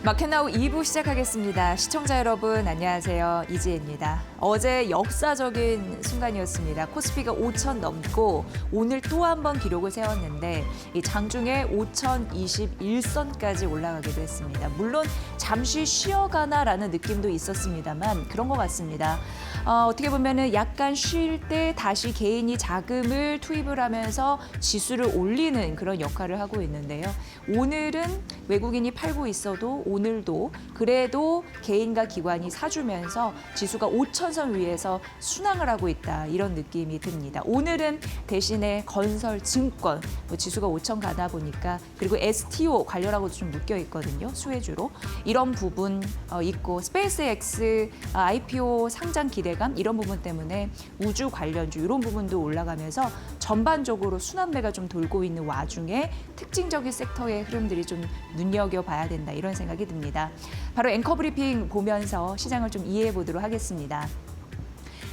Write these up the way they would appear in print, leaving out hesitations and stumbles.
마켓나우 2부 시작하겠습니다. 시청자 여러분 안녕하세요. 이지혜입니다. 어제 역사적인 순간이었습니다. 코스피가 5천 넘고 오늘 또 한 번 기록을 세웠는데 이 장중에 5,021선까지 올라가기도 했습니다. 물론 잠시 쉬어가나라는 느낌도 있었습니다만 그런 것 같습니다. 어떻게 보면은 약간 쉴 때 다시 개인이 자금을 투입을 하면서 지수를 올리는 그런 역할을 하고 있는데요. 오늘은 외국인이 팔고 있어도 오늘도 그래도 개인과 기관이 사주면서 지수가 5천선 위에서 순항을 하고 있다 이런 느낌이 듭니다. 오늘은 대신에 건설, 증권 지수가 5천 가다 보니까 그리고 STO 관련하고도 좀 묶여 있거든요. 수혜주로 이런 부분 있고 스페이스X IPO 상장 기대감 이런 부분 때문에 우주 관련주 이런 부분도 올라가면서 전반적으로 순환매가 좀 돌고 있는 와중에 특징적인 섹터의 흐름들이 좀 눈여겨봐야 된다 이런 생각이 듭니다. 바로 앵커 브리핑 보면서 시장을 좀 이해해 보도록 하겠습니다.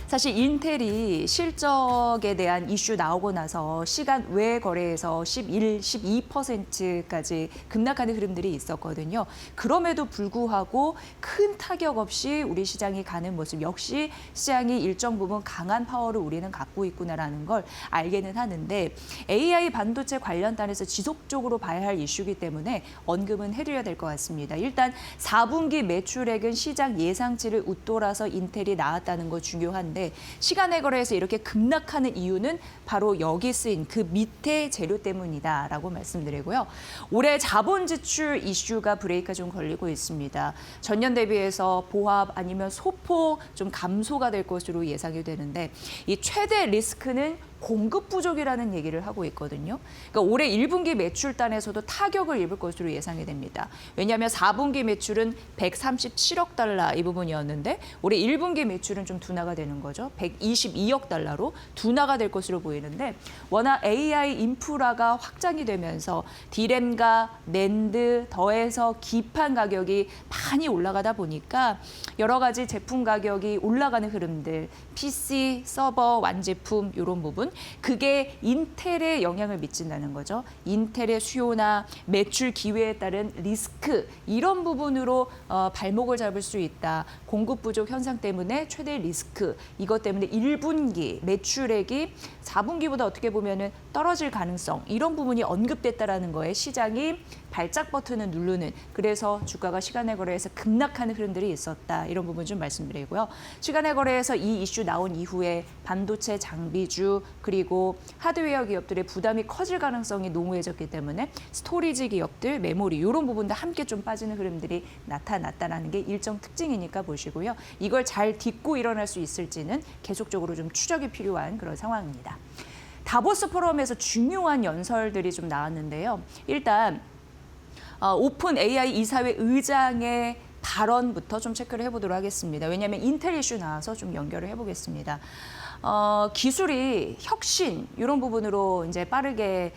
사실 인텔이 실적에 대한 이슈 나오고 나서 시간 외 거래에서 11, 12%까지 급락하는 흐름들이 있었거든요. 그럼에도 불구하고 큰 타격 없이 우리 시장이 가는 모습 역시 시장이 일정 부분 강한 파워를 우리는 갖고 있구나라는 걸 알게는 하는데 AI 반도체 관련단에서 지속적으로 봐야 할 이슈이기 때문에 언급은 해드려야 될 것 같습니다. 일단 4분기 매출액은 시장 예상치를 웃돌아서 인텔이 나왔다는 거 중요한데 시간의 거래에서 이렇게 급락하는 이유는 바로 여기 쓰인 그 밑에 재료 때문이다라고 말씀드리고요. 올해 자본 지출 이슈가 브레이크가 좀 걸리고 있습니다. 전년 대비해서 보합 아니면 소폭 좀 감소가 될 것으로 예상이 되는데 이 최대 리스크는 공급 부족이라는 얘기를 하고 있거든요. 그러니까 올해 1분기 매출단에서도 타격을 입을 것으로 예상이 됩니다. 왜냐하면 4분기 매출은 137억 달러 이 부분이었는데 올해 1분기 매출은 좀 둔화가 되는 거죠. 122억 달러로 둔화가 될 것으로 보이는데 워낙 AI 인프라가 확장이 되면서 디램과 낸드 더해서 기판 가격이 많이 올라가다 보니까 여러 가지 제품 가격이 올라가는 흐름들, PC, 서버, 완제품 이런 부분 그게 인텔에 영향을 미친다는 거죠. 인텔의 수요나 매출 기회에 따른 리스크 이런 부분으로 발목을 잡을 수 있다. 공급 부족 현상 때문에 최대 리스크 이것 때문에 1분기 매출액이 4분기보다 어떻게 보면은 떨어질 가능성 이런 부분이 언급됐다라는 거에 시장이 발작 버튼을 누르는 그래서 주가가 시간의 거래에서 급락하는 흐름들이 있었다. 이런 부분 좀 말씀드리고요. 시간의 거래에서 이 이슈 나온 이후에 반도체 장비주 그리고 하드웨어 기업들의 부담이 커질 가능성이 농후해졌기 때문에 스토리지 기업들, 메모리 이런 부분도 함께 좀 빠지는 흐름들이 나타났다는 게 일정 특징이니까 보시고요. 이걸 잘 딛고 일어날 수 있을지는 계속적으로 좀 추적이 필요한 그런 상황입니다. 다보스 포럼에서 중요한 연설들이 좀 나왔는데요. 일단 오픈 AI 이사회 의장의 발언부터 좀 체크를 해보도록 하겠습니다. 왜냐하면 인텔 이슈 나와서 좀 연결을 해보겠습니다. 기술이 혁신 이런 부분으로 이제 빠르게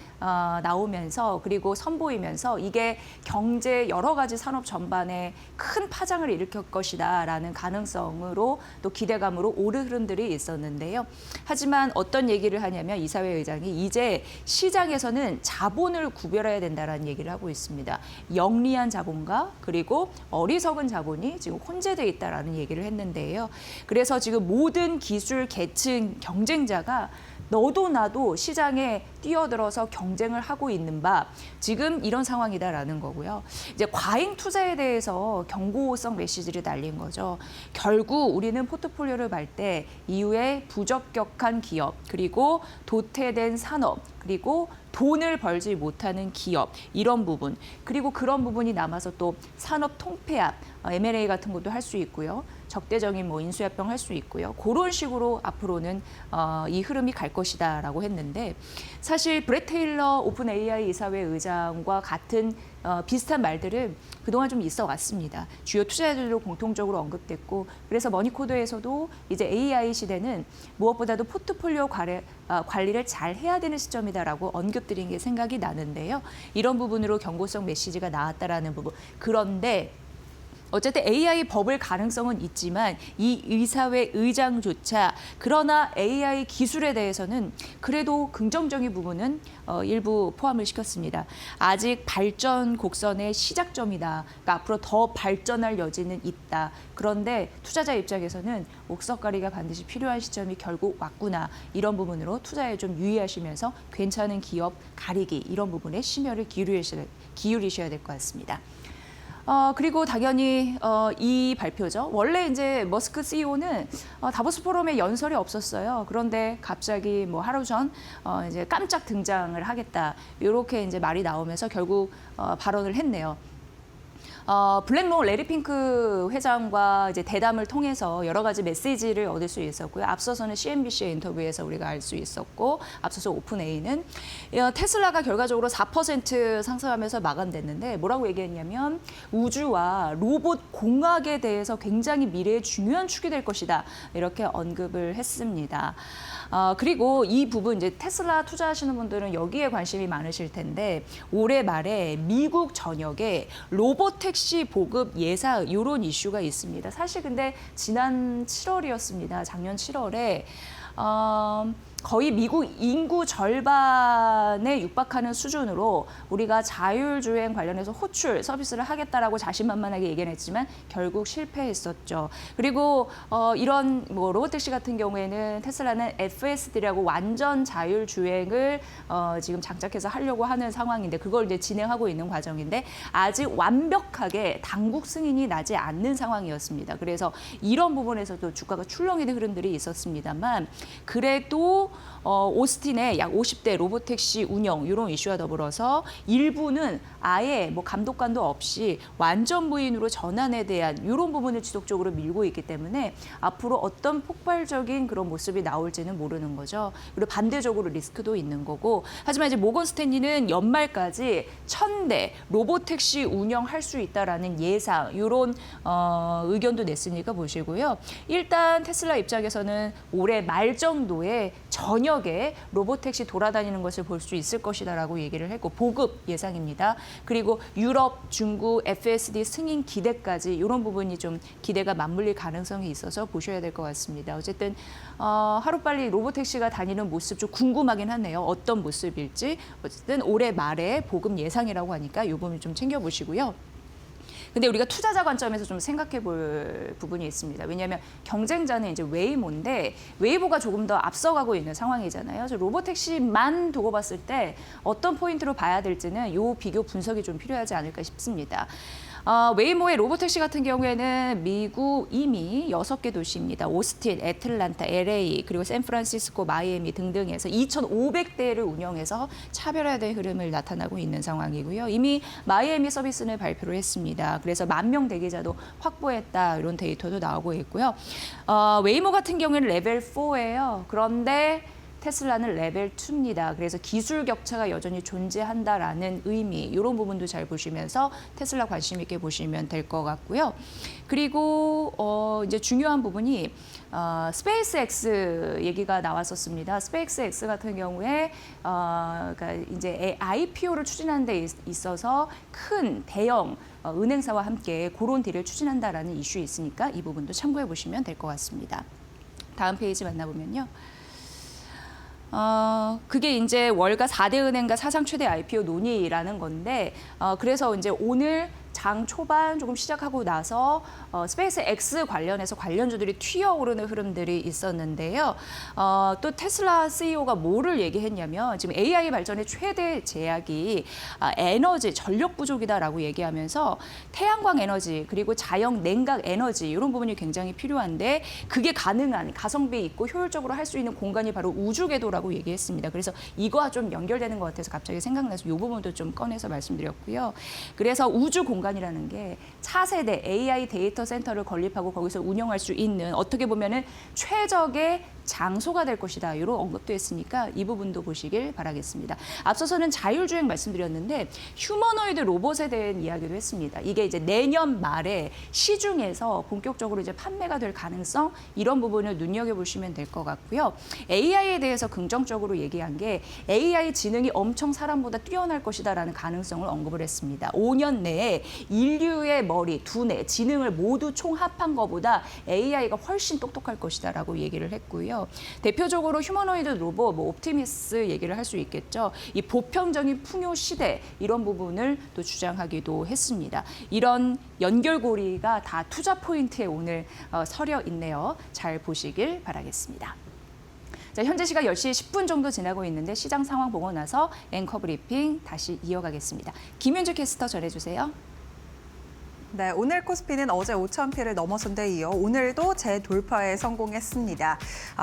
나오면서 그리고 선보이면서 이게 경제 여러 가지 산업 전반에 큰 파장을 일으킬 것이다라는 가능성으로 또 기대감으로 오른 흐름들이 있었는데요. 하지만 어떤 얘기를 하냐면 이사회 의장이 이제 시장에서는 자본을 구별해야 된다라는 얘기를 하고 있습니다. 영리한 자본과 그리고 어리석은 자본이 지금 혼재돼 있다라는 얘기를 했는데요. 그래서 지금 모든 기술 계층 경쟁자가 너도 나도 시장에 뛰어들어서 경쟁을 하고 있는 바 지금 이런 상황이다라는 거고요. 이제 과잉 투자에 대해서 경고성 메시지를 날린 거죠. 결국 우리는 포트폴리오를 볼 때 이후에 부적격한 기업 그리고 도태된 산업 그리고 돈을 벌지 못하는 기업 이런 부분 그리고 그런 부분이 남아서 또 산업 통폐합 M&A 같은 것도 할 수 있고요. 적대적인 뭐 인수합병 할 수 있고요. 그런 식으로 앞으로는 이 흐름이 갈 것이다라고 했는데 사실 브렛 테일러 오픈 AI 이사회 의장과 같은 비슷한 말들은 그동안 좀 있어 왔습니다. 주요 투자자들도 공통적으로 언급됐고 그래서 머니코드에서도 이제 AI 시대는 무엇보다도 포트폴리오 관리를 잘 해야 되는 시점이다라고 언급드린 게 생각이 나는데요. 이런 부분으로 경고성 메시지가 나왔다라는 부분. 그런데 어쨌든 AI 버블 가능성은 있지만 이 의사회 의장조차 그러나 AI 기술에 대해서는 그래도 긍정적인 부분은 일부 포함을 시켰습니다. 아직 발전 곡선의 시작점이다. 그러니까 앞으로 더 발전할 여지는 있다. 그런데 투자자 입장에서는 옥석가리가 반드시 필요한 시점이 결국 왔구나. 이런 부분으로 투자에 좀 유의하시면서 괜찮은 기업 가리기 이런 부분에 심혈을 기울이셔야 될 것 같습니다. 그리고 당연히 이 발표죠. 원래 이제 머스크 CEO는 다보스 포럼에 연설이 없었어요. 그런데 갑자기 뭐 하루 전 이제 깜짝 등장을 하겠다. 이렇게 이제 말이 나오면서 결국 발언을 했네요. 블랙록 레리 핑크 회장과 이제 대담을 통해서 여러 가지 메시지를 얻을 수 있었고요. 앞서서는 CNBC의 인터뷰에서 우리가 알 수 있었고, 앞서서 오픈AI는 테슬라가 결과적으로 4% 상승하면서 마감됐는데 뭐라고 얘기했냐면 우주와 로봇 공학에 대해서 굉장히 미래의 중요한 축이 될 것이다. 이렇게 언급을 했습니다. 그리고 이 부분 이제 테슬라 투자하시는 분들은 여기에 관심이 많으실 텐데 올해 말에 미국 전역에 로보택시 보급 예사 이런 이슈가 있습니다. 사실 근데 지난 7월이었습니다. 작년 7월에 거의 미국 인구 절반에 육박하는 수준으로 우리가 자율주행 관련해서 호출 서비스를 하겠다라고 자신만만하게 얘기는 했지만 결국 실패했었죠. 그리고 이런 뭐 로보택시 같은 경우에는 테슬라는 FSD라고 완전 자율주행을 지금 장착해서 하려고 하는 상황인데 그걸 이제 진행하고 있는 과정인데 아직 완벽하게 당국 승인이 나지 않는 상황이었습니다. 그래서 이런 부분에서도 주가가 출렁이는 흐름들이 있었습니다만 그래도 오스틴의 약 50대 로보택시 운영 이런 이슈와 더불어서 일부는 아예 뭐 감독관도 없이 완전 무인으로 전환에 대한 이런 부분을 지속적으로 밀고 있기 때문에 앞으로 어떤 폭발적인 그런 모습이 나올지는 모르는 거죠. 그리고 반대적으로 리스크도 있는 거고 하지만 이제 모건 스탠리는 연말까지 1000대 로보택시 운영할 수 있다라는 예상 이런 의견도 냈으니까 보시고요. 일단 테슬라 입장에서는 올해 말 정도에 저녁에 로보택시 돌아다니는 것을 볼 수 있을 것이다라고 얘기를 했고 보급 예상입니다. 그리고 유럽, 중국, FSD 승인 기대까지 이런 부분이 좀 기대가 맞물릴 가능성이 있어서 보셔야 될 것 같습니다. 어쨌든 하루빨리 로보택시가 다니는 모습 좀 궁금하긴 하네요. 어떤 모습일지. 어쨌든 올해 말에 보급 예상이라고 하니까 이 부분 좀 챙겨보시고요. 근데 우리가 투자자 관점에서 좀 생각해 볼 부분이 있습니다. 왜냐하면 경쟁자는 이제 웨이모인데 웨이모가 조금 더 앞서가고 있는 상황이잖아요. 그래서 로보택시만 두고 봤을 때 어떤 포인트로 봐야 될지는 이 비교 분석이 좀 필요하지 않을까 싶습니다. 웨이모의 로보택시 같은 경우에는 미국 이미 6개 도시입니다. 오스틴, 애틀란타, LA, 그리고 샌프란시스코, 마이애미 등등에서 2,500대를 운영해서 차별화된 흐름을 나타나고 있는 상황이고요. 이미 마이애미 서비스는 발표를 했습니다. 그래서 10,000명 대기자도 확보했다 이런 데이터도 나오고 있고요. 웨이모 같은 경우에는 레벨 4예요. 그런데 테슬라는 레벨 2입니다. 그래서 기술 격차가 여전히 존재한다라는 의미, 이런 부분도 잘 보시면서 테슬라 관심 있게 보시면 될 것 같고요. 그리고 이제 중요한 부분이 스페이스X 얘기가 나왔었습니다. 스페이스X 같은 경우에 그러니까 이제 IPO를 추진하는 데 있어서 큰 대형 은행사와 함께 그런 딜을 추진한다라는 이슈 있으니까 이 부분도 참고해 보시면 될 것 같습니다. 다음 페이지 만나보면요. 그게 이제 월가 4대 은행과 사상 최대 IPO 논의라는 건데, 그래서 이제 오늘 장 초반 조금 시작하고 나서 스페이스 X 관련해서 관련주들이 튀어오르는 흐름들이 있었는데요. 또 테슬라 CEO가 뭐를 얘기했냐면 지금 AI 발전의 최대 제약이 에너지, 전력 부족이다라고 얘기하면서 태양광 에너지 그리고 자연 냉각 에너지 이런 부분이 굉장히 필요한데 그게 가능한 가성비 있고 효율적으로 할 수 있는 공간이 바로 우주 궤도라고 얘기했습니다. 그래서 이거와 좀 연결되는 것 같아서 갑자기 생각나서 이 부분도 좀 꺼내서 말씀드렸고요. 그래서 우주 공간이라는 게 차세대 AI 데이터 센터를 건립하고 거기서 운영할 수 있는 어떻게 보면은 최적의 장소가 될 것이다. 이런 언급도 했으니까 이 부분도 보시길 바라겠습니다. 앞서서는 자율주행 말씀드렸는데 휴머노이드 로봇에 대한 이야기도 했습니다. 이게 이제 내년 말에 시중에서 본격적으로 이제 판매가 될 가능성 이런 부분을 눈여겨보시면 될 것 같고요. AI에 대해서 긍정적으로 얘기한 게 AI 지능이 엄청 사람보다 뛰어날 것이다라는 가능성을 언급을 했습니다. 5년 내에 인류의 머리, 두뇌, 지능을 모두 총합한 것보다 AI가 훨씬 똑똑할 것이다라고 얘기를 했고요. 대표적으로 휴머노이드 로봇, 옵티미스 얘기를 할 수 있겠죠. 이 보편적인 풍요 시대 이런 부분을 또 주장하기도 했습니다. 이런 연결고리가 다 투자 포인트에 오늘 서려 있네요. 잘 보시길 바라겠습니다. 자, 현재 시각 10시 10분 정도 지나고 있는데 시장 상황 보고 나서 앵커 브리핑 다시 이어가겠습니다. 김윤주 캐스터 전해주세요. 네, 오늘 코스피는 어제 5,000피를 넘어선 데 이어 오늘도 재돌파에 성공했습니다.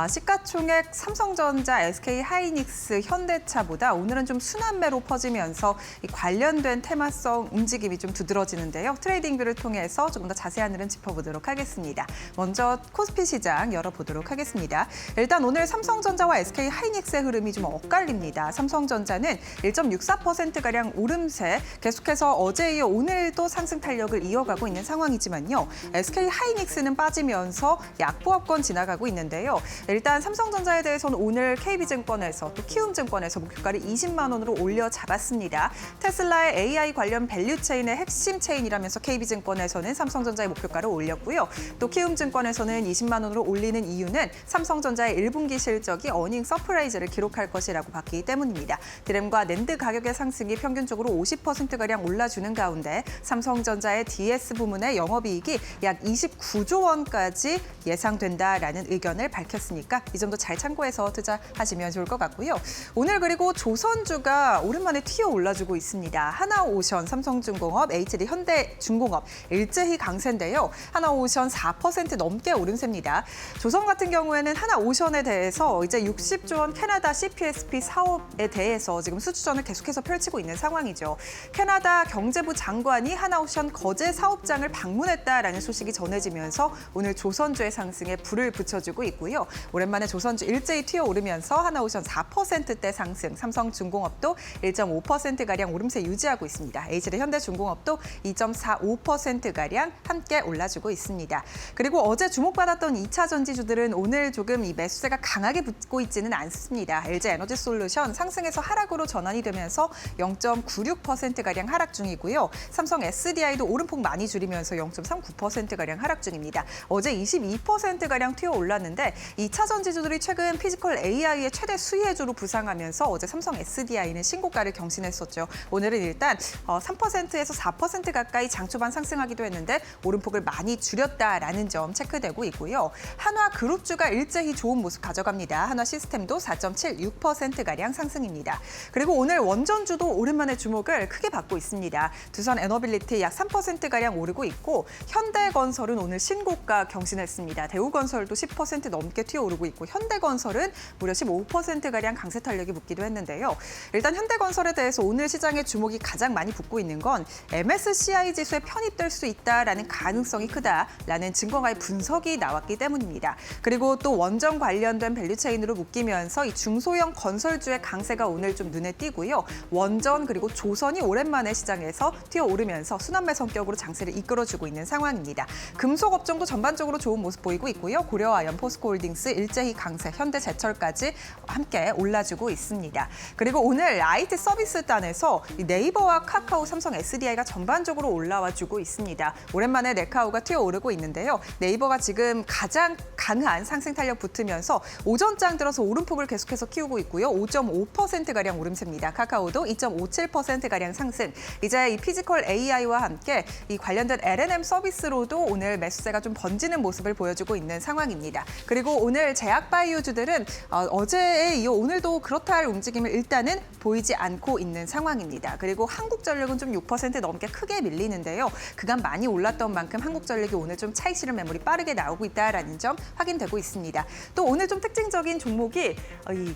시가총액 삼성전자, SK하이닉스, 현대차보다 오늘은 좀 순환매로 퍼지면서 이 관련된 테마성 움직임이 좀 두드러지는데요. 트레이딩뷰를 통해서 조금 더 자세한 흐름 짚어보도록 하겠습니다. 먼저 코스피 시장 열어보도록 하겠습니다. 일단 오늘 삼성전자와 SK하이닉스의 흐름이 좀 엇갈립니다. 삼성전자는 1.64%가량 오름세, 계속해서 어제 이어 오늘도 상승 탄력을 이어가고 있는 상황이지만요. SK하이닉스는 빠지면서 약보합권 지나가고 있는데요. 일단 삼성전자에 대해서는 오늘 KB증권에서 또 키움증권에서 목표가를 20만 원으로 올려 잡았습니다. 테슬라의 AI 관련 밸류체인의 핵심 체인이라면서 KB증권에서는 삼성전자의 목표가를 올렸고요. 또 키움증권에서는 20만 원으로 올리는 이유는 삼성전자의 1분기 실적이 어닝 서프라이즈를 기록할 것이라고 봤기 때문입니다. 드램과 낸드 가격의 상승이 평균적으로 50%가량 올라주는 가운데 삼성전자의 DS 부문의 영업이익이 약 29조 원까지 예상된다라는 의견을 밝혔으니까 이 점도 잘 참고해서 투자하시면 좋을 것 같고요. 오늘 그리고 조선주가 오랜만에 튀어 올라주고 있습니다. 하나오션, 삼성중공업, HD 현대중공업 일제히 강세인데요. 하나오션 4% 넘게 오름세입니다. 조선 같은 경우에는 하나오션에 대해서 이제 60조 원 캐나다 CPSP 사업에 대해서 지금 수주전을 계속해서 펼치고 있는 상황이죠. 캐나다 경제부 장관이 하나오션 거제 사업장을 방문했다라는 소식이 전해지면서 오늘 조선주의 상승에 불을 붙여주고 있고요. 오랜만에 조선주 일제히 튀어오르면서 하나오션 4%대 상승, 삼성중공업도 1.5%가량 오름세 유지하고 있습니다. HD 현대중공업도 2.45%가량 함께 올라주고 있습니다. 그리고 어제 주목받았던 2차 전지주들은 오늘 조금 이 매수세가 강하게 붙고 있지는 않습니다. LG에너지솔루션 상승에서 하락으로 전환이 되면서 0.96%가량 하락 중이고요. 삼성 SDI도 오름폭 많이 줄이면서 0.39%가량 하락 중입니다. 어제 22%가량 튀어 올랐는데 2차 전지주들이 최근 피지컬 AI의 최대 수혜주로 부상하면서 어제 삼성 SDI는 신고가를 경신했었죠. 오늘은 일단 3%에서 4% 가까이 장 초반 상승하기도 했는데 오름폭을 많이 줄였다라는 점 체크되고 있고요. 한화그룹주가 일제히 좋은 모습 가져갑니다. 한화시스템도 4.76%가량 상승입니다. 그리고 오늘 원전주도 오랜만에 주목을 크게 받고 있습니다. 두산에너빌리티 약 3%가량 오르고 있고 현대건설은 오늘 신고가 경신했습니다. 대우건설도 10% 넘게 튀어오르고 있고 현대건설은 무려 15%가량 강세 탄력이 붙기도 했는데요. 일단 현대건설에 대해서 오늘 시장에 주목이 가장 많이 붙고 있는 건 MSCI 지수에 편입될 수 있다라는 가능성이 크다라는 증거가의 분석이 나왔기 때문입니다. 그리고 또 원전 관련된 밸류체인으로 묶이면서 이 중소형 건설주의 강세가 오늘 좀 눈에 띄고요. 원전 그리고 조선이 오랜만에 시장에서 튀어오르면서 순환매 성격으로 장세를 이끌어주고 있는 상황입니다. 금속업종도 전반적으로 좋은 모습 보이고 있고요. 고려아연, 포스코홀딩스, 일제히 강세, 현대제철까지 함께 올라주고 있습니다. 그리고 오늘 IT 서비스단에서 네이버와 카카오, 삼성 SDI가 전반적으로 올라와주고 있습니다. 오랜만에 네카오가 튀어오르고 있는데요. 네이버가 지금 가장 강한 상승 탄력 붙으면서 오전장 들어서 오름폭을 계속해서 키우고 있고요. 5.5%가량 오름세입니다. 카카오도 2.57%가량 상승. 이제 이 피지컬 AI와 함께 이 관련된 L&M 서비스로도 오늘 매수세가 좀 번지는 모습을 보여주고 있는 상황입니다. 그리고 오늘 제약바이오주들은 어제에 이어 오늘도 그렇다 할 움직임을 일단은 보이지 않고 있는 상황입니다. 그리고 한국전력은 좀 6% 넘게 크게 밀리는데요. 그간 많이 올랐던 만큼 한국전력이 오늘 좀 차익 실현 매물이 빠르게 나오고 있다는 점 확인되고 있습니다. 또 오늘 좀 특징적인 종목이 이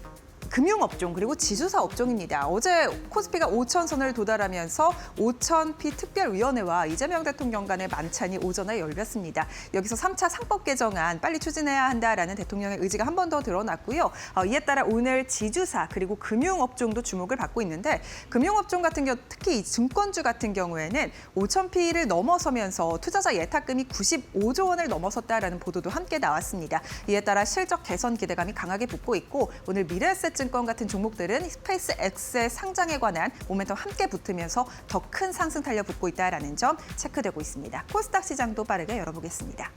금융업종 그리고 지주사 업종입니다. 어제 코스피가 5,000선을 도달하면서 5,000피 특별위원회와 이재명 대통령 간의 만찬이 오전에 열렸습니다. 여기서 3차 상법 개정안 빨리 추진해야 한다라는 대통령의 의지가 한 번 더 드러났고요. 이에 따라 오늘 지주사 그리고 금융업종도 주목을 받고 있는데 금융업종 같은 경우 특히 이 증권주 같은 경우에는 5,000피를 넘어서면서 투자자 예탁금이 95조 원을 넘어섰다라는 보도도 함께 나왔습니다. 이에 따라 실적 개선 기대감이 강하게 붙고 있고 오늘 미래에셋 현대증권 같은 종목들은 스페이스X의 상장에 관한 모멘텀 함께 붙으면서 더 큰 상승 탄력 붙고 있다는 점 체크되고 있습니다. 코스닥 시장도 빠르게 열어보겠습니다.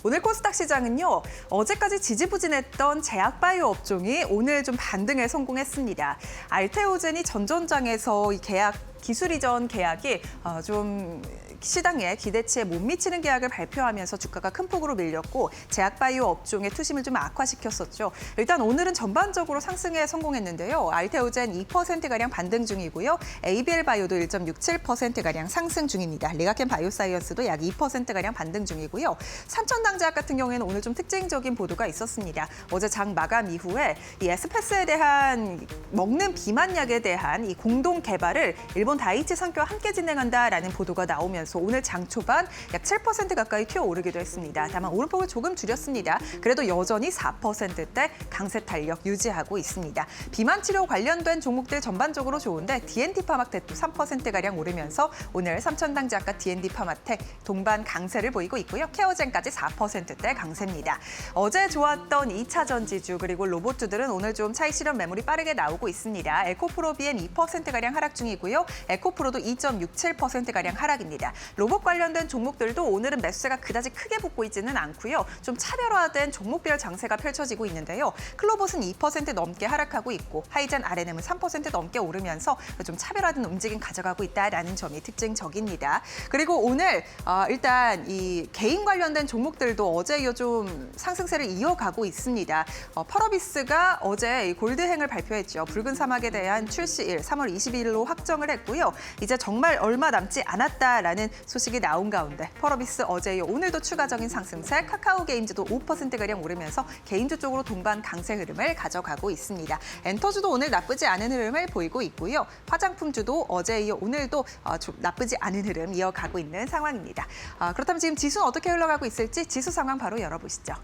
오늘 코스닥 시장은요, 어제까지 지지부진했던 제약바이오 업종이 오늘 좀 반등에 성공했습니다. 알테오젠이 전전장에서 이 기술 이전 계약이 좀 시장에 기대치에 못 미치는 계약을 발표하면서 주가가 큰 폭으로 밀렸고 제약바이오 업종의 투심을 좀 악화시켰었죠. 일단 오늘은 전반적으로 상승에 성공했는데요. 알테오젠 2%가량 반등 중이고요. ABL바이오도 1.67%가량 상승 중입니다. 리가켄 바이오사이언스도 약 2%가량 반등 중이고요. 삼천당제약 같은 경우에는 오늘 좀 특징적인 보도가 있었습니다. 어제 장 마감 이후에 이 에스페스에 대한 먹는 비만약에 대한 이 공동 개발을 일본 다이치 산케와 함께 진행한다라는 보도가 나오면서 오늘 장 초반 약 7% 가까이 튀어오르기도 했습니다. 다만 오름폭을 조금 줄였습니다. 그래도 여전히 4%대 강세 탄력 유지하고 있습니다. 비만 치료 관련된 종목들 전반적으로 좋은데 D&D 파마텍도 3%가량 오르면서 오늘 삼천당제약과 D&D 파마텍 동반 강세를 보이고 있고요. 케어젠까지 4%대 강세입니다. 어제 좋았던 2차 전지주 그리고 로봇주들은 오늘 좀 차익 실현 매물이 빠르게 나오고 있습니다. 에코프로비엠 2%가량 하락 중이고요. 에코프로도 2.67%가량 하락입니다. 로봇 관련된 종목들도 오늘은 매수세가 그다지 크게 붙고 있지는 않고요. 좀 차별화된 종목별 장세가 펼쳐지고 있는데요. 클로봇은 2% 넘게 하락하고 있고 하이젠 RNM은 3% 넘게 오르면서 좀 차별화된 움직임 가져가고 있다라는 점이 특징적입니다. 그리고 오늘 일단 이 개인 관련된 종목들도 어제 이어 좀 상승세를 이어가고 있습니다. 펄어비스가 어제 이 골드행을 발표했죠. 붉은 사막에 대한 출시일 3월 22일로 확정을 했고요. 이제 정말 얼마 남지 않았다라는 소식이 나온 가운데 펄어비스 어제 이어 오늘도 추가적인 상승세, 카카오게임즈도 5%가량 오르면서 개인주 쪽으로 동반 강세 흐름을 가져가고 있습니다. 엔터주도 오늘 나쁘지 않은 흐름을 보이고 있고요. 화장품주도 어제 이어 오늘도 좀 나쁘지 않은 흐름 이어가고 있는 상황입니다. 그렇다면 지금 지수는 어떻게 흘러가고 있을지 지수 상황 바로 열어보시죠.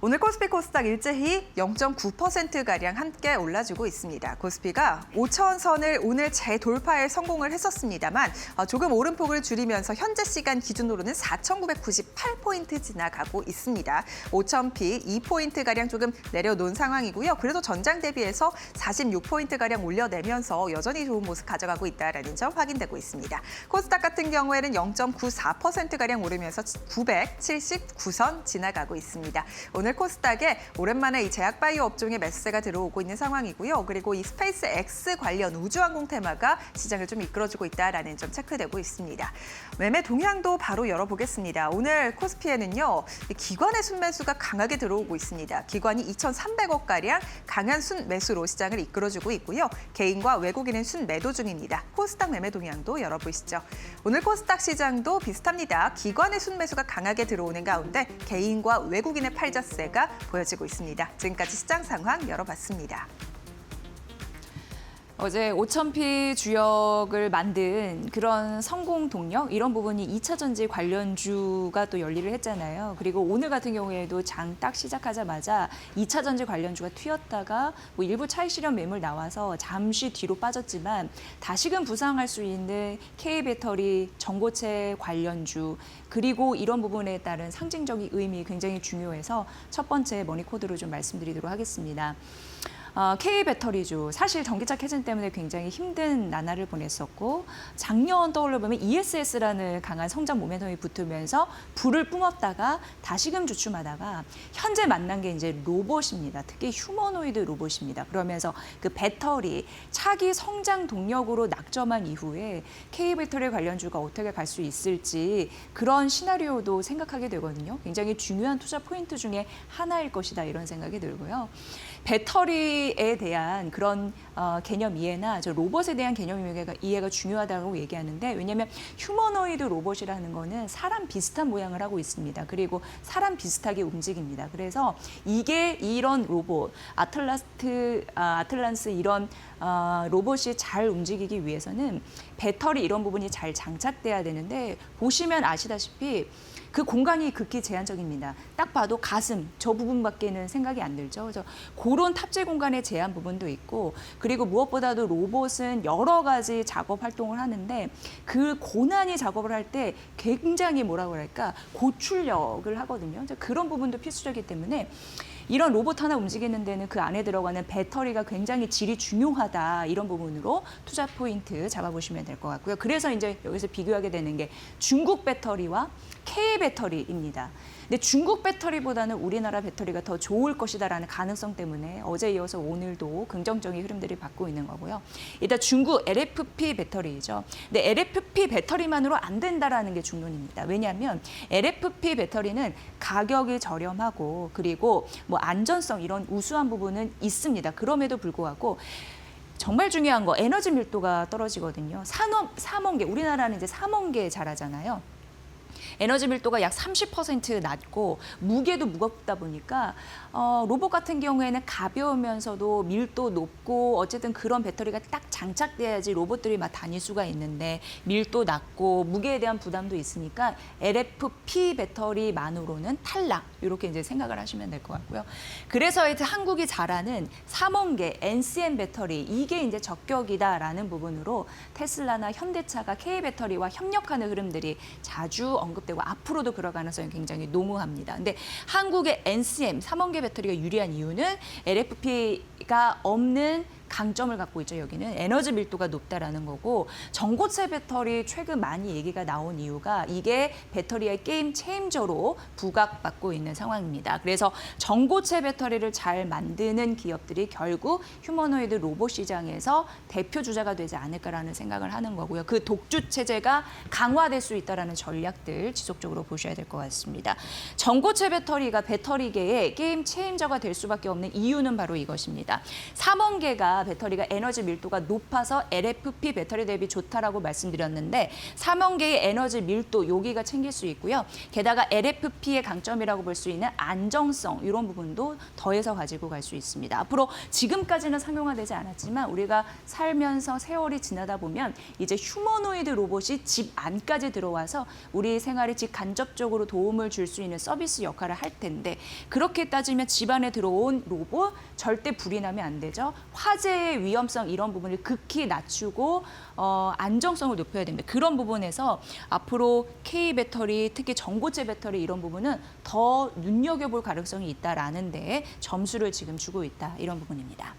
오늘 코스피 코스닥 일제히 0.9%가량 함께 올라주고 있습니다. 코스피가 5,000선을 오늘 재돌파에 성공을 했었습니다만 조금 오름폭을 줄이면서 현재 시간 기준으로는 4,998포인트 지나가고 있습니다. 5,000피 2포인트가량 조금 내려놓은 상황이고요. 그래도 전장 대비해서 46포인트가량 올려내면서 여전히 좋은 모습 가져가고 있다는 점 확인되고 있습니다. 코스닥 같은 경우에는 0.94%가량 오르면서 979선 지나가고 있습니다. 오늘 코스닥에 오랜만에 이 제약바이오 업종의 매수세가 들어오고 있는 상황이고요. 그리고 이 스페이스X 관련 우주항공 테마가 시장을 좀 이끌어주고 있다는 점 체크되고 있습니다. 매매 동향도 바로 열어보겠습니다. 오늘 코스피에는요. 기관의 순매수가 강하게 들어오고 있습니다. 기관이 2,300억가량 강한 순매수로 시장을 이끌어주고 있고요. 개인과 외국인은 순매도 중입니다. 코스닥 매매 동향도 열어보시죠. 오늘 코스닥 시장도 비슷합니다. 기관의 순매수가 강하게 들어오는 가운데 개인과 외국인의 팔자세 가 보여지고 있습니다. 지금까지 시장 상황 열어봤습니다. 어제 5,000피 주역을 만든 그런 성공 동력 이런 부분이 2차 전지 관련주가 또 열리를 했잖아요. 그리고 오늘 같은 경우에도 장 딱 시작하자마자 2차 전지 관련주가 튀었다가 뭐 일부 차익 실현 매물 나와서 잠시 뒤로 빠졌지만 다시금 부상할 수 있는 K배터리 전고체 관련주 그리고 이런 부분에 따른 상징적인 의미 굉장히 중요해서 첫 번째 머니코드로 좀 말씀드리도록 하겠습니다. K배터리주, 사실 전기차 캐즌 때문에 굉장히 힘든 나날을 보냈었고 작년 떠올려보면 ESS라는 강한 성장 모멘텀이 붙으면서 불을 뿜었다가 다시금 주춤하다가 현재 만난 게 이제 로봇입니다. 특히 휴머노이드 로봇입니다. 그러면서 그 배터리, 차기 성장 동력으로 낙점한 이후에 K배터리 관련주가 어떻게 갈 수 있을지 그런 시나리오도 생각하게 되거든요. 굉장히 중요한 투자 포인트 중에 하나일 것이다 이런 생각이 들고요. 배터리에 대한 그런 개념 이해나 저 로봇에 대한 개념 이해가 중요하다고 얘기하는데 왜냐하면 휴머노이드 로봇이라는 거는 사람 비슷한 모양을 하고 있습니다. 그리고 사람 비슷하게 움직입니다. 그래서 이게 이런 로봇, 아틀란스 이런 로봇이 잘 움직이기 위해서는 배터리 이런 부분이 잘 장착돼야 되는데 보시면 아시다시피 그 공간이 극히 제한적입니다. 딱 봐도 가슴, 저 부분밖에는 생각이 안 들죠. 그래서 그런 탑재 공간의 제한 부분도 있고 그리고 무엇보다도 로봇은 여러 가지 작업 활동을 하는데 그 고난이 작업을 할 때 굉장히 뭐라고 할까 고출력을 하거든요. 그런 부분도 필수적이기 때문에 이런 로봇 하나 움직이는 데는 그 안에 들어가는 배터리가 굉장히 질이 중요하다. 이런 부분으로 투자 포인트 잡아보시면 될 것 같고요. 그래서 이제 여기서 비교하게 되는 게 중국 배터리와 K 배터리입니다. 근데 중국 배터리보다는 우리나라 배터리가 더 좋을 것이다라는 가능성 때문에 어제 이어서 오늘도 긍정적인 흐름들이 받고 있는 거고요. 일단 중국 LFP 배터리죠. 근데 LFP 배터리만으로 안 된다라는 게 중론입니다. 왜냐하면 LFP 배터리는 가격이 저렴하고 그리고 뭐 안전성 이런 우수한 부분은 있습니다. 그럼에도 불구하고 정말 중요한 거 에너지 밀도가 떨어지거든요. 삼원계 우리나라는 이제 삼원계에 잘하잖아요. 에너지 밀도가 약 30% 낮고 무게도 무겁다 보니까 로봇 같은 경우에는 가벼우면서도 밀도 높고 어쨌든 그런 배터리가 딱 장착돼야지 로봇들이 막 다닐 수가 있는데 밀도 낮고 무게에 대한 부담도 있으니까 LFP 배터리만으로는 탈락 이렇게 이제 생각을 하시면 될 것 같고요. 그래서 이제 한국이 잘하는 삼원계 NCM 배터리 이게 이제 적격이다라는 부분으로 테슬라나 현대차가 K 배터리와 협력하는 흐름들이 자주 언급되고 앞으로도 그럴 가능성이 굉장히 농후합니다. 근데 한국의 NCM, 삼원계 배터리가 유리한 이유는 LFP가 없는 강점을 갖고 있죠. 여기는 에너지 밀도가 높다라는 거고 전고체 배터리 최근 많이 얘기가 나온 이유가 이게 배터리의 게임 체인저로 부각받고 있는 상황입니다. 그래서 전고체 배터리를 잘 만드는 기업들이 결국 휴머노이드 로봇 시장에서 대표 주자가 되지 않을까라는 생각을 하는 거고요. 그 독주 체제가 강화될 수 있다라는 전략들 지속적으로 보셔야 될 것 같습니다. 전고체 배터리가 배터리계의 게임 체인저가 될 수밖에 없는 이유는 바로 이것입니다. 삼원계가 배터리가 에너지 밀도가 높아서 LFP 배터리 대비 좋다라고 말씀드렸는데 삼원계의 에너지 밀도 여기가 챙길 수 있고요. 게다가 LFP의 강점이라고 볼 수 있는 안정성 이런 부분도 더해서 가지고 갈 수 있습니다. 앞으로 지금까지는 상용화되지 않았지만 우리가 살면서 세월이 지나다 보면 이제 휴머노이드 로봇이 집 안까지 들어와서 우리 생활에 직간접적으로 도움을 줄 수 있는 서비스 역할을 할 텐데 그렇게 따지면 집 안에 들어온 로봇 절대 불이 나면 안 되죠. 화재의 위험성 이런 부분을 극히 낮추고 안정성을 높여야 됩니다. 그런 부분에서 앞으로 K 배터리, 특히 전고체 배터리 이런 부분은 더 눈여겨볼 가능성이 있다라는 데 점수를 지금 주고 있다. 이런 부분입니다.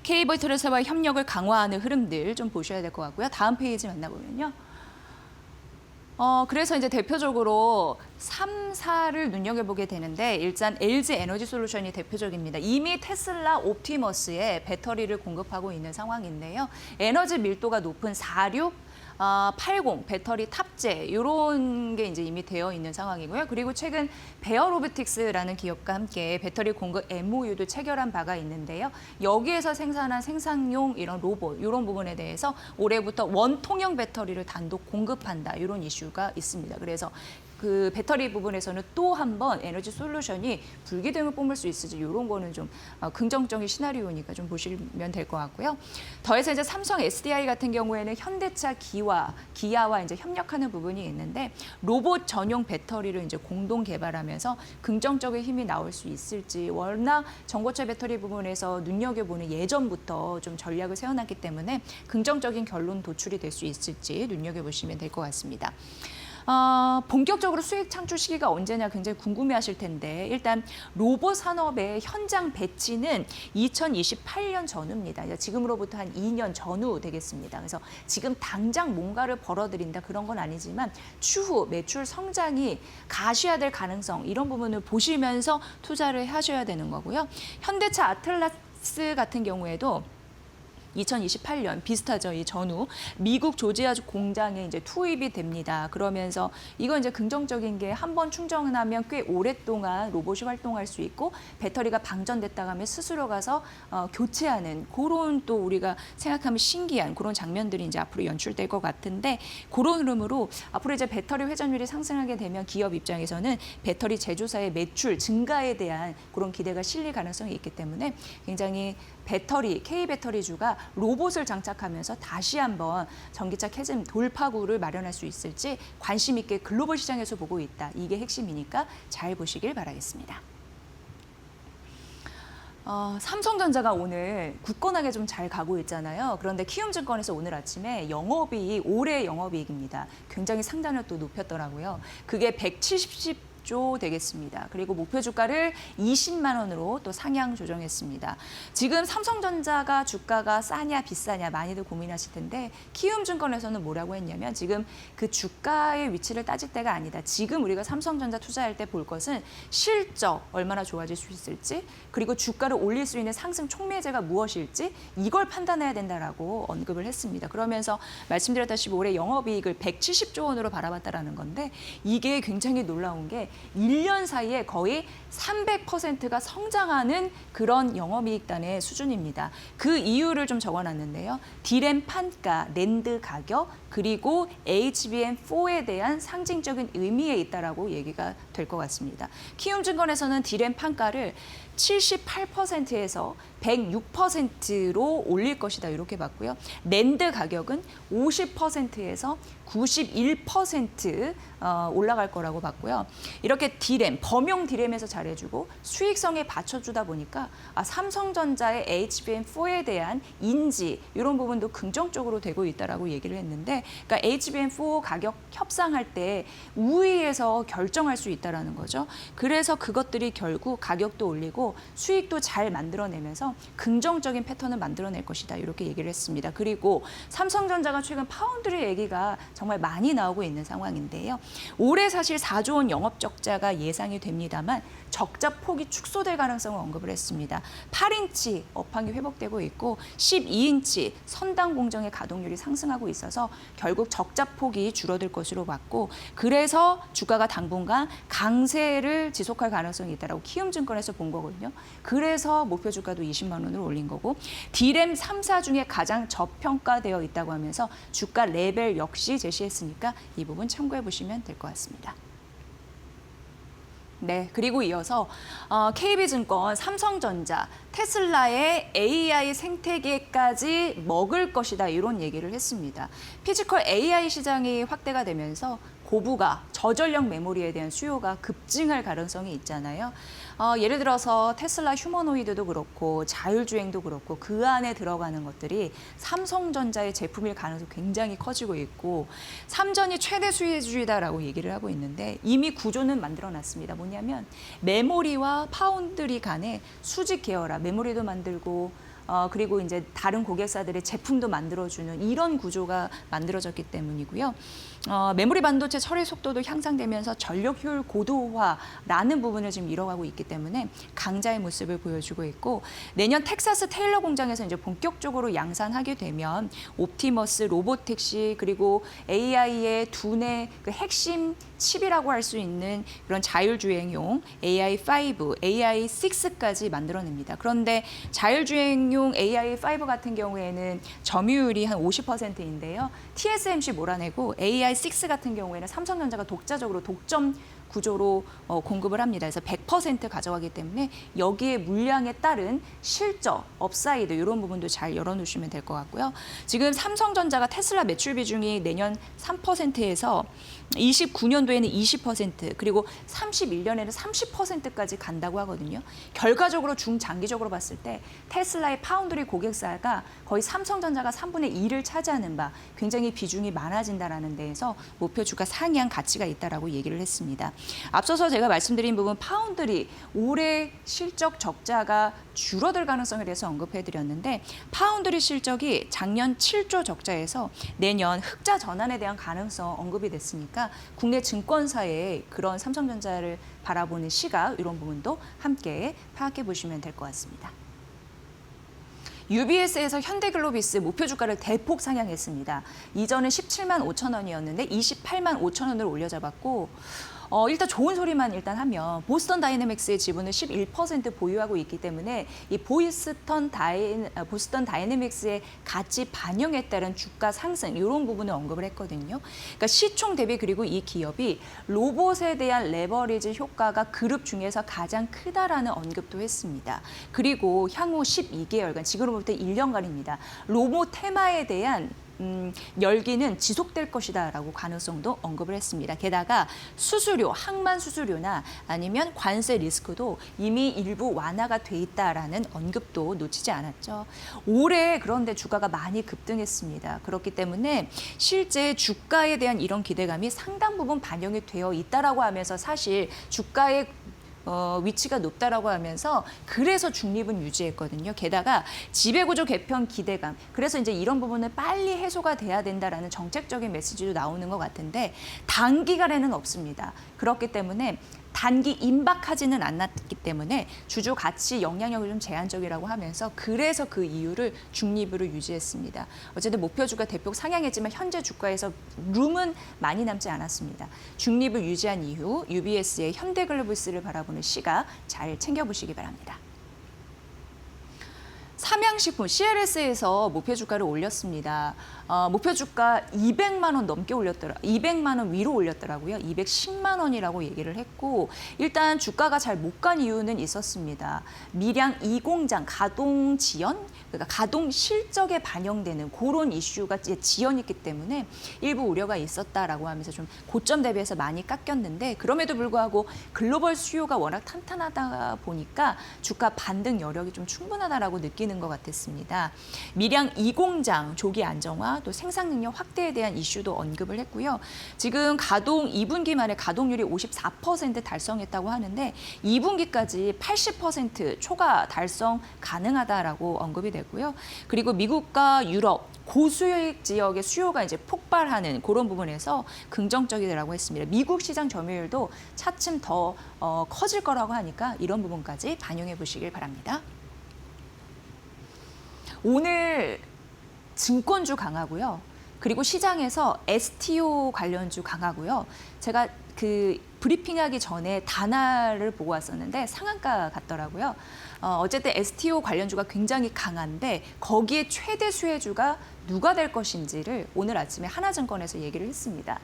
K 배터리사와 협력을 강화하는 흐름들 좀 보셔야 될 것 같고요. 다음 페이지 만나보면요. 그래서 이제 대표적으로 3, 4를 눈여겨보게 되는데 일단 LG 에너지 솔루션이 대표적입니다. 이미 테슬라 옵티머스에 배터리를 공급하고 있는 상황인데요. 에너지 밀도가 높은 46, 80 배터리 탑재 이런 게 이제 이미 되어 있는 상황이고요. 그리고 최근 베어로보틱스라는 기업과 함께 배터리 공급 MOU도 체결한 바가 있는데요. 여기에서 생산한 생산용 이런 로봇 이런 부분에 대해서 올해부터 원통형 배터리를 단독 공급한다 이런 이슈가 있습니다. 그래서 그 배터리 부분에서는 또 한 번 에너지 솔루션이 불기둥을 뿜을 수 있을지 이런 거는 좀 긍정적인 시나리오니까 좀 보시면 될 것 같고요. 더해서 이제 삼성 SDI 같은 경우에는 현대차 기아와 이제 협력하는 부분이 있는데 로봇 전용 배터리를 이제 공동 개발하면서 긍정적인 힘이 나올 수 있을지 워낙 전고체 배터리 부분에서 눈여겨보는 예전부터 좀 전략을 세워놨기 때문에 긍정적인 결론 도출이 될 수 있을지 눈여겨보시면 될 것 같습니다. 본격적으로 수익 창출 시기가 언제냐 굉장히 궁금해하실 텐데 일단 로봇 산업의 현장 배치는 2028년 전후입니다. 지금으로부터 한 2년 전후 되겠습니다. 그래서 지금 당장 뭔가를 벌어들인다 그런 건 아니지만 추후 매출 성장이 가셔야 될 가능성 이런 부분을 보시면서 투자를 하셔야 되는 거고요. 현대차 아틀라스 같은 경우에도 2028년 비슷하죠. 이 전후 미국 조지아 공장에 이제 투입이 됩니다. 그러면서 이건 이제 긍정적인 게 한 번 충전하면 꽤 오랫동안 로봇이 활동할 수 있고 배터리가 방전됐다가 하면 스스로 가서 교체하는 그런 또 우리가 생각하면 신기한 그런 장면들이 이제 앞으로 연출될 것 같은데 그런 흐름으로 앞으로 이제 배터리 회전율이 상승하게 되면 기업 입장에서는 배터리 제조사의 매출 증가에 대한 그런 기대가 실릴 가능성이 있기 때문에 굉장히 배터리, K 배터리주가 로봇을 장착하면서 다시 한번 전기차 캐즘 돌파구를 마련할 수 있을지 관심 있게 글로벌 시장에서 보고 있다. 이게 핵심이니까 잘 보시길 바라겠습니다. 삼성전자가 오늘 굳건하게 좀 잘 가고 있잖아요. 그런데 키움증권에서 오늘 아침에 올해 영업이익입니다. 굉장히 상단을 또 높였더라고요. 그게 160조 되겠습니다. 그리고 목표 주가를 20만 원으로 또 상향 조정했습니다. 지금 삼성전자가 주가가 싸냐 비싸냐 많이들 고민하실 텐데 키움증권에서는 뭐라고 했냐면 지금 그 주가의 위치를 따질 때가 아니다. 지금 우리가 삼성전자 투자할 때 볼 것은 실적 얼마나 좋아질 수 있을지 그리고 주가를 올릴 수 있는 상승 촉매제가 무엇일지 이걸 판단해야 된다라고 언급을 했습니다. 그러면서 말씀드렸다시피 올해 영업이익을 170조 원으로 바라봤다라는 건데 이게 굉장히 놀라운 게 1년 사이에 거의 300%가 성장하는 그런 영업이익단의 수준입니다. 그 이유를 좀 적어놨는데요. 디램 판가, 낸드 가격, 그리고 HBM4에 대한 상징적인 의미에 있다라고 얘기가 될 것 같습니다. 키움증권에서는 디램 판가를 78%에서 106%로 올릴 것이다 이렇게 봤고요. 낸드 가격은 50%에서 91% 올라갈 거라고 봤고요. 이렇게 디램, 범용 디램에서 잘해주고 수익성에 받쳐주다 보니까 삼성전자의 HBM4에 대한 인지 이런 부분도 긍정적으로 되고 있다라고 얘기를 했는데 그러니까 HBM4 가격 협상할 때 우위에서 결정할 수 있다라는 거죠. 그래서 그것들이 결국 가격도 올리고 수익도 잘 만들어내면서 긍정적인 패턴을 만들어낼 것이다 이렇게 얘기를 했습니다. 그리고 삼성전자가 최근 파운드리 얘기가 정말 많이 나오고 있는 상황인데요. 올해 사실 4조 원 영업 적자가 예상이 됩니다만 적자 폭이 축소될 가능성을 언급을 했습니다. 8인치 업황이 회복되고 있고 12인치 선당 공정의 가동률이 상승하고 있어서 결국 적자 폭이 줄어들 것으로 봤고 그래서 주가가 당분간 강세를 지속할 가능성이 있다라고 키움증권에서 본 거거든요. 그래서 목표 주가도 20만 원으로 올린 거고 디램 3사 중에 가장 저평가되어 있다고 하면서 주가 레벨 역시 제시했으니까 이 부분 참고해 보시면 될 것 같습니다. 네, 그리고 이어서 KB증권, 삼성전자, 테슬라의 AI 생태계까지 먹을 것이다 이런 얘기를 했습니다. 피지컬 AI 시장이 확대가 되면서 고부가 저전력 메모리에 대한 수요가 급증할 가능성이 있잖아요. 예를 들어서 테슬라 휴머노이드도 그렇고 자율주행도 그렇고 그 안에 들어가는 것들이 삼성전자의 제품일 가능성이 굉장히 커지고 있고 삼전이 최대 수혜주이다라고 얘기를 하고 있는데 이미 구조는 만들어놨습니다. 뭐냐면 메모리와 파운드리 간의 수직 계열화, 메모리도 만들고 그리고 이제 다른 고객사들의 제품도 만들어주는 이런 구조가 만들어졌기 때문이고요. 메모리 반도체 처리 속도도 향상되면서 전력 효율 고도화라는 부분을 지금 이뤄가고 있기 때문에 강자의 모습을 보여주고 있고 내년 텍사스 테일러 공장에서 이제 본격적으로 양산하게 되면 옵티머스, 로보택시 그리고 AI의 두뇌 그 핵심 칩이라고 할 수 있는 그런 자율주행용 AI5, AI6까지 만들어냅니다. 그런데 자율주행용 AI5 같은 경우에는 점유율이 한 50%인데요. TSMC 몰아내고 AI6 같은 경우에는 삼성전자가 독자적으로 독점 구조로 공급을 합니다. 그래서 100% 가져가기 때문에 여기에 물량에 따른 실적, 업사이드 이런 부분도 잘 열어놓으시면 될 것 같고요. 지금 삼성전자가 테슬라 매출 비중이 내년 3%에서 29년도에는 20% 그리고 31년에는 30%까지 간다고 하거든요. 결과적으로 중장기적으로 봤을 때 테슬라의 파운드리 고객사가 거의 삼성전자가 3분의 2를 차지하는 바 굉장히 비중이 많아진다라는 데에서 목표 주가 상향 가치가 있다라고 얘기를 했습니다. 앞서서 제가 말씀드린 부분 파운드리 올해 실적 적자가 줄어들 가능성에 대해서 언급해드렸는데 파운드리 실적이 작년 7조 적자에서 내년 흑자 전환에 대한 가능성 언급이 됐으니까 국내 증권사의 그런 삼성전자를 바라보는 시각 이런 부분도 함께 파악해 보시면 될 것 같습니다. UBS에서 현대글로비스 목표 주가를 대폭 상향했습니다. 이전은 17만 5천 원이었는데 28만 5천 원을 올려잡았고 일단 좋은 소리만 일단 하면 보스턴 다이내믹스의 지분을 11% 보유하고 있기 때문에 이 보스턴 다이내믹스의 가치 반영에 따른 주가 상승 이런 부분을 언급을 했거든요. 그러니까 시총 대비 그리고 이 기업이 로봇에 대한 레버리지 효과가 그룹 중에서 가장 크다라는 언급도 했습니다. 그리고 향후 12개월간 지금으로부터 1년간입니다. 로봇 테마에 대한 열기는 지속될 것이다라고 가능성도 언급을 했습니다. 게다가 수수료, 항만 수수료나 아니면 관세 리스크도 이미 일부 완화가 돼 있다라는 언급도 놓치지 않았죠. 올해 그런데 주가가 많이 급등했습니다. 그렇기 때문에 실제 주가에 대한 이런 기대감이 상당 부분 반영이 되어 있다라고 하면서 사실 주가의 위치가 높다라고 하면서 그래서 중립은 유지했거든요. 게다가 지배구조 개편 기대감. 그래서 이제 이런 부분은 빨리 해소가 돼야 된다라는 정책적인 메시지도 나오는 것 같은데 단기간에는 없습니다. 그렇기 때문에 단기 임박하지는 않았기 때문에 주주 가치 영향력이 좀 제한적이라고 하면서 그래서 그 이유를 중립으로 유지했습니다. 어쨌든 목표주가 대폭 상향했지만 현재 주가에서 룸은 많이 남지 않았습니다. 중립을 유지한 이후 UBS의 현대글로벌스를 바라보는 시각 잘 챙겨보시기 바랍니다. 삼양식품 CLS에서 목표 주가를 올렸습니다. 목표 주가 200만 원 넘게 200만 원 위로 올렸더라고요. 210만 원이라고 얘기를 했고 일단 주가가 잘 못 간 이유는 있었습니다. 밀양 2공장 가동 지연, 그러니까 가동 실적에 반영되는 그런 이슈가 지연이 있기 때문에 일부 우려가 있었다라고 하면서 좀 고점 대비해서 많이 깎였는데 그럼에도 불구하고 글로벌 수요가 워낙 탄탄하다 보니까 주가 반등 여력이 좀 충분하다라고 느끼는 것 같았습니다. 밀양 2공장 조기 안정화 또 생산 능력 확대에 대한 이슈도 언급을 했고요. 지금 가동 2분기 만에 가동률이 54% 달성했다고 하는데 2분기까지 80% 초과 달성 가능하다라고 언급이 됐고요. 그리고 미국과 유럽 고수익 지역의 수요가 이제 폭발하는 그런 부분에서 긍정적이라고 했습니다. 미국 시장 점유율도 차츰 더 커질 거라고 하니까 이런 부분까지 반영해 보시길 바랍니다. 오늘 증권주 강하고요. 그리고 시장에서 STO 관련주 강하고요. 제가 그 브리핑하기 전에 단화를 보고 왔었는데 상한가 같더라고요. 어쨌든 STO 관련주가 굉장히 강한데 거기에 최대 수혜주가 누가 될 것인지를 오늘 아침에 하나증권에서 얘기를 했습니다.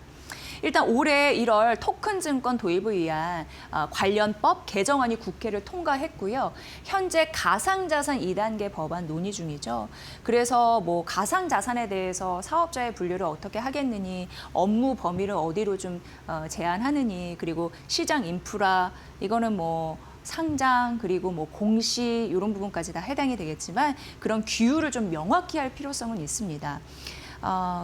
일단 올해 1월 토큰증권 도입을 위한 관련법 개정안이 국회를 통과했고요. 현재 가상자산 2단계 법안 논의 중이죠. 그래서 뭐 가상자산에 대해서 사업자의 분류를 어떻게 하겠느니, 업무 범위를 어디로 좀 제한하느니, 그리고 시장 인프라, 이거는 뭐 상장 그리고 뭐 공시 이런 부분까지 다 해당이 되겠지만 그런 규율을 좀 명확히 할 필요성은 있습니다.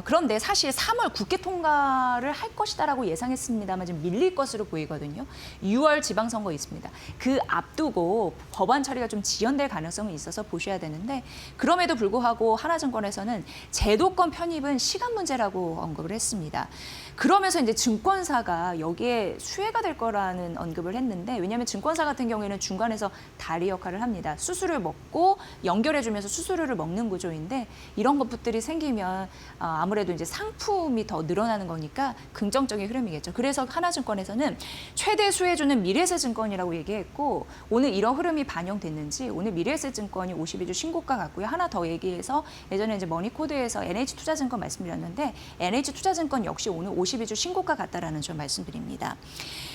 그런데 사실 3월 국회 통과를 할 것이다라고 예상했습니다만 지금 밀릴 것으로 보이거든요. 6월 지방선거 있습니다. 그 앞두고 법안 처리가 좀 지연될 가능성은 있어서 보셔야 되는데 그럼에도 불구하고 하나증권에서는 제도권 편입은 시간 문제라고 언급을 했습니다. 그러면서 이제 증권사가 여기에 수혜가 될 거라는 언급을 했는데 왜냐하면 증권사 같은 경우에는 중간에서 다리 역할을 합니다. 수수료를 먹고 연결해주면서 수수료를 먹는 구조인데 이런 것들이 생기면 아무래도 이제 상품이 더 늘어나는 거니까 긍정적인 흐름이겠죠. 그래서 하나증권에서는 최대 수혜주는 미래에셋증권이라고 얘기했고 오늘 이런 흐름이 반영됐는지 오늘 미래에셋증권이 52주 신고가 같고요. 하나 더 얘기해서 예전에 이제 머니코드에서 NH투자증권 말씀드렸는데 NH투자증권 역시 오늘 52주 신고가 같다라는 점 말씀드립니다.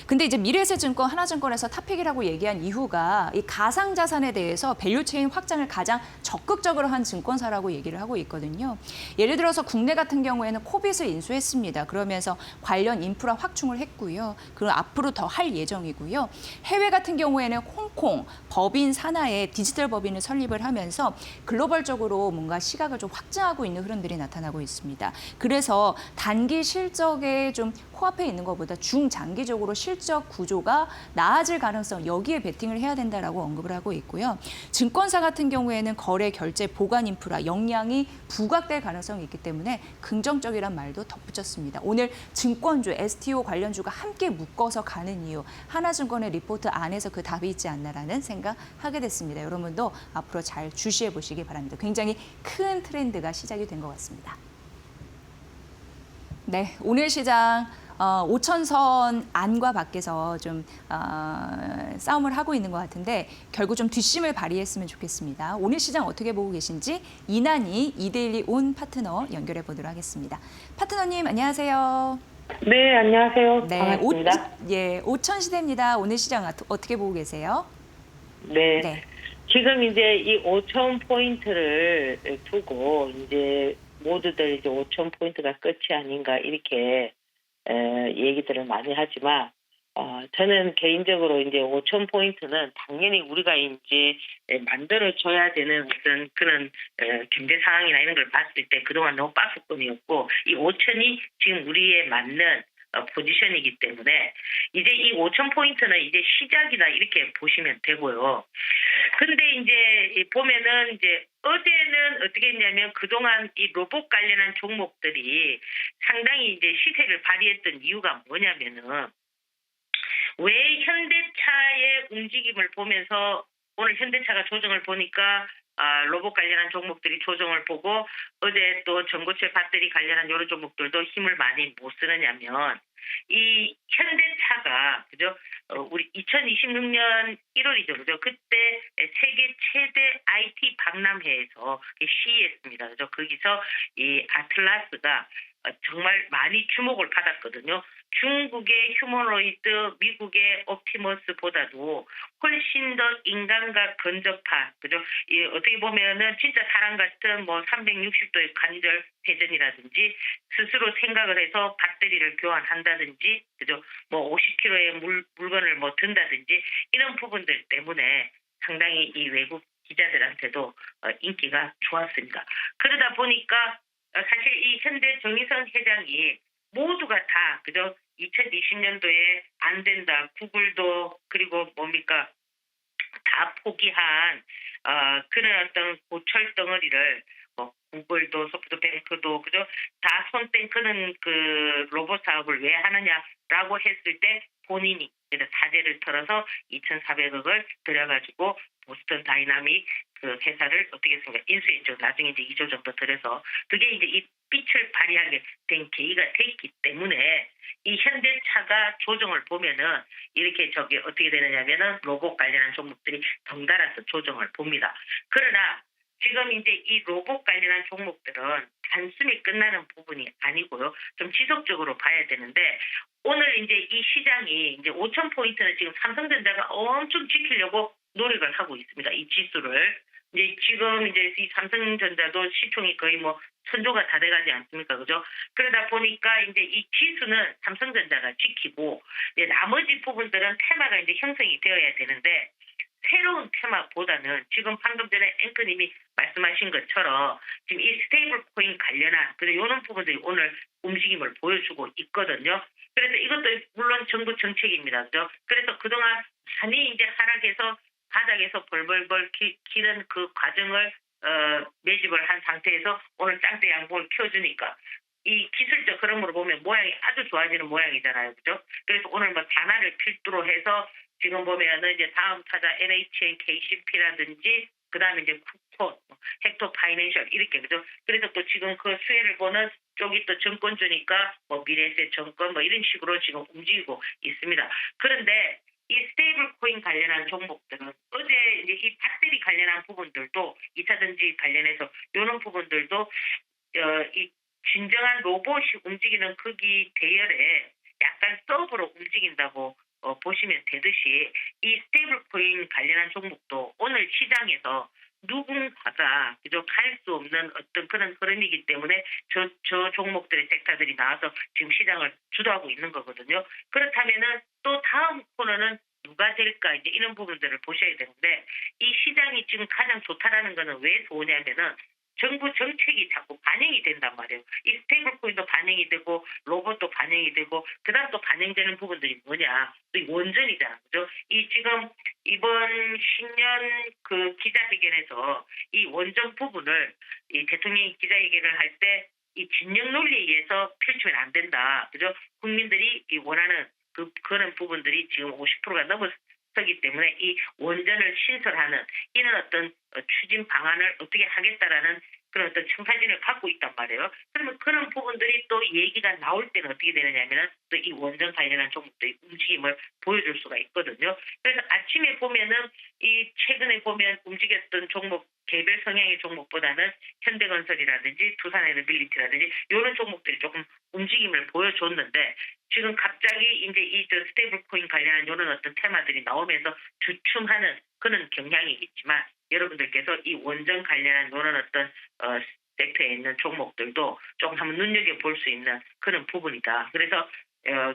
근데 이제 미래에셋증권 하나증권에서 탑픽이라고 얘기한 이유가 이 가상자산에 대해서 밸류체인 확장을 가장 적극적으로 한 증권사라고 얘기를 하고 있거든요. 예를 들어서 국내 같은 경우에는 코빗을 인수했습니다. 그러면서 관련 인프라 확충을 했고요. 그리고 앞으로 더 할 예정이고요. 해외 같은 경우에는 홍콩 법인 산하에 디지털 법인을 설립을 하면서 글로벌적으로 뭔가 시각을 좀 확장하고 있는 흐름들이 나타나고 있습니다. 그래서 단기 실적에 좀 코앞에 있는 것보다 중장기적으로 실적 구조가 나아질 가능성 여기에 베팅을 해야 된다라고 언급을 하고 있고요. 증권사 같은 경우에는 거래, 결제, 보관 인프라 역량이 부각될 가능성이 있기 때문에 긍정적이란 말도 덧붙였습니다. 오늘 증권주, STO 관련주가 함께 묶어서 가는 이유 하나증권의 리포트 안에서 그 답이 있지 않나라는 생각하게 됐습니다. 여러분도 앞으로 잘 주시해 보시기 바랍니다. 굉장히 큰 트렌드가 시작이 된 것 같습니다. 네, 오늘 시장 5천선 안과 밖에서 좀 싸움을 하고 있는 것 같은데 결국 좀 뒷심을 발휘했으면 좋겠습니다. 오늘 시장 어떻게 보고 계신지 이난희 이데일리 온 파트너 연결해 보도록 하겠습니다. 파트너님 안녕하세요. 네, 안녕하세요. 네, 반갑습니다. 5천 시대입니다. 오늘 시장 어떻게 보고 계세요? 네. 네. 지금 이제 이 5천 포인트를 두고 이제 모두들 이제 5천 포인트가 끝이 아닌가 이렇게 얘기들을 많이 하지만 저는 개인적으로 이제 5천 포인트는 당연히 우리가 이제 만들어 줘야 되는 어떤 그런 경제 상황이나 이런 걸 봤을 때 그동안 너무 박스권이었고 이 5천이 지금 우리에 맞는 포지션이기 때문에 이제 이 5천 포인트는 이제 시작이다 이렇게 보시면 되고요. 근데 이제 보면은 이제 어제는 어떻게 했냐면 그동안 이 로봇 관련한 종목들이 상당히 이제 시세를 발휘했던 이유가 뭐냐면은 왜 현대차의 움직임을 보면서 오늘 현대차가 조정을 보니까 로봇 관련한 종목들이 조정을 보고 어제 또 전고체 배터리 관련한 이런 종목들도 힘을 많이 못 쓰느냐면 이 현대차가 그죠? 우리 2026년 1월이죠, 그죠? 그때 세계 최대 IT 박람회에서 CES입니다, 그죠? 거기서 이 아틀라스가 정말 많이 주목을 받았거든요. 중국의 휴머노이드, 미국의 옵티머스보다도 훨씬 더 인간과 근접한, 그죠? 어떻게 보면은 진짜 사람 같은 뭐 360도의 관절 회전이라든지 스스로 생각을 해서 배터리를 교환한다든지, 그죠? 뭐 50kg의 물건을 뭐 든다든지 이런 부분들 때문에 상당히 이 외국 기자들한테도 인기가 좋았습니다. 그러다 보니까 사실 이 현대 정의선 회장이 모두가 다 그죠? 2020년도에 안 된다. 구글도 그리고 뭡니까? 다 포기한 그런 어떤 고철 덩어리를 뭐 구글도 소프트뱅크도 그죠? 다 손 땡크는 그 로봇 사업을 왜 하느냐라고 했을 때 본인이 그래서 사재를 털어서 2,400억을 들여가지고 보스턴 다이나믹 그 회사를 어떻게 했습니까? 인수했죠. 나중에 이제 2조 정도 들여서 그게 이제 이 빛을 발휘하게 된 계기가 됐기 때문에 이 현대차가 조정을 보면은 이렇게 저기 어떻게 되느냐면은 로봇 관련한 종목들이 덩달아서 조정을 봅니다. 그러나 지금 이제 이 로봇 관련한 종목들은 단숨에 끝나는 부분이 아니고요. 좀 지속적으로 봐야 되는데 오늘 이제 이 시장이 이제 5천 포인트는 지금 삼성전자가 엄청 지키려고 노력을 하고 있습니다. 이 지수를. 이제 지금 이제 이 삼성전자도 시총이 거의 뭐 1,000조가 다 돼가지 않습니까? 그죠? 그러다 보니까 이제 이 지수는 삼성전자가 지키고 이제 나머지 부분들은 테마가 이제 형성이 되어야 되는데 새로운 테마보다는 지금 방금 전에 앵커님이 말씀하신 것처럼 지금 이 스테이블 코인 관련한 이런 부분들이 오늘 움직임을 보여주고 있거든요. 그래서 이것도 물론 정부 정책입니다. 그죠? 그래서 그동안 많이 이제 하락해서 바닥에서 벌벌벌 기는 그 과정을 매집을 한 상태에서 오늘 짱대 양봉을 켜주니까 이 기술적 흐름으로 보면 모양이 아주 좋아지는 모양이잖아요. 그죠? 그래서 오늘 뭐 단화를 필두로 해서 지금 보면은 이제 다음 타자 NHN KCP라든지 그다음에 이제 쿠폰, 헥토 파이낸셜 이렇게 그죠? 그래서 또 지금 그 수혜를 보는 쪽이 또 정권주니까 뭐 미래에셋 정권 뭐 이런 식으로 지금 움직이고 있습니다. 그런데 이 스테이블 코인 관련한 종목들은 어제 이제 이 배터리 관련한 부분들도 2차전지 관련해서 이런 부분들도 이 진정한 로봇이 움직이는 거기 대열에 약간 서브로 움직인다고 보시면 되듯이 이 스테이블 코인 관련한 종목도 오늘 시장에서 누군가가 그저 갈 수 없는 어떤 그런 흐름이기 때문에 저 종목들의 섹터들이 나와서 지금 시장을 주도하고 있는 거거든요. 그렇다면은 또 다음 코너는 누가 될까 이제 이런 부분들을 보셔야 되는데 이 시장이 지금 가장 좋다라는 거는 왜 좋으냐면은 정부 정책이 자꾸 반영이 된단 말이에요. 이 스테이블 코인도 반영이 되고 로봇도 반영이 되고 그다음 또 반영되는 부분들이 뭐냐? 또 이 원전이잖아. 그죠? 이 지금 이번 신년 그 기자회견에서 이 원전 부분을 이 대통령이 기자회견을 할 때 이 진영 논리에 의해서 펼치면 안 된다. 그죠? 국민들이 이 원하는 그런 부분들이 지금 50%가 넘어서기 때문에 이 원전을 신설하는 이런 어떤 추진 방안을 어떻게 하겠다라는 그런 어떤 청사진을 갖고 있단 말이에요. 그러면 그런 부분들이 또 얘기가 나올 때는 어떻게 되느냐면은 또 이 원전 관련한 종목들이 움직임을 보여줄 수가 있거든요. 그래서 아침에 보면은 이 최근에 보면 움직였던 종목 개별 성향의 종목보다는 현대건설이라든지 두산에너빌리티라든지 이런 종목들이 조금 움직임을 보여줬는데 지금 갑자기 이제 이 스테이블 코인 관련한 이런 어떤 테마들이 나오면서 주춤하는 그런 경향이겠지만 여러분들께서 이 원전 관련한 이런 어떤 섹터에 있는 종목들도 조금 한번 눈여겨볼 수 있는 그런 부분이다. 그래서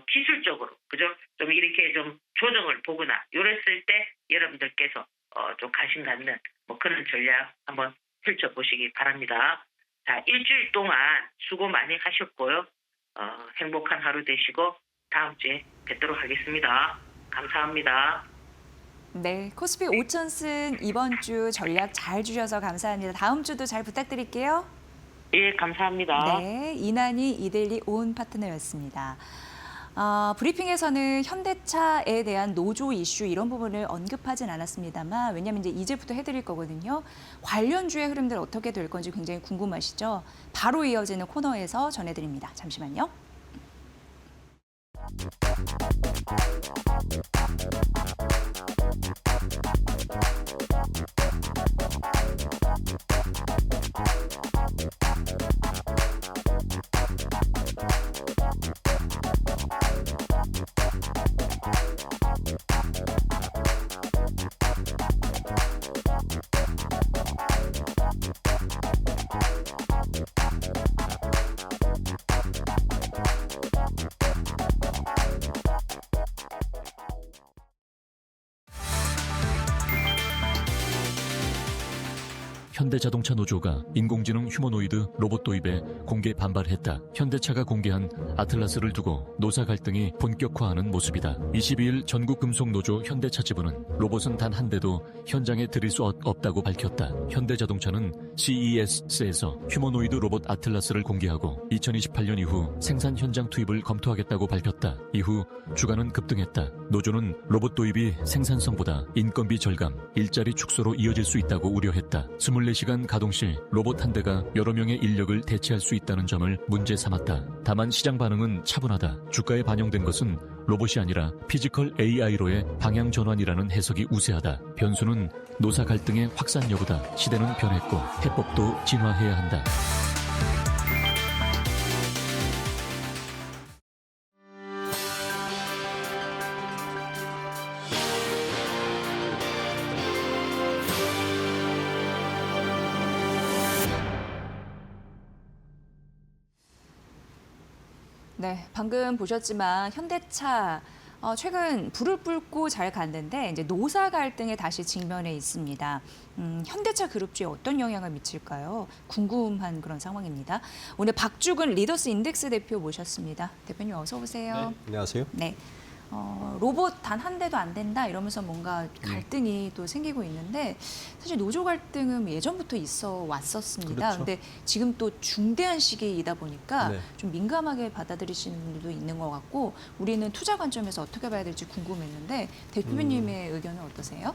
기술적으로 그죠? 좀 이렇게 좀 조정을 보거나 이랬을 때 여러분들께서 좀 관심 갖는 뭐 그런 전략 한번 펼쳐보시기 바랍니다. 자, 일주일 동안 수고 많이 하셨고요. 행복한 하루 되시고 다음 주에 뵙도록 하겠습니다. 감사합니다. 네, 코스피 5,000승 이번 주 전략 잘 주셔서 감사합니다. 다음 주도 잘 부탁드릴게요. 예, 감사합니다. 네, 이난희 이데일리 온 파트너였습니다. 브리핑에서는 현대차에 대한 노조 이슈 이런 부분을 언급하진 않았습니다만 왜냐하면 이제부터 해드릴 거거든요. 관련주의 흐름들 어떻게 될 건지 굉장히 궁금하시죠? 바로 이어지는 코너에서 전해드립니다. 잠시만요. 현대자동차 노조가 인공지능 휴머노이드 로봇 도입에 공개 반발했다. 현대차가 공개한 아틀라스를 두고 노사 갈등이 본격화하는 모습이다. 22일 전국금속노조 현대차 지부는 로봇은 단 한 대도 현장에 들일 수 없다고 밝혔다. 현대자동차는 CES에서 휴머노이드 로봇 아틀라스를 공개하고 2028년 이후 생산 현장 투입을 검토하겠다고 밝혔다. 이후 주가는 급등했다. 노조는 로봇 도입이 생산성보다 인건비 절감, 일자리 축소로 이어질 수 있다고 우려했다. 24시간 가동 시 로봇 한 대가 여러 명의 인력을 대체할 수 있다는 점을 문제 삼았다. 다만 시장 반응은 차분하다. 주가에 반영된 것은 로봇이 아니라 피지컬 AI로의 방향 전환이라는 해석이 우세하다. 변수는 노사 갈등의 확산 여부다. 시대는 변했고 해법도 진화해야 한다. 네, 방금 보셨지만 현대차 최근 불을 뿜고 잘 갔는데 이제 노사 갈등에 다시 직면해 있습니다. 현대차 그룹주에 어떤 영향을 미칠까요? 궁금한 그런 상황입니다. 오늘 박주근 리더스 인덱스 대표 모셨습니다. 대표님 어서 오세요. 네, 안녕하세요. 네. 로봇 단 한 대도 안 된다 이러면서 뭔가 갈등이 또 생기고 있는데 사실 노조 갈등은 예전부터 있어 왔었습니다. 그렇죠. 근데 지금 또 중대한 시기이다 보니까 네. 좀 민감하게 받아들이시는 분들도 있는 것 같고 우리는 투자 관점에서 어떻게 봐야 될지 궁금했는데 대표님의 의견은 어떠세요?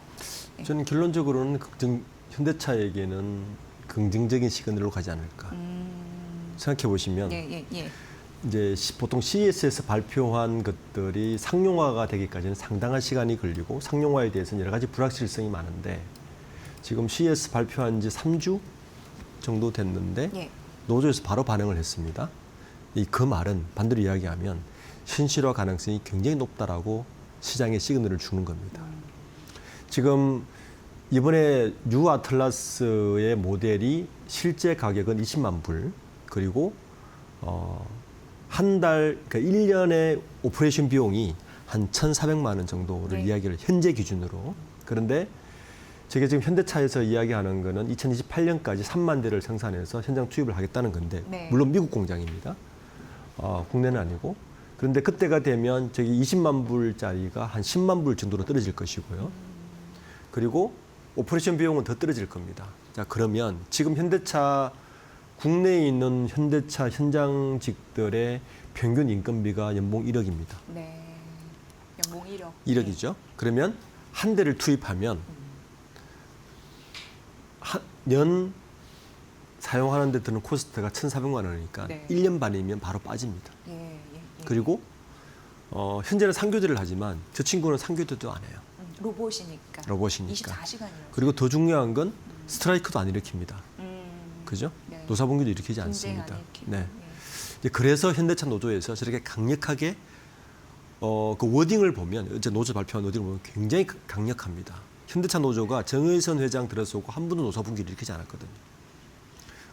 네. 저는 결론적으로는 현대차에게는 긍정적인 시그널로 가지 않을까 생각해 보시면 예. 이제 보통 CES에서 발표한 것들이 상용화가 되기까지는 상당한 시간이 걸리고 상용화에 대해서는 여러 가지 불확실성이 많은데 지금 CES 발표한 지 3주 정도 됐는데 예. 노조에서 바로 반응을 했습니다. 그 말은 반대로 이야기하면 현실화 가능성이 굉장히 높다라고 시장에 시그널을 주는 겁니다. 지금 이번에 뉴 아틀라스의 모델이 실제 가격은 20만 불 그리고 한 달, 그러니까 1년의 오퍼레이션 비용이 한 1,400만 원 정도를 네. 이야기를 현재 기준으로. 그런데 저게 지금 현대차에서 이야기하는 거는 2028년까지 3만 대를 생산해서 현장 투입을 하겠다는 건데 네. 물론 미국 공장입니다. 국내는 아니고. 그런데 그때가 되면 저기 20만 불짜리가 한 10만 불 정도로 떨어질 것이고요. 그리고 오퍼레이션 비용은 더 떨어질 겁니다. 자, 그러면 지금 현대차 국내에 있는 현대차 현장직들의 평균 인건비가 연봉 1억입니다. 네. 연봉 1억. 1억이죠. 그러면 한 대를 투입하면 연 사용하는 데 드는 코스트가 1,400만 원이니까 네. 1년 반이면 바로 빠집니다. 예. 그리고 현재는 상교대를 하지만 저 친구는 상교대도 안 해요. 로봇이니까. 로봇이니까. 24시간이요. 그리고 더 중요한 건 스트라이크도 안 일으킵니다. 그죠? 네. 노사분규도 일으키지 분쟁 않습니다. 안 일으키고. 네. 예. 이제 그래서 현대차 노조에서 저렇게 강력하게 그 워딩을 보면 이제 노조 발표한 워딩을 보면 굉장히 강력합니다. 현대차 노조가 정의선 회장 들어서고 한 번도 노사분규를 일으키지 않았거든요.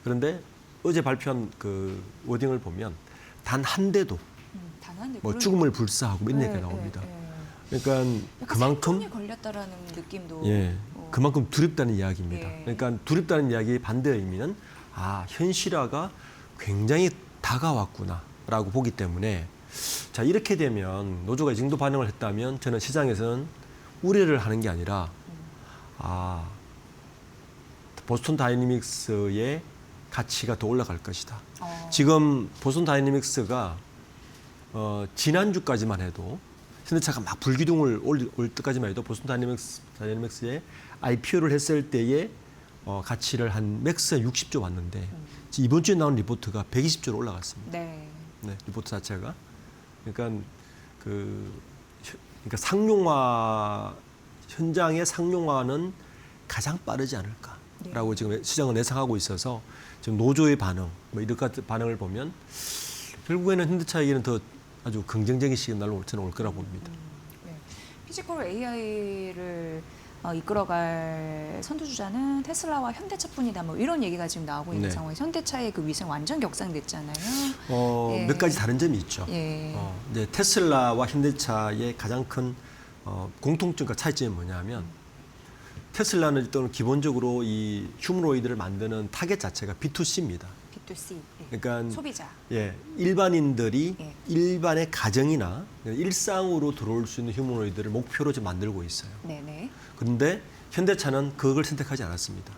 그런데 어제 발표한 그 워딩을 보면 단 한 대도 단한데 뭐 죽음을 불사하고 뭐 이런 얘기가 나옵니다. 그러니까 그만큼 생존이 걸렸다라는 느낌도 예, 그만큼 두렵다는 이야기입니다. 예. 그러니까 두렵다는 이야기의 반대 의미는 현실화가 굉장히 다가왔구나라고 보기 때문에 자 이렇게 되면 노조가 이 정도 반응을 했다면 저는 시장에서는 우려를 하는 게 아니라 보스턴 다이내믹스의 가치가 더 올라갈 것이다. 지금 보스턴 다이내믹스가 지난주까지만 해도 현대차가 막 불기둥을 올 때까지만 해도 보스턴 다이내믹스의 IPO를 했을 때의 가치를 한 맥스가 60조 왔는데 이번 주에 나온 리포트가 120조로 올라갔습니다. 네. 네, 리포트 자체가 그러니까 상용화 현장의 상용화는 가장 빠르지 않을까라고 지금 시장은 예상하고 있어서 지금 노조의 반응, 뭐 이런 같은 반응을 보면 결국에는 현대차에게는 더 아주 긍정적인 시그널로 저는 올 거라고 봅니다. 네. 피지컬 AI를 이끌어갈 선두주자는 테슬라와 현대차뿐이다. 뭐 이런 얘기가 지금 나오고 있는 네. 상황에서 현대차의 그 위상 완전 격상됐잖아요. 예. 몇 가지 다른 점이 있죠. 예. 이제 테슬라와 현대차의 가장 큰 공통점과 차이점이 뭐냐면 테슬라는 일단 기본적으로 이 휴머노이드를 만드는 타겟 자체가 B2C입니다. B2C. 그러니까 소비자. 일반인들이 예. 일반의 가정이나 일상으로 들어올 수 있는 휴머노이드를 목표로 지금 만들고 있어요. 네네. 그런데 현대차는 그걸 선택하지 않았습니다.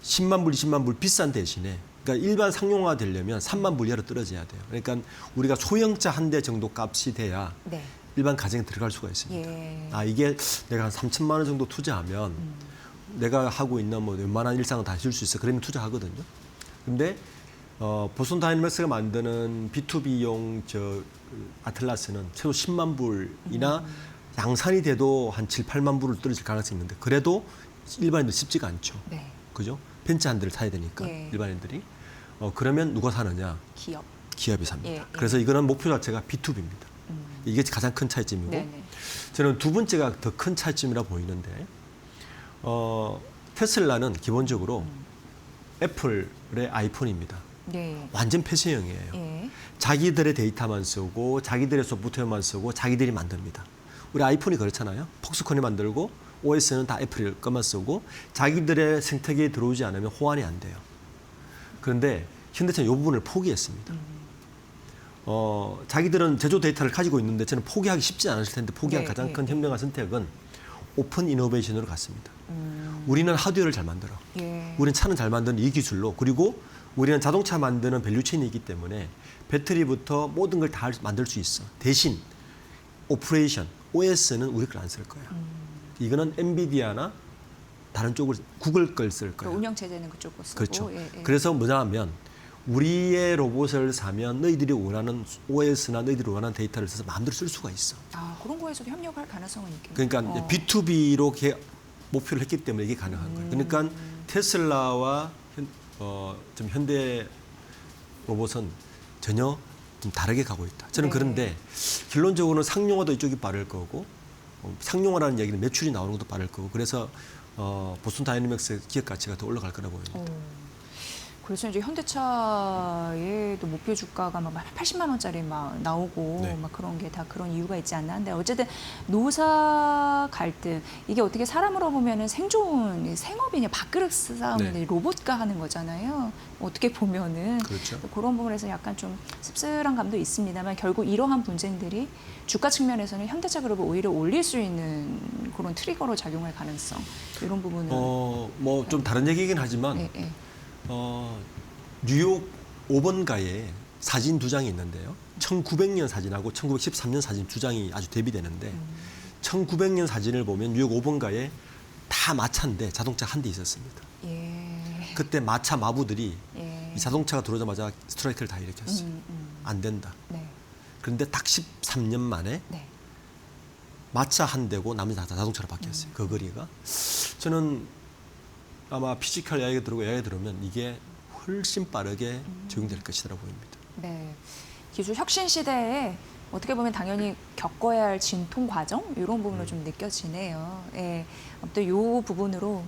10만 불, 20만 불 비싼 대신에 그러니까 일반 상용화 되려면 3만 불 이하로 떨어져야 돼요. 그러니까 우리가 소형차 한 대 정도 값이 돼야 네. 일반 가정에 들어갈 수가 있습니다. 예. 이게 내가 한 3천만 원 정도 투자하면 내가 하고 있는 뭐 웬만한 일상을 다 해줄 수 있어. 그러면 투자하거든요. 근데 보스턴 다이내믹스가 만드는 B2B용 아틀라스는 최소 10만 불이나 양산이 돼도 한 7, 8만 불을 떨어질 가능성이 있는데 그래도 일반인들 쉽지가 않죠. 네. 그죠? 벤츠 한 대를 타야 되니까 예. 일반인들이. 그러면 누가 사느냐? 기업. 기업이 삽니다. 예. 그래서 이거는 목표 자체가 B2B입니다. 이게 가장 큰 차이점이고 네네. 저는 두 번째가 더 큰 차이점이라 보이는데 테슬라는 기본적으로 애플의 아이폰입니다. 네. 완전 폐쇄형이에요. 예. 자기들의 데이터만 쓰고 자기들의 소프트웨어만 쓰고 자기들이 만듭니다. 우리 아이폰이 그렇잖아요. 폭스콘이 만들고 OS는 다 애플 것만 쓰고 자기들의 생태계에 들어오지 않으면 호환이 안 돼요. 그런데 현대차는 이 부분을 포기했습니다. 자기들은 제조 데이터를 가지고 있는데 저는 포기하기 쉽지 않았을 텐데 포기한 네, 가장 큰 현명한 선택은 오픈 이노베이션으로 갔습니다. 음. 우리는 하드웨어를 잘 만들어. 예. 우리는 차는 잘 만드는 이 기술로 그리고 우리는 자동차 만드는 밸류체인이 있기 때문에 배터리부터 모든 걸 다 만들 수 있어. 대신 오퍼레이션, OS는 우리 걸 안 쓸 거야. 이거는 엔비디아나 다른 쪽을 구글 걸 쓸 그 거야. 운영 체제는 그쪽 거 쓰고. 그렇죠. 예, 예. 그래서 뭐냐 하면 우리의 로봇을 사면 너희들이 원하는 OS나 너희들이 원하는 데이터를 써서 마음대로 쓸 수가 있어. 그런 거에서도 협력할 가능성은 있겠네요. 그러니까 B2B로 목표를 했기 때문에 이게 가능한 거예요. 그러니까 테슬라와 좀 현대 로봇은 전혀 좀 다르게 가고 있다. 저는 네. 그런데 결론적으로는 상용화도 이쪽이 빠를 거고 상용화라는 얘기는 매출이 나오는 것도 빠를 거고 그래서 보스턴 다이내믹스의 기업 가치가 더 올라갈 거라고 보입니다. 그래서 이제 현대차의 또 목표 주가가 막 80만 원짜리 막 나오고 네. 막 그런 게 다 그런 이유가 있지 않나. 근데 어쨌든 노사 갈등 이게 어떻게 사람으로 보면은 생존 생업이냐 밥그릇 싸움인데 네. 로봇과 하는 거잖아요. 어떻게 보면은 그렇죠. 그런 부분에서 약간 좀 씁쓸한 감도 있습니다만 결국 이러한 분쟁들이 주가 측면에서는 현대차 그룹을 오히려 올릴 수 있는 그런 트리거로 작용할 가능성 이런 부분은 뭐 좀 다른 얘기긴 하지만 예, 예. 뉴욕 5번가에 사진 두 장이 있는데요. 1900년 사진하고 1913년 사진 두 장이 아주 대비되는데 1900년 사진을 보면 뉴욕 5번가에 다 마차인데 자동차 한 대 있었습니다. 예. 그때 마차 마부들이 예. 이 자동차가 들어오자마자 스트라이크를 다 일으켰어요. 안 된다. 네. 그런데 딱 13년 만에 네. 마차 한 대고 나머지 다 자동차로 바뀌었어요. 그 거리가. 저는 아마 피지컬 이야기 들으면 이게 훨씬 빠르게 적용될 것이라고 보입니다. 네. 기술 혁신 시대에 어떻게 보면 당연히 겪어야 할 진통 과정 이런 부분으로 좀 느껴지네요. 예. 아무튼 이 부분으로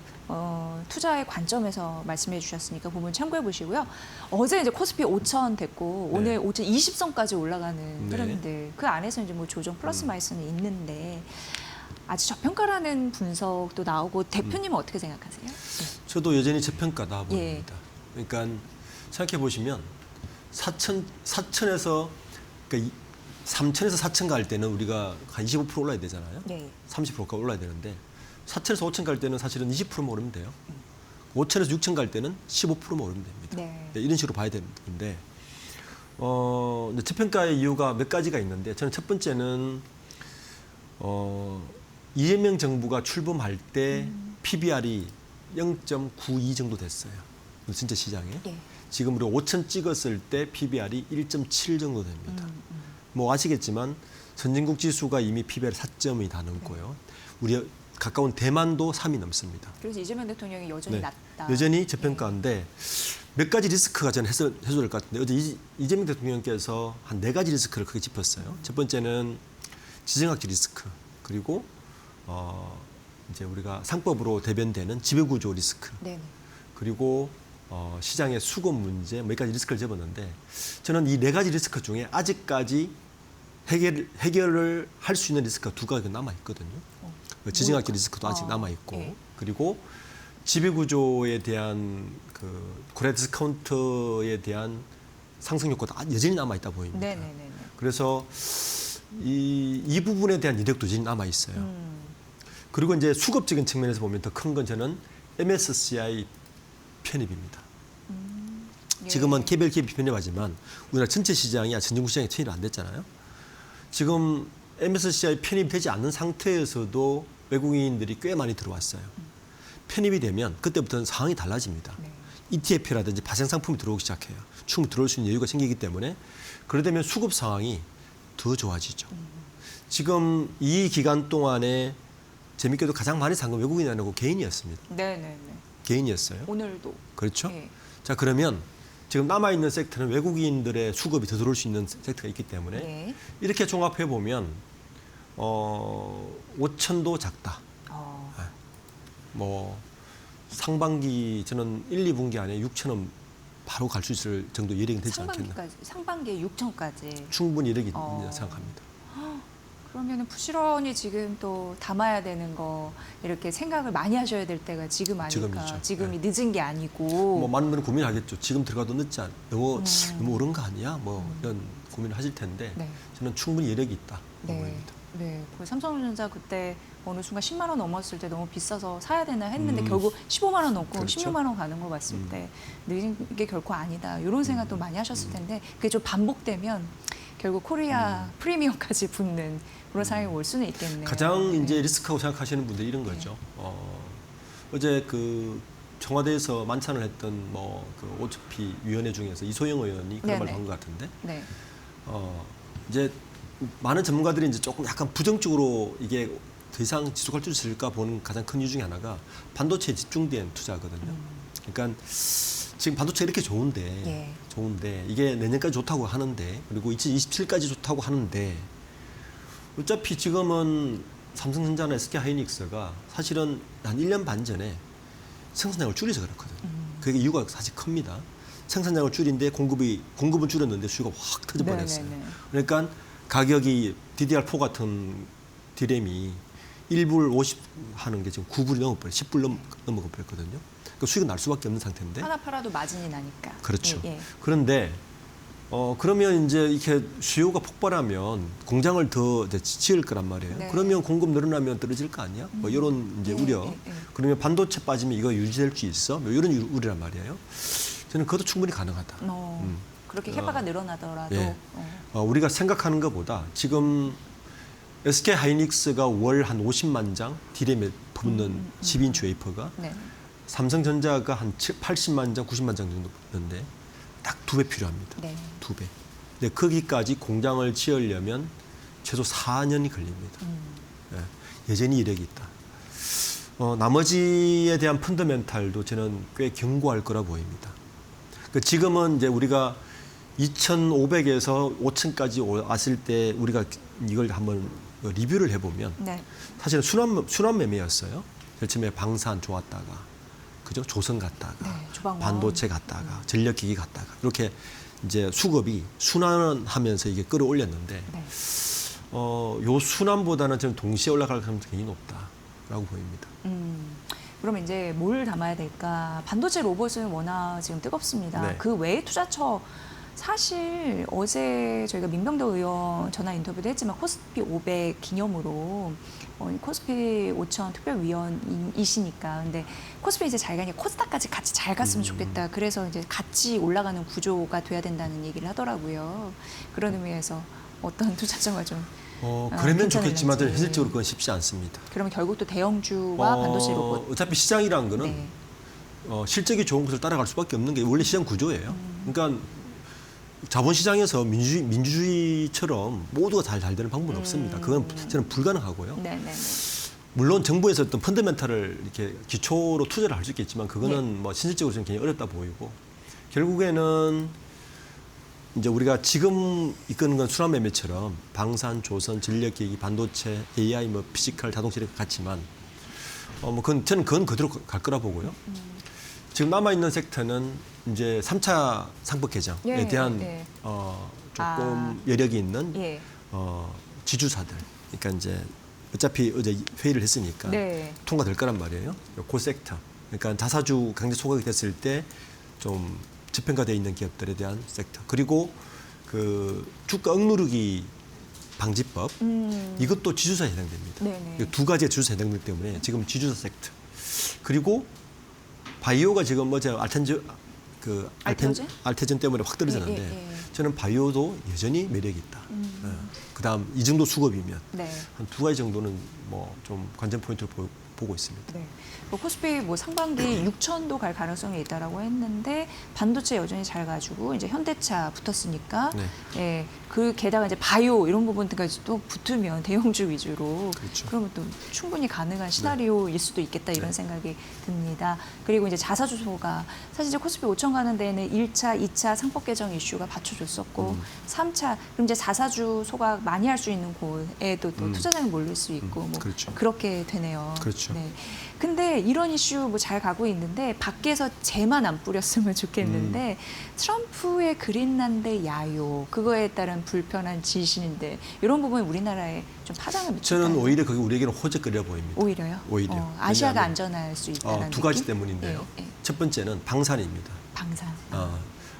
투자의 관점에서 말씀해 주셨으니까 부분 참고해 보시고요. 어제 이제 코스피 5천 됐고 네. 오늘 5천 20선까지 올라가는 네. 흐름들 그 안에서 이제 뭐 조정 플러스 마이너스는 있는데 아주 저평가라는 분석도 나오고 대표님은 어떻게 생각하세요? 저도 여전히 저평가다 예. 보입니다. 그러니까 생각해 보시면 4천에서 그러니까 3천에서 4천 갈 때는 우리가 한 25% 올라야 되잖아요. 네. 30%가 올라야 되는데 4천에서 5천 갈 때는 사실은 20%만 오르면 돼요. 5천에서 6천 갈 때는 15%만 오르면 됩니다. 네. 네, 이런 식으로 봐야 되는데 이제 저평가의 이유가 몇 가지가 있는데 저는 첫 번째는 이재명 정부가 출범할 때 PBR이 0.92 정도 됐어요. 전체 시장에. 예. 지금 우리가 5천 찍었을 때 PBR이 1.7 정도 됩니다. 뭐 아시겠지만 선진국 지수가 이미 PBR 4점이 다 넘고요. 우리 가까운 대만도 3이 넘습니다. 그래서 이재명 대통령이 여전히 네. 낮다. 여전히 저평가인데 몇 가지 리스크가 저는 해소될 것 같은데 어제 이재명 대통령께서 한 4가지 리스크를 크게 짚었어요. 첫 번째는 지정학적 리스크 그리고 이제 우리가 상법으로 대변되는 지배구조 리스크 네. 그리고 시장의 수급 문제 몇 가지 리스크를 접었는데 저는 이 4가지 리스크 중에 아직까지 해결을 할 수 있는 리스크가 2가지가 남아 있거든요. 지정학적 리스크도 아직 남아 있고 예. 그리고 지배구조에 대한 그 고래 디스카운트에 대한 상승 효과도 여전히 남아 있다 보입니다. 네네네. 그래서 이 부분에 대한 이력도 여전히 남아 있어요. 그리고 이제 수급적인 측면에서 보면 더 큰 건 저는 MSCI 편입입니다. 예. 지금은 개별 기업이 편입하지만 우리나라 전체 시장이 선진국 시장에 편입이 안 됐잖아요. 지금 MSCI 편입되지 않는 상태에서도 외국인들이 꽤 많이 들어왔어요. 편입이 되면 그때부터는 상황이 달라집니다. 네. ETF라든지 파생 상품이 들어오기 시작해요. 충분히 들어올 수 있는 여유가 생기기 때문에 그러다 보면 수급 상황이 더 좋아지죠. 지금 이 기간 동안에 재밌게도 가장 많이 산 건 외국인이 아니고 개인이었습니다. 네네네. 개인이었어요. 오늘도. 그렇죠? 예. 자 그러면 지금 남아있는 섹터는 외국인들의 수급이 더 들어올 수 있는 섹터가 있기 때문에 예. 이렇게 종합해 보면 5천도 작다. 뭐 상반기 저는 1, 2분기 안에 6천은 바로 갈 수 있을 정도 여력이 되지 않겠나. 상반기에 6천까지. 충분히 여력이 있다 생각합니다. 그러면은 부지런히 지금 또 담아야 되는 거 이렇게 생각을 많이 하셔야 될 때가 지금 아닐까. 지금이죠. 지금이 네. 늦은 게 아니고. 뭐 많은 분은 고민하겠죠. 지금 들어가도 늦지 않. 너무 오른 거 아니야? 뭐 이런 고민을 하실 텐데 네. 저는 충분히 여력이 있다. 네. 보입니다. 네. 그 삼성전자 그때 어느 순간 10만 원 넘었을 때 너무 비싸서 사야 되나 했는데 결국 15만 원 넘고 그렇죠. 16만 원 가는 거 봤을 때 늦은 게 결코 아니다. 이런 생각도 많이 하셨을 텐데 그게 좀 반복되면 결국 코리아 프리미엄까지 붙는 그런 상황이 올 수는 있겠네요. 가장 네. 이제 리스크하고 생각하시는 분들이 이런 거죠. 어제 그 청와대에서 만찬을 했던 그 OHP 위원회 중에서 이소영 의원이 그런 말을 한 것 같은데 네. 이제 많은 전문가들이 이제 조금 약간 부정적으로 이게 더 이상 지속할 수 있을까 보는 가장 큰 이유 중에 하나가 반도체에 집중된 투자거든요. 그러니까 지금 반도체 이렇게 좋은데 이게 내년까지 좋다고 하는데 그리고 2027까지 좋다고 하는데 어차피 지금은 삼성전자나 SK하이닉스가 사실은 한 1년 반 전에 생산량을 줄여서 그렇거든요. 그게 이유가 사실 큽니다. 생산량을 줄인데 공급은 줄였는데 수요가 확 터져버렸어요. 그러니까 가격이 DDR4 같은 디램이 1불 50 하는 게 지금 9불이 넘어버려요. 10불 넘어버렸거든요. 그러니까 수익은 날 수밖에 없는 상태인데. 하나 팔아도 마진이 나니까. 그렇죠. 예. 그런데 그러면 이제 이렇게 수요가 폭발하면 공장을 더 지을 거란 말이에요. 네. 그러면 공급 늘어나면 떨어질 거 아니야? 뭐 이런 이제 우려. 그러면 반도체 빠지면 이거 유지될 수 있어? 뭐 이런 우려란 말이에요. 저는 그것도 충분히 가능하다. 그렇게 캐파가 늘어나더라도. 예. 우리가 생각하는 것보다 지금 SK 하이닉스가 월 한 50만 장 디램에 붙는 10인치 웨이퍼가 네. 삼성전자가 한 80만 장, 90만 장 정도 붙는데 딱 2배 필요합니다. 네. 2배. 근데 거기까지 공장을 지으려면 최소 4년이 걸립니다. 예, 여전히 이력이 있다. 나머지에 대한 펀더멘탈도 저는 꽤 견고할 거라 보입니다. 지금은 이제 우리가 2,500에서 5,000까지 왔을 때 우리가 이걸 한번 리뷰를 해보면 네. 사실은 순환 매매였어요. 제일 처음에 방산 좋았다가 그죠? 조선 갔다가 네, 주방원. 반도체 갔다가 전력기기 갔다가 이렇게 이제 수급이 순환하면서 이게 끌어올렸는데 네. 요 순환보다는 저는 동시에 올라갈 가능성이 굉장히 높다라고 보입니다. 그러면 이제 뭘 담아야 될까? 반도체 로봇은 워낙 지금 뜨겁습니다. 네. 그 외에 투자처 사실 어제 저희가 민병도 의원 전화 인터뷰도 했지만 코스피 500 기념으로 코스피 5천 특별위원이시니까 근데 코스피 이제 자기가 이제 코스닥까지 같이 잘 갔으면 좋겠다. 그래서 이제 같이 올라가는 구조가 돼야 된다는 얘기를 하더라고요. 그런 의미에서 어떤 투자처가 좀 그러면 괜찮을런지. 좋겠지만 현실적으로 그건 쉽지 않습니다. 그러면 결국 또 대형주와 반도체 로봇. 어차피 시장이라는 거는 네. 실적이 좋은 것을 따라갈 수밖에 없는 게 원래 시장 구조예요. 그러니까 자본시장에서 민주주의처럼 모두가 잘 되는 방법은 없습니다. 그건 저는 불가능하고요. 네네네. 물론 정부에서 어떤 펀더멘탈을 이렇게 기초로 투자를 할 수 있겠지만 그거는 뭐 실질적으로 좀 굉장히 어렵다 보이고 결국에는 이제 우리가 지금 이끄는 건 순환매매처럼 방산, 조선, 전력기기, 반도체, AI, 뭐 피지컬, 자동차 이렇게 같지만 저는 그건 그대로 갈 거라 보고요. 지금 남아 있는 섹터는 이제 3차 상법 개정에 예, 대한 예. 조금 여력이 있는 예. 지주사들. 그러니까 이제 어차피 어제 회의를 했으니까 네. 통과될 거란 말이에요. 그 섹터. 그러니까 자사주 강제 소각이 됐을 때 좀 저평가되어 있는 기업들에 대한 섹터. 그리고 그 주가 억누르기 방지법 이것도 지주사에 해당됩니다. 네네. 두 가지의 지주사에 해당되기 때문에 지금 지주사 섹터. 그리고 바이오가 지금 어제 알테전 때문에 확 떨어졌는데 예, 예, 예. 저는 바이오도 여전히 매력이 있다. 그다음 이 정도 수급이면 네. 한 두 가지 정도는 뭐 좀 관전 포인트를 보고 있습니다. 네. 코스피 뭐 상반기 6천도 갈 가능성이 있다라고 했는데 반도체 여전히 잘 가지고 이제 현대차 붙었으니까 네. 예. 그 게다가 이제 바이오 이런 부분까지 또 붙으면 대형주 위주로 그렇죠. 그러면 또 충분히 가능한 시나리오일 수도 있겠다 이런 네. 생각이 듭니다. 그리고 이제 자사주소가 사실 이제 코스피 5천 가는 데는 1차, 2차 상법 개정 이슈가 받쳐줬었고 3차 그럼 이제 자사주 소각 많이 할 수 있는 곳에도 또 투자자가 몰릴 수 있고 뭐 그렇죠. 그렇게 되네요. 그렇죠. 네. 근데 이런 이슈 뭐 잘 가고 있는데 밖에서 재만 안 뿌렸으면 좋겠는데 트럼프의 그린란드 야요 그거에 따른 불편한 지신인데 이런 부분이 우리나라에 좀 파장을 미칠까요? 저는 오히려 그게 우리에게는 호재거리라 보입니다. 오히려요? 오히려. 아시아가 왜냐하면, 안전할 수 있다는 두 가지 느낌? 때문인데요. 예, 예. 첫 번째는 방산입니다. 방산.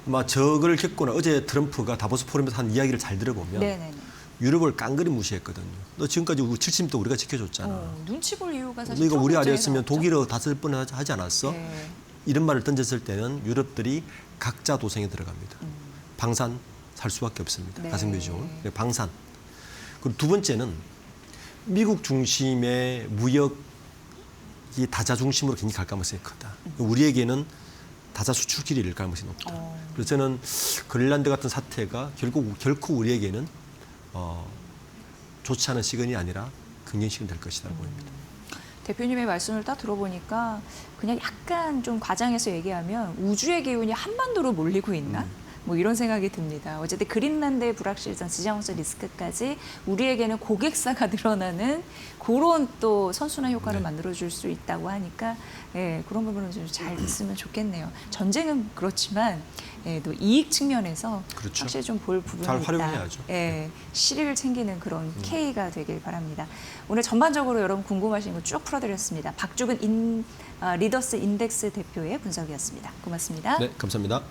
아마 저걸 겪거나 어제 트럼프가 다보스 포럼에서 한 이야기를 잘 들어보면 네네네. 유럽을 깡그리 무시했거든요. 너 지금까지 70도 우리가 지켜줬잖아. 눈치 볼 이유가 사실 너희가 우리 트럼프 아래였으면 문제는 독일어 5번 하지 않았어? 네. 이런 말을 던졌을 때는 유럽들이 각자 도생에 들어갑니다. 방산 살 수밖에 없습니다. 네. 가성비 비중은. 방산. 그리고 두 번째는 미국 중심의 무역이 다자 중심으로 굉장히 갈 가능성이 크다. 우리에게는 다자 수출 길이 일 가능성이 높다. 그래서 저는 그린란드 같은 사태가 결코 우리에게는 좋지 않은 시그널이 아니라 긍정 시그널이 될 것이다 보입니다. 대표님의 말씀을 딱 들어보니까 그냥 약간 좀 과장해서 얘기하면 우주의 기운이 한반도로 몰리고 있나? 뭐 이런 생각이 듭니다. 어쨌든 그린란드의 불확실성, 지정학적 리스크까지 우리에게는 고객사가 늘어나는 그런 또 선순환 효과를 네. 만들어줄 수 있다고 하니까 예, 그런 부분은 좀 잘 됐으면 좋겠네요. 전쟁은 그렇지만 예, 또 이익 측면에서 그렇죠. 확실히 좀 볼 부분이 잘 있다. 활용해야죠. 예, 실익을 챙기는 그런 K가 되길 바랍니다. 오늘 전반적으로 여러분 궁금하신 거 쭉 풀어드렸습니다. 박주근 리더스 인덱스 대표의 분석이었습니다. 고맙습니다. 네, 감사합니다.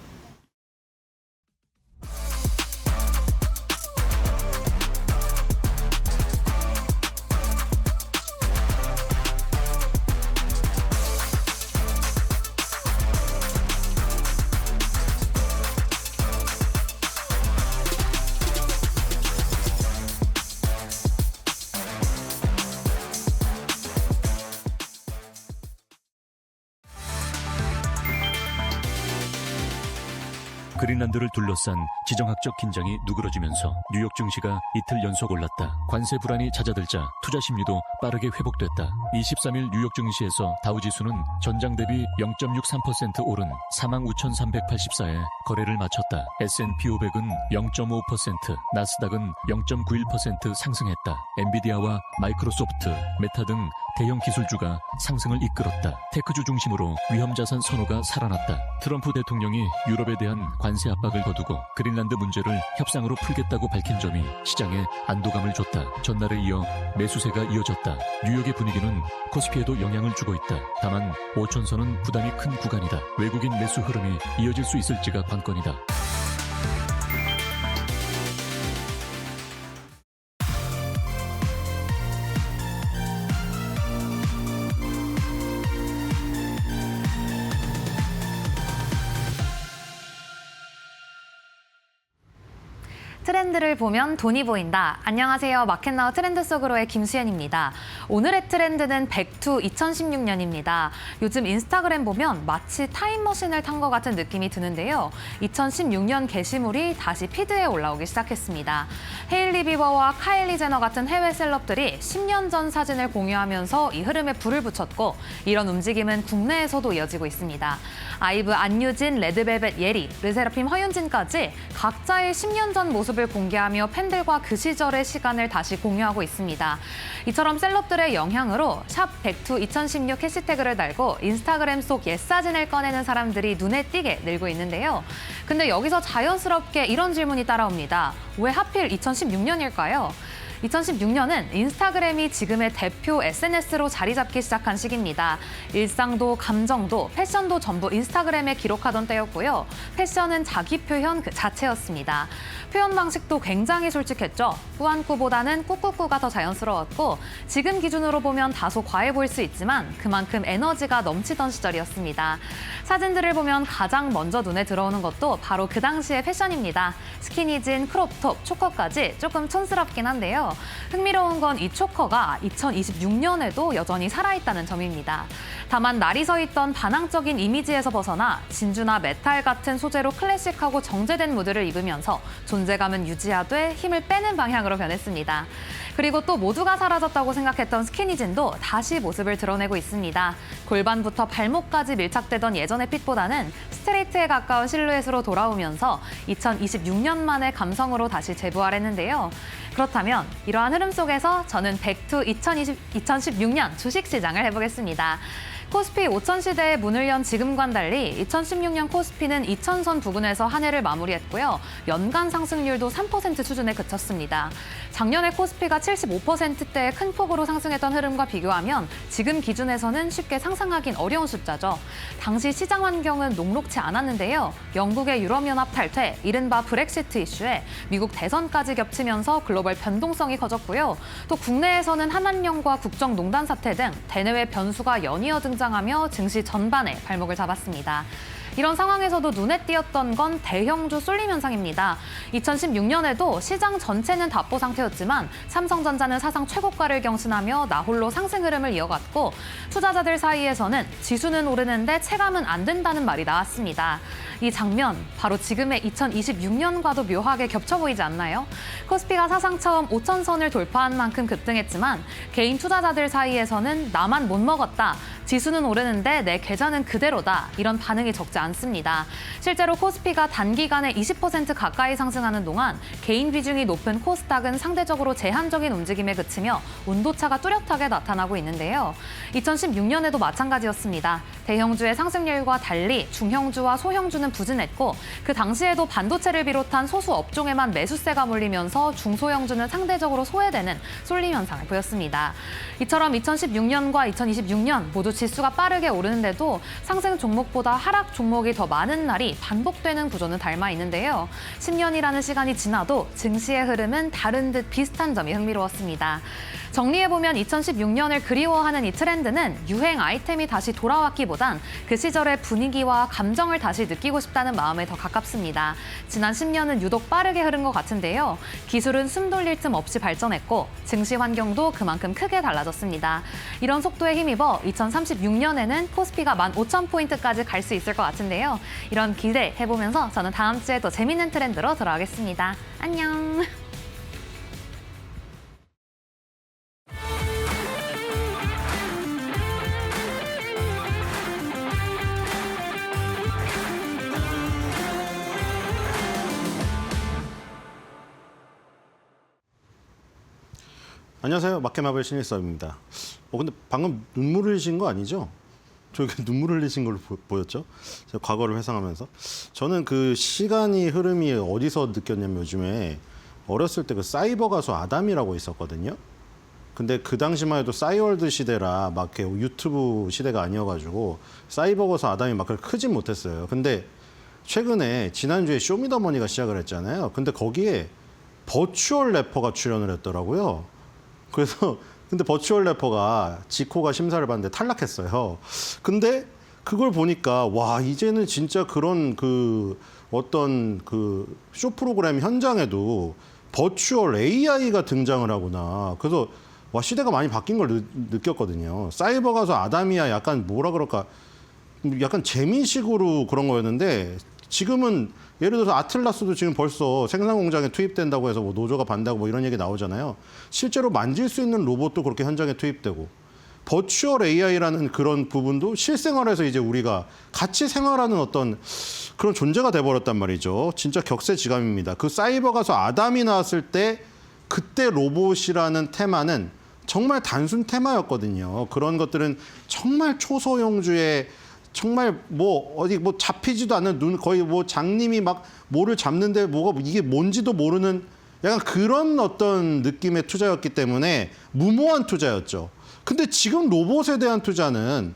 그린란드를 둘러싼 지정학적 긴장이 누그러지면서 뉴욕 증시가 이틀 연속 올랐다. 관세 불안이 잦아들자 투자 심리도 빠르게 회복됐다. 23일 뉴욕 증시에서 다우지수는 전장 대비 0.63% 오른 45,384에 거래를 마쳤다. S&P 500은 0.5%, 나스닥은 0.91% 상승했다. 엔비디아와 마이크로소프트, 메타 등 대형 기술주가 상승을 이끌었다. 테크주 중심으로 위험자산 선호가 살아났다. 트럼프 대통령이 유럽에 대한 관세 압박을 거두고 그린란드 문제를 협상으로 풀겠다고 밝힌 점이 시장에 안도감을 줬다. 전날에 이어 매수세가 이어졌다. 뉴욕의 분위기는 코스피에도 영향을 주고 있다. 다만 5천선은 부담이 큰 구간이다. 외국인 매수 흐름이 이어질 수 있을지가 관건이다. 트렌드를 보면 돈이 보인다. 안녕하세요. 마켓나우 트렌드 속으로의 김수현입니다. 오늘의 트렌드는 백투 2016년입니다. 요즘 인스타그램 보면 마치 타임머신을 탄 것 같은 느낌이 드는데요. 2016년 게시물이 다시 피드에 올라오기 시작했습니다. 헤일리 비버와 카일리 제너 같은 해외 셀럽들이 10년 전 사진을 공유하면서 이 흐름에 불을 붙였고 이런 움직임은 국내에서도 이어지고 있습니다. 아이브 안유진, 레드벨벳 예리, 르세라핌 허윤진까지 각자의 10년 전 모습을 공개하며 팬들과 그 시절의 시간을 다시 공유하고 있습니다. 이처럼 셀럽들의 영향으로 샵 백투 2016 해시태그를 달고 인스타그램 속 옛 사진을 꺼내는 사람들이 눈에 띄게 늘고 있는데요. 근데 여기서 자연스럽게 이런 질문이 따라옵니다. 왜 하필 2016년일까요? 2016년은 인스타그램이 지금의 대표 SNS로 자리 잡기 시작한 시기입니다. 일상도 감정도 패션도 전부 인스타그램에 기록하던 때였고요. 패션은 자기 표현 그 자체였습니다. 표현 방식도 굉장히 솔직했죠. 꾸안꾸보다는 꾸꾸꾸가 더 자연스러웠고 지금 기준으로 보면 다소 과해 보일 수 있지만 그만큼 에너지가 넘치던 시절이었습니다. 사진들을 보면 가장 먼저 눈에 들어오는 것도 바로 그 당시의 패션입니다. 스키니진, 크롭톱, 초커까지 조금 촌스럽긴 한데요. 흥미로운 건 이 초커가 2026년에도 여전히 살아있다는 점입니다. 다만 날이 서 있던 반항적인 이미지에서 벗어나 진주나 메탈 같은 소재로 클래식하고 정제된 무드를 입으면서 존재감은 유지하되 힘을 빼는 방향으로 변했습니다. 그리고 또 모두가 사라졌다고 생각했던 스키니진도 다시 모습을 드러내고 있습니다. 골반부터 발목까지 밀착되던 예전의 핏보다는 스트레이트에 가까운 실루엣으로 돌아오면서 2026년 만의 감성으로 다시 재부활했는데요. 그렇다면 이러한 흐름 속에서 저는 백투 2016년 주식시장을 해보겠습니다. 코스피 5천 시대의 문을 연 지금과는 달리 2016년 코스피는 2,000선 부근에서 한 해를 마무리했고요. 연간 상승률도 3% 수준에 그쳤습니다. 작년에 코스피가 75%대의 큰 폭으로 상승했던 흐름과 비교하면 지금 기준에서는 쉽게 상상하긴 어려운 숫자죠. 당시 시장 환경은 녹록치 않았는데요. 영국의 유럽연합 탈퇴, 이른바 브렉시트 이슈에 미국 대선까지 겹치면서 글로벌 변동성이 커졌고요. 또 국내에서는 한한령과 국정농단 사태 등 대내외 변수가 연이어 등장하며 증시 전반에 발목을 잡았습니다. 이런 상황에서도 눈에 띄었던 건 대형주 쏠림 현상입니다. 2016년에도 시장 전체는 답보 상태였지만 삼성전자는 사상 최고가를 경신하며 나홀로 상승 흐름을 이어갔고 투자자들 사이에서는 지수는 오르는데 체감은 안 된다는 말이 나왔습니다. 이 장면, 바로 지금의 2026년과도 묘하게 겹쳐 보이지 않나요? 코스피가 사상 처음 5천선을 돌파한 만큼 급등했지만 개인 투자자들 사이에서는 나만 못 먹었다. 지수는 오르는데 내 계좌는 그대로다. 이런 반응이 적지 않습니다. 실제로 코스피가 단기간에 20% 가까이 상승하는 동안 개인 비중이 높은 코스닥은 상대적으로 제한적인 움직임에 그치며 온도차가 뚜렷하게 나타나고 있는데요. 2016년에도 마찬가지였습니다. 대형주의 상승률과 달리 중형주와 소형주는 부진했고 그 당시에도 반도체를 비롯한 소수 업종에만 매수세가 몰리면서 중소형주는 상대적으로 소외되는 쏠림 현상을 보였습니다. 이처럼 2016년과 2026년 모두 지수가 빠르게 오르는데도 상승 종목보다 하락 종목이 더 많은 날이 반복되는 구조는 닮아 있는데요. 10년이라는 시간이 지나도 증시의 흐름은 다른 듯 비슷한 점이 흥미로웠습니다. 정리해보면 2016년을 그리워하는 이 트렌드는 유행 아이템이 다시 돌아왔기보단 그 시절의 분위기와 감정을 다시 느끼고 싶다는 마음에 더 가깝습니다. 지난 10년은 유독 빠르게 흐른 것 같은데요. 기술은 숨 돌릴 틈 없이 발전했고 증시 환경도 그만큼 크게 달라졌습니다. 이런 속도에 힘입어 2036년에는 코스피가 15,000포인트까지 갈 수 있을 것 같은데요. 같은데요. 이런 기대해보면서 저는 다음 주에 또 재밌는 트렌드로 돌아오겠습니다. 안녕. 안녕하세요. 마켓마블 신일섭입니다. 근데 방금 눈물 흘리신 거 아니죠? 저기 눈물 흘리신 걸로 보였죠? 제가 과거를 회상하면서. 저는 그 시간이 흐름이 어디서 느꼈냐면 요즘에 어렸을 때 그 사이버 가수 아담이라고 있었거든요. 근데 그 당시만 해도 싸이월드 시대라 막 이렇게 유튜브 시대가 아니어가지고 사이버 가수 아담이 막 그렇게 크진 못했어요. 근데 최근에 지난주에 쇼미더머니가 시작을 했잖아요. 근데 거기에 버추얼 래퍼가 출연을 했더라고요. 그래서 근데 버추얼 래퍼가 지코가 심사를 받는데 탈락했어요. 근데 그걸 보니까 와 이제는 진짜 그런 그 어떤 그 쇼 프로그램 현장에도 버추얼 AI가 등장을 하구나. 그래서 와 시대가 많이 바뀐 걸 느꼈거든요. 사이버 가수 아담이야 약간 뭐라 그럴까 약간 재미식으로 그런 거였는데 지금은 예를 들어서 아틀라스도 지금 벌써 생산 공장에 투입된다고 해서 뭐 노조가 반대하고 뭐 이런 얘기 나오잖아요. 실제로 만질 수 있는 로봇도 그렇게 현장에 투입되고 버추얼 AI라는 그런 부분도 실생활에서 이제 우리가 같이 생활하는 어떤 그런 존재가 돼버렸단 말이죠. 진짜 격세지감입니다. 그 사이버 가수 아담이 나왔을 때 그때 로봇이라는 테마는 정말 단순 테마였거든요. 그런 것들은 정말 초소형주의 정말 뭐 어디 뭐 잡히지도 않는 눈 거의 뭐 장님이 막 뭐를 잡는데 뭐가 이게 뭔지도 모르는 약간 그런 어떤 느낌의 투자였기 때문에 무모한 투자였죠. 근데 지금 로봇에 대한 투자는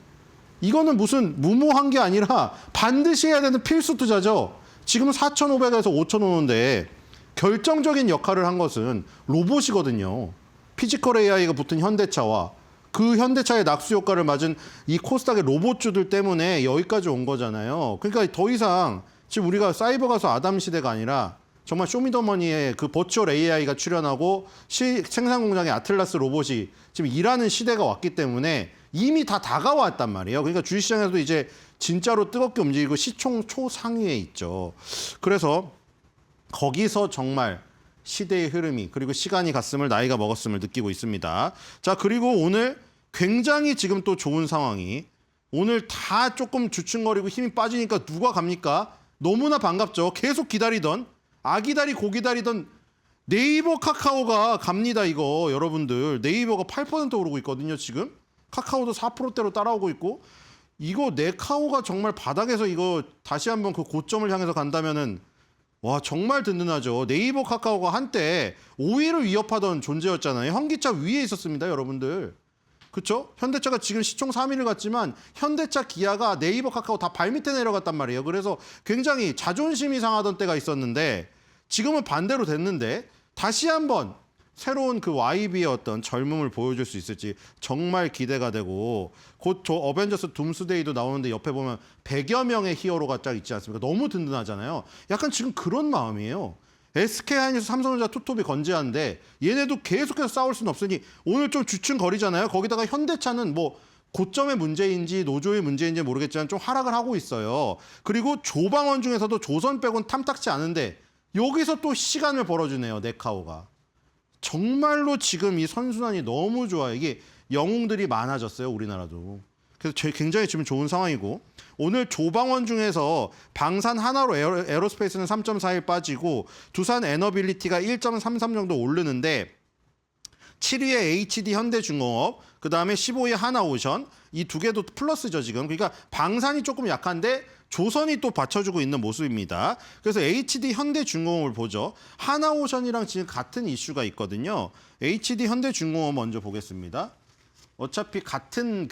이거는 무슨 무모한 게 아니라 반드시 해야 되는 필수 투자죠. 지금 4,500에서 5,000 오는데 결정적인 역할을 한 것은 로봇이거든요. 피지컬 AI가 붙은 현대차와 그 현대차의 낙수 효과를 맞은 이 코스닥의 로봇주들 때문에 여기까지 온 거잖아요. 그러니까 더 이상 지금 우리가 사이버 가수 아담 시대가 아니라 정말 쇼미더머니에 그 버추얼 AI가 출연하고 생산 공장의 아틀라스 로봇이 지금 일하는 시대가 왔기 때문에 이미 다 다가왔단 말이에요. 그러니까 주식시장에서도 이제 진짜로 뜨겁게 움직이고 시총 초상위에 있죠. 그래서 거기서 정말 시대의 흐름이 그리고 시간이 갔음을 나이가 먹었음을 느끼고 있습니다. 자 그리고 오늘 굉장히 지금 또 좋은 상황이 오늘 다 조금 주춤거리고 힘이 빠지니까 누가 갑니까? 너무나 반갑죠. 계속 기다리던 아기다리 고기다리던 네이버 카카오가 갑니다. 이거 여러분들 네이버가 8% 오르고 있거든요. 지금 카카오도 4%대로 따라오고 있고 이거 네카오가 정말 바닥에서 이거 다시 한번 그 고점을 향해서 간다면은 와 정말 든든하죠. 네이버 카카오가 한때 5위를 위협하던 존재였잖아요. 현기차 위에 있었습니다. 여러분들. 그렇죠? 현대차가 지금 시총 3위를 갔지만 현대차 기아가 네이버 카카오 다 발밑에 내려갔단 말이에요. 그래서 굉장히 자존심이 상하던 때가 있었는데 지금은 반대로 됐는데 다시 한번 새로운 그 YB의 어떤 젊음을 보여줄 수 있을지 정말 기대가 되고 곧 저 어벤져스 둠스데이도 나오는데 옆에 보면 100여 명의 히어로가 딱 있지 않습니까? 너무 든든하잖아요. 약간 지금 그런 마음이에요. SK하이닉스 삼성전자 투톱이 건재한데 얘네도 계속해서 싸울 수는 없으니 오늘 좀 주춤거리잖아요. 거기다가 현대차는 뭐 고점의 문제인지 노조의 문제인지 모르겠지만 좀 하락을 하고 있어요. 그리고 조방원 중에서도 조선 빼곤 탐탁치 않은데 여기서 또 시간을 벌어주네요. 네카오가. 정말로 지금 이 선순환이 너무 좋아요. 이게 영웅들이 많아졌어요. 우리나라도. 그래서 굉장히 지금 좋은 상황이고 오늘 조방원 중에서 방산 하나로 에어로스페이스는 3.41 빠지고 두산 에너빌리티가 1.33 정도 오르는데 7위에 HD 현대중공업, 그 다음에 15위에 하나오션 이 두 개도 플러스죠 지금. 그러니까 방산이 조금 약한데 조선이 또 받쳐주고 있는 모습입니다. 그래서 HD 현대중공업을 보죠. 하나오션이랑 지금 같은 이슈가 있거든요. HD 현대중공업 먼저 보겠습니다. 어차피 같은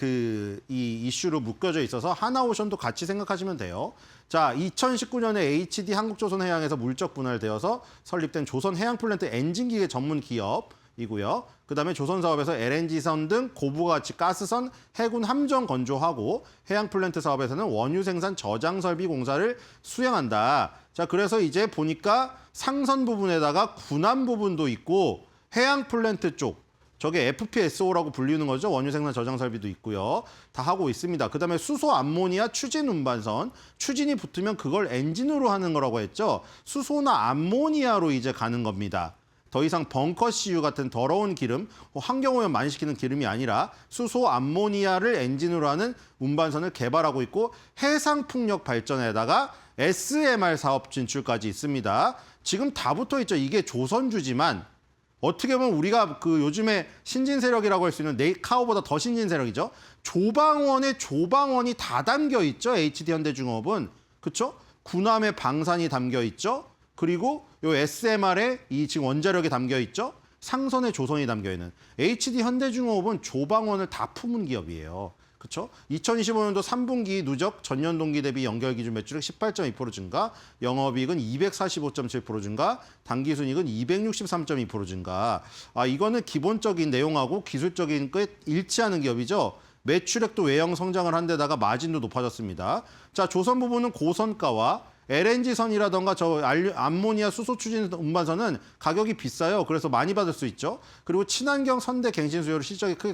이 이슈로 묶여져 있어서 하나오션도 같이 생각하시면 돼요. 자, 2019년에 HD 한국조선해양에서 물적 분할되어서 설립된 조선해양플랜트 엔진기계 전문 기업이고요. 그다음에 조선사업에서 LNG선 등 고부가가치 가스선, 해군 함정 건조하고 해양플랜트 사업에서는 원유 생산 저장 설비 공사를 수행한다. 자, 그래서 이제 보니까 상선 부분에다가 군함 부분도 있고 해양플랜트 쪽 저게 FPSO라고 불리는 거죠. 원유 생산 저장 설비도 있고요. 다 하고 있습니다. 그다음에 수소 암모니아 추진 운반선. 추진이 붙으면 그걸 엔진으로 하는 거라고 했죠. 수소나 암모니아로 이제 가는 겁니다. 더 이상 벙커CU 같은 더러운 기름, 환경오염 많이 시키는 기름이 아니라 수소 암모니아를 엔진으로 하는 운반선을 개발하고 있고 해상풍력 발전에다가 SMR 사업 진출까지 있습니다. 지금 다 붙어 있죠. 이게 조선주지만 어떻게 보면 우리가 그 요즘에 신진 세력이라고 할 수 있는 네이카오보다 더 신진 세력이죠. 조방원에 조방원이 다 담겨 있죠. HD 현대중업은. 그렇죠? 군함의 방산이 담겨 있죠. 그리고 요 SMR에 이 지금 원자력이 담겨 있죠. 상선의 조선이 담겨 있는 HD 현대중업은 조방원을 다 품은 기업이에요. 그렇죠? 2025년도 3분기 누적 전년 동기 대비 연결 기준 매출액 18.2% 증가, 영업이익은 245.7% 증가, 당기순이익은 263.2% 증가. 이거는 기본적인 내용하고 기술적인 게 일치하는 기업이죠. 매출액도 외형 성장을 한 데다가 마진도 높아졌습니다. 자, 조선 부분은 고선가와 LNG선이라던가 저 암모니아 수소 추진 운반선은 가격이 비싸요. 그래서 많이 받을 수 있죠. 그리고 친환경 선대 갱신 수요로 실적이 크게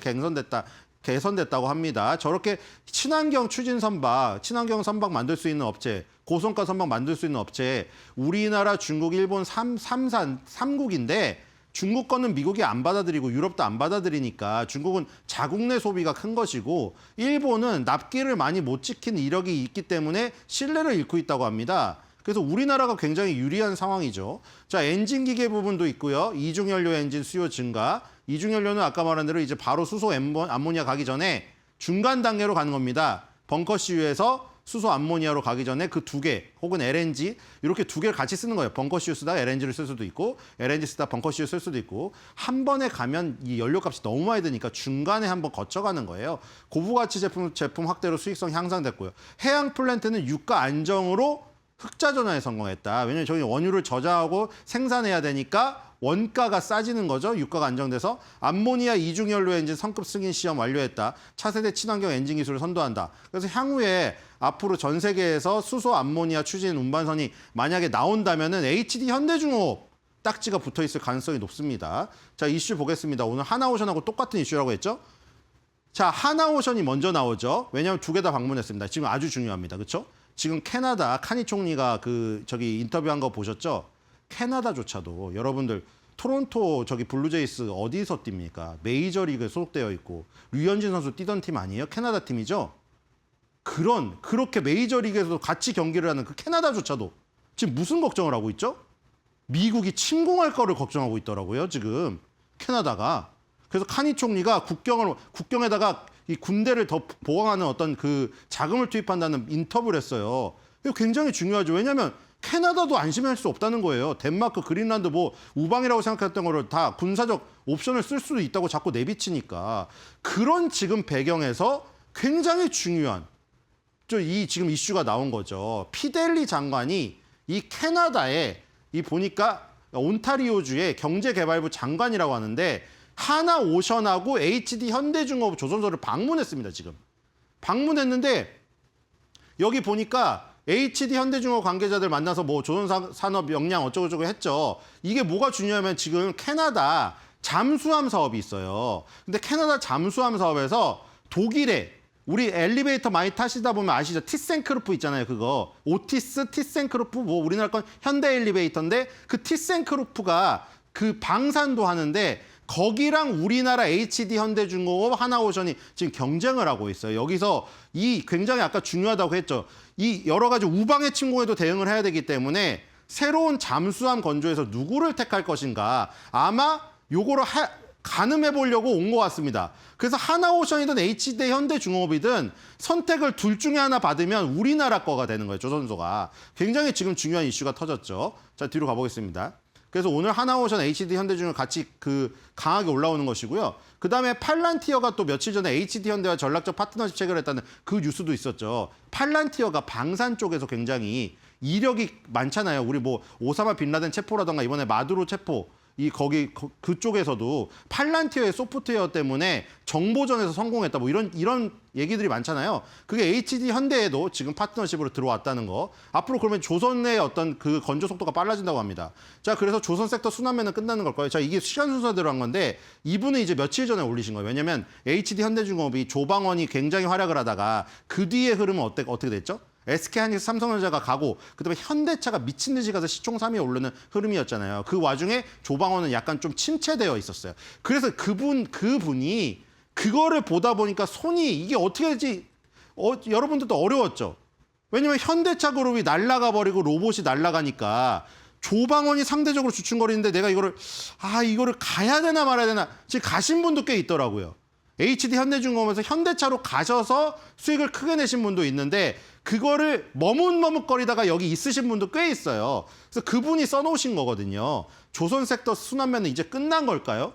개선됐다고 합니다. 저렇게 친환경 추진 선박, 친환경 선박 만들 수 있는 업체, 고성가 선박 만들 수 있는 업체, 우리나라, 중국, 일본 3국인데 중국 거는 미국이 안 받아들이고 유럽도 안 받아들이니까 중국은 자국 내 소비가 큰 것이고 일본은 납기를 많이 못 지킨 이력이 있기 때문에 신뢰를 잃고 있다고 합니다. 그래서 우리나라가 굉장히 유리한 상황이죠. 자, 엔진 기계 부분도 있고요. 이중연료 엔진 수요 증가. 이중연료는 아까 말한 대로 이제 바로 수소 암모니아 가기 전에 중간 단계로 가는 겁니다. 벙커CU에서 수소 암모니아로 가기 전에 그 두 개 혹은 LNG 이렇게 두 개를 같이 쓰는 거예요. 벙커CU 쓰다가 LNG를 쓸 수도 있고 LNG 쓰다 벙커CU 쓸 수도 있고 한 번에 가면 이 연료값이 너무 많이 드니까 중간에 한번 거쳐가는 거예요. 고부가치 제품 확대로 수익성 향상됐고요. 해양 플랜트는 유가 안정으로 흑자 전환에 성공했다. 왜냐하면 저희 원유를 저장하고 생산해야 되니까 원가가 싸지는 거죠. 유가가 안정돼서 암모니아 이중연료 엔진 성급 승인 시험 완료했다. 차세대 친환경 엔진 기술을 선도한다. 그래서 향후에 앞으로 전 세계에서 수소 암모니아 추진 운반선이 만약에 나온다면은 HD 현대중업 딱지가 붙어 있을 가능성이 높습니다. 자, 이슈 보겠습니다. 오늘 하나오션하고 똑같은 이슈라고 했죠. 자, 하나오션이 먼저 나오죠. 왜냐하면 두 개 다 방문했습니다. 지금 아주 중요합니다. 그렇죠? 지금 캐나다 카니 총리가 저기 인터뷰한 거 보셨죠? 캐나다조차도 여러분들 토론토 저기 블루제이스 어디서 뜁니까? 메이저리그에 소속되어 있고 류현진 선수 뛰던 팀 아니에요? 캐나다 팀이죠? 그렇게 메이저리그에서도 같이 경기를 하는 그 캐나다조차도 지금 무슨 걱정을 하고 있죠? 미국이 침공할 거를 걱정하고 있더라고요, 지금 캐나다가. 그래서 카니 총리가 국경에다가 이 군대를 더 보강하는 어떤 그 자금을 투입한다는 인터뷰를 했어요. 이거 굉장히 중요하죠. 왜냐하면 캐나다도 안심할 수 없다는 거예요. 덴마크, 그린란드 뭐 우방이라고 생각했던 거를 다 군사적 옵션을 쓸 수도 있다고 자꾸 내비치니까 그런 지금 배경에서 굉장히 중요한 이 지금 이슈가 나온 거죠. 피델리 장관이 이 캐나다에 보니까 온타리오주의 경제개발부 장관이라고 하는데 하나오션하고 HD 현대중업 조선소를 방문했습니다. 지금 방문했는데 여기 보니까 HD 현대중업 관계자들 만나서 뭐 조선산업 역량 어쩌고저쩌고 했죠. 이게 뭐가 중요하면 지금 캐나다 잠수함 사업이 있어요. 근데 캐나다 잠수함 사업에서 독일에 우리 엘리베이터 많이 타시다 보면 아시죠? 티센크루프 있잖아요. 그거 오티스 티센크루프 뭐 우리나라 건 현대 엘리베이터인데 그 티센크루프가 그 방산도 하는데 거기랑 우리나라 HD 현대중공업 하나오션이 지금 경쟁을 하고 있어요. 여기서 이 굉장히 아까 중요하다고 했죠. 이 여러 가지 우방의 침공에도 대응을 해야 되기 때문에 새로운 잠수함 건조에서 누구를 택할 것인가 아마 요거를 가늠해 보려고 온 것 같습니다. 그래서 하나오션이든 HD 현대중공업이든 선택을 둘 중에 하나 받으면 우리나라 거가 되는 거예요. 조선소가. 굉장히 지금 중요한 이슈가 터졌죠. 자, 뒤로 가보겠습니다. 그래서 오늘 하나오션, HD 현대중을 같이 강하게 올라오는 것이고요. 그다음에 팔란티어가 또 며칠 전에 HD 현대와 전략적 파트너십 체결했다는 그 뉴스도 있었죠. 팔란티어가 방산 쪽에서 굉장히 이력이 많잖아요. 우리 뭐 오사마 빈라덴 체포라던가 이번에 마두로 체포 그쪽에서도 팔란티어의 소프트웨어 때문에 정보전에서 성공했다. 뭐 이런 얘기들이 많잖아요. 그게 HD 현대에도 지금 파트너십으로 들어왔다는 거. 앞으로 그러면 조선의 어떤 그 건조 속도가 빨라진다고 합니다. 자, 그래서 조선 섹터 순환매는 끝나는 걸까요? 자, 이게 시간 순서대로 한 건데 이분은 이제 며칠 전에 올리신 거예요. 왜냐면 HD 현대중공업이 조방원이 굉장히 활약을 하다가 그 뒤에 흐름은 어떻게 됐죠? SK하이닉스, 삼성전자가 가고 그다음에 현대차가 미친 듯이 가서 시총 3위에 오르는 흐름이었잖아요. 그 와중에 조방원은 약간 좀 침체되어 있었어요. 그래서 그분이 그거를 보다 보니까 손이 이게 어떻게 될지 여러분들도 어려웠죠. 왜냐면 현대차 그룹이 날아가 버리고 로봇이 날아가니까 조방원이 상대적으로 주춤거리는데 내가 이거를 가야 되나 말아야 되나 지금 가신 분도 꽤 있더라고요. HD 현대중공업에서 현대차로 가셔서 수익을 크게 내신 분도 있는데 그거를 머뭇머뭇거리다가 여기 있으신 분도 꽤 있어요. 그래서 그분이 써놓으신 거거든요. 조선 섹터 순환매는 이제 끝난 걸까요?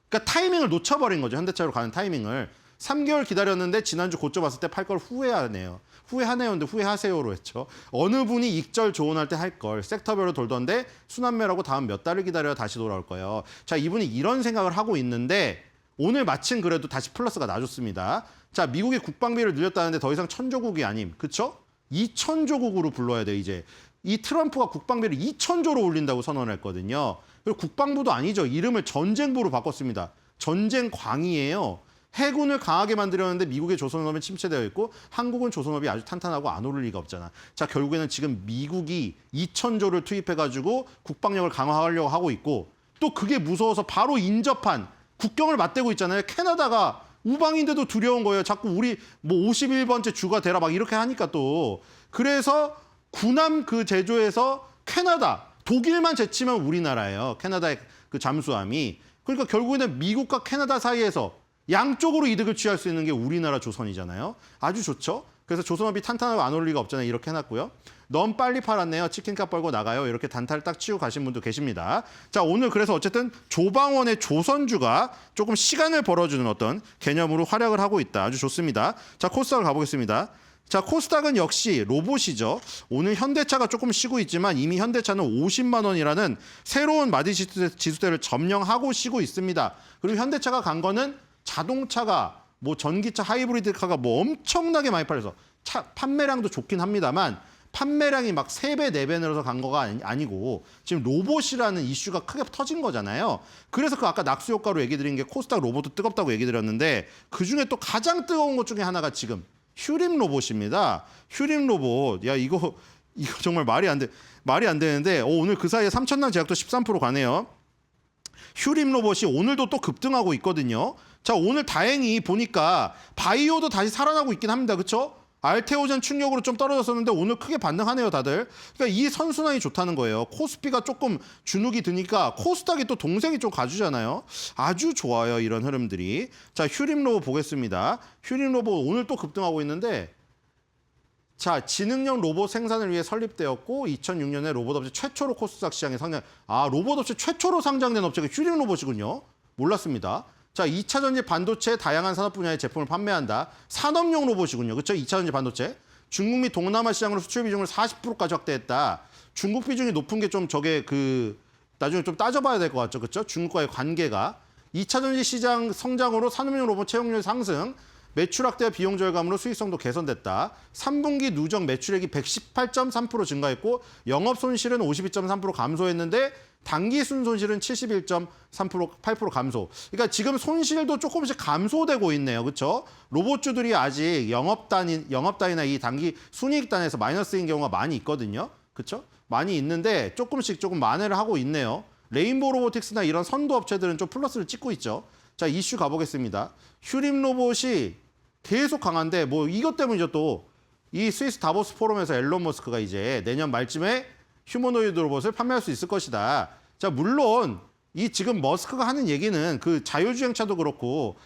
그러니까 타이밍을 놓쳐버린 거죠. 현대차로 가는 타이밍을. 3개월 기다렸는데 지난주 고점 왔을 때 팔 걸 후회하네요. 후회하네요인데 후회하세요로 했죠. 어느 분이 익절 조언할 때 할 걸 섹터별로 돌던데 순환매라고 다음 몇 달을 기다려야 다시 돌아올 거예요. 자, 이분이 이런 생각을 하고 있는데 오늘 마침 그래도 다시 플러스가 나줬습니다. 자, 미국이 국방비를 늘렸다는데 더 이상 천조국이 아님. 그쵸? 2천조국으로 불러야 돼, 이제. 이 트럼프가 국방비를 2천조로 올린다고 선언했거든요. 그리고 국방부도 아니죠. 이름을 전쟁부로 바꿨습니다. 전쟁광이에요. 해군을 강하게 만들었는데 미국의 조선업은 침체되어 있고 한국은 조선업이 아주 탄탄하고 안 오를 리가 없잖아. 자, 결국에는 지금 미국이 2천조를 투입해가지고 국방력을 강화하려고 하고 있고 또 그게 무서워서 바로 인접한 국경을 맞대고 있잖아요. 캐나다가 우방인데도 두려운 거예요. 자꾸 우리 뭐 51번째 주가 되라 막 이렇게 하니까 또. 그래서 구남 그 제조에서 캐나다, 독일만 제치면 우리나라예요. 캐나다의 그 잠수함이. 그러니까 결국에는 미국과 캐나다 사이에서 양쪽으로 이득을 취할 수 있는 게 우리나라 조선이잖아요. 아주 좋죠. 그래서 조선업이 탄탄하고 안 올 리가 없잖아요. 이렇게 해놨고요. 너무 빨리 팔았네요. 치킨값 벌고 나가요. 이렇게 단타를 딱 치고 가신 분도 계십니다. 자, 오늘 그래서 어쨌든 조방원의 조선주가 조금 시간을 벌어주는 어떤 개념으로 활약을 하고 있다. 아주 좋습니다. 자, 코스닥을 가보겠습니다. 자, 코스닥은 역시 로봇이죠. 오늘 현대차가 조금 쉬고 있지만 이미 현대차는 50만 원이라는 새로운 마디 지수대를 점령하고 쉬고 있습니다. 그리고 현대차가 간 거는 자동차가 뭐 전기차 하이브리드카가 뭐 엄청나게 많이 팔려서 판매량도 좋긴 합니다만 판매량이 막 3배, 4배 늘어서 간 거가 아니고 지금 로봇이라는 이슈가 크게 터진 거잖아요. 그래서 그 아까 낙수 효과로 얘기 드린 게 코스닥 로봇도 뜨겁다고 얘기 드렸는데 그중에 또 가장 뜨거운 것 중에 하나가 지금 휴림 로봇입니다. 휴림 로봇. 야, 이거 정말 말이 안 되는데 오늘 그 사이에 삼천당 제약도 13% 가네요. 휴림 로봇이 오늘도 또 급등하고 있거든요. 자, 오늘 다행히 보니까 바이오도 다시 살아나고 있긴 합니다. 그렇죠? 알테오젠 충격으로 좀 떨어졌었는데 오늘 크게 반등하네요, 다들. 그러니까 이 선순환이 좋다는 거예요. 코스피가 조금 주눅이 드니까 코스닥이 또 동생이 좀 가주잖아요. 아주 좋아요, 이런 흐름들이. 자, 휴림 로봇 보겠습니다. 휴림 로봇 오늘 또 급등하고 있는데 자, 지능형 로봇 생산을 위해 설립되었고 2006년에 로봇 업체 최초로 코스닥 시장에 상장. 아, 로봇 업체 최초로 상장된 업체가 휴림 로봇이군요. 몰랐습니다. 자, 2차 전지 반도체 다양한 산업 분야의 제품을 판매한다. 산업용 로봇이군요. 그렇죠? 2차 전지 반도체. 중국 및 동남아 시장으로 수출 비중을 40%까지 확대했다. 중국 비중이 높은 게 좀 저게 나중에 좀 따져봐야 될 것 같죠. 그렇죠? 중국과의 관계가. 2차 전지 시장 성장으로 산업용 로봇 채용률 상승. 매출 확대와 비용 절감으로 수익성도 개선됐다. 3분기 누적 매출액이 118.3% 증가했고 영업 손실은 52.3% 감소했는데 당기 순손실은 71.3% 8% 감소. 그러니까 지금 손실도 조금씩 감소되고 있네요. 그렇죠? 로봇주들이 아직 영업단이나 이 단기 순이익단에서 마이너스인 경우가 많이 있거든요. 그렇죠? 많이 있는데 조금 만회를 하고 있네요. 레인보우 로보틱스나 이런 선도 업체들은 좀 플러스를 찍고 있죠. 자, 이슈 가보겠습니다. 휴림 로봇이 계속 강한데 뭐 이것 때문이죠. 또 이 스위스 다보스 포럼에서 앨런 머스크가 이제 내년 말쯤에 휴머노이드 로봇을 판매할 수 있을 것이다. 자, 물론 이 지금 머스크가 하는 얘기는 그 자율주행차도 그렇고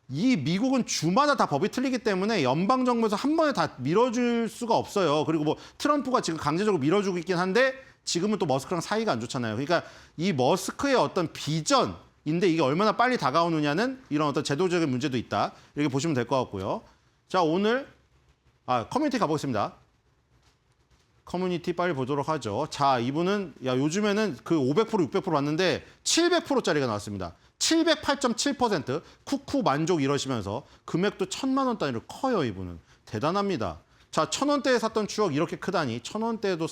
이 미국은 주마다 다 법이 틀리기 때문에 연방 정부에서 한 번에 다 밀어줄 수가 없어요. 그리고 뭐 트럼프가 지금 강제적으로 밀어주고 있긴 한데 지금은 또 머스크랑 사이가 안 좋잖아요. 그러니까 이 머스크의 어떤 비전인데 이게 얼마나 빨리 다가오느냐는 이런 어떤 제도적인 문제도 있다. 이렇게 보시면 될 것 같고요. 자, 오늘 커뮤니티 가보겠습니다. 커뮤니티 빨리 보도록 하죠. 자, 이분은 요즘에는 그 500%, 600% 왔는데 700%짜리가 나왔습니다. 708.7% 쿠쿠 만족 이러시면서 금액도 1,000만 원 단위로 커요, 이분은. 대단합니다. 자, 1,000원대에 샀던 추억 이렇게 크다니. 1,000원대에도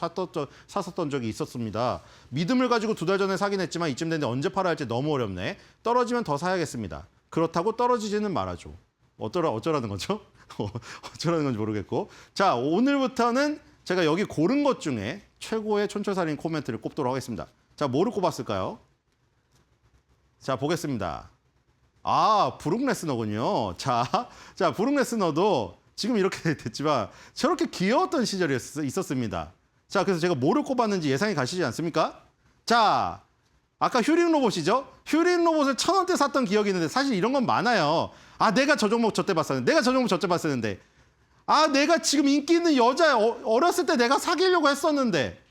샀었던 적이 있었습니다. 믿음을 가지고 2달 전에 사긴 했지만 이쯤 됐는데 언제 팔아야 할지 너무 어렵네. 떨어지면 더 사야겠습니다. 그렇다고 떨어지지는 말아줘. 어쩌라는 거죠? 어쩌라는 건지 모르겠고. 자, 오늘부터는 제가 여기 고른 것 중에 최고의 촌철살인 코멘트를 꼽도록 하겠습니다. 자, 뭐를 꼽았을까요? 자, 보겠습니다. 아, 브룩 레스너군요. 자, 브룩 레스너도 지금 이렇게 됐지만 저렇게 귀여웠던 시절이 있었습니다. 자, 그래서 제가 뭐를 꼽았는지 예상이 가시지 않습니까? 자, 아까 휴링 로봇이죠? 휴링 로봇을 1,000원대 샀던 기억이 있는데 사실 이런 건 많아요. 아, 내가 저 종목 저때 봤었는데, 내가 저 종목 저때 봤었는데, 아, 내가 지금 인기 있는 여자 어렸을 때 내가 사귀려고 했었는데,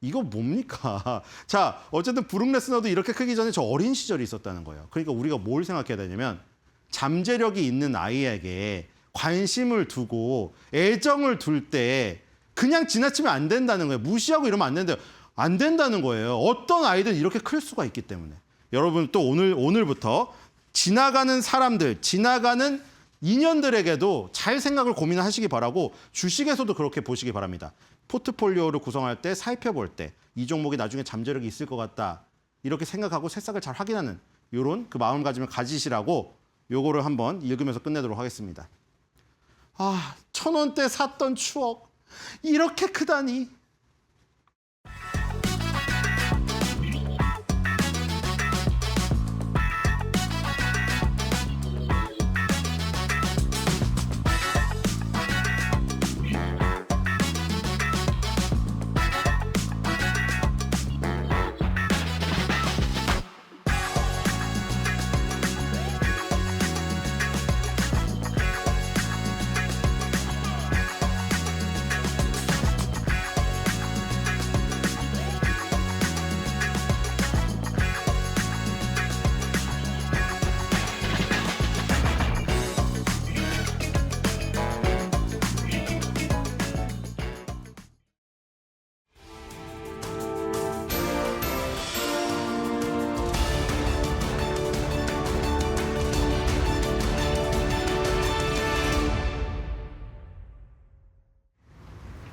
이거 뭡니까? 자, 어쨌든 브룩 레스너도 이렇게 크기 전에 저 어린 시절이 있었다는 거예요. 그러니까 우리가 뭘 생각해야 되냐면 잠재력이 있는 아이에게 관심을 두고 애정을 둘 때 그냥 지나치면 안 된다는 거예요. 무시하고 이러면 안 된대요. 안 된다는 거예요. 어떤 아이든 이렇게 클 수가 있기 때문에. 여러분 또 오늘부터 지나가는 사람들, 지나가는 인연들에게도 잘 생각을 고민을 하시기 바라고 주식에서도 그렇게 보시기 바랍니다. 포트폴리오를 구성할 때, 살펴볼 때 이 종목이 나중에 잠재력이 있을 것 같다. 이렇게 생각하고 새싹을 잘 확인하는 이런 그 마음가짐을 가지시라고 요거를 한번 읽으면서 끝내도록 하겠습니다. 아, 1,000원대 샀던 추억 이렇게 크다니.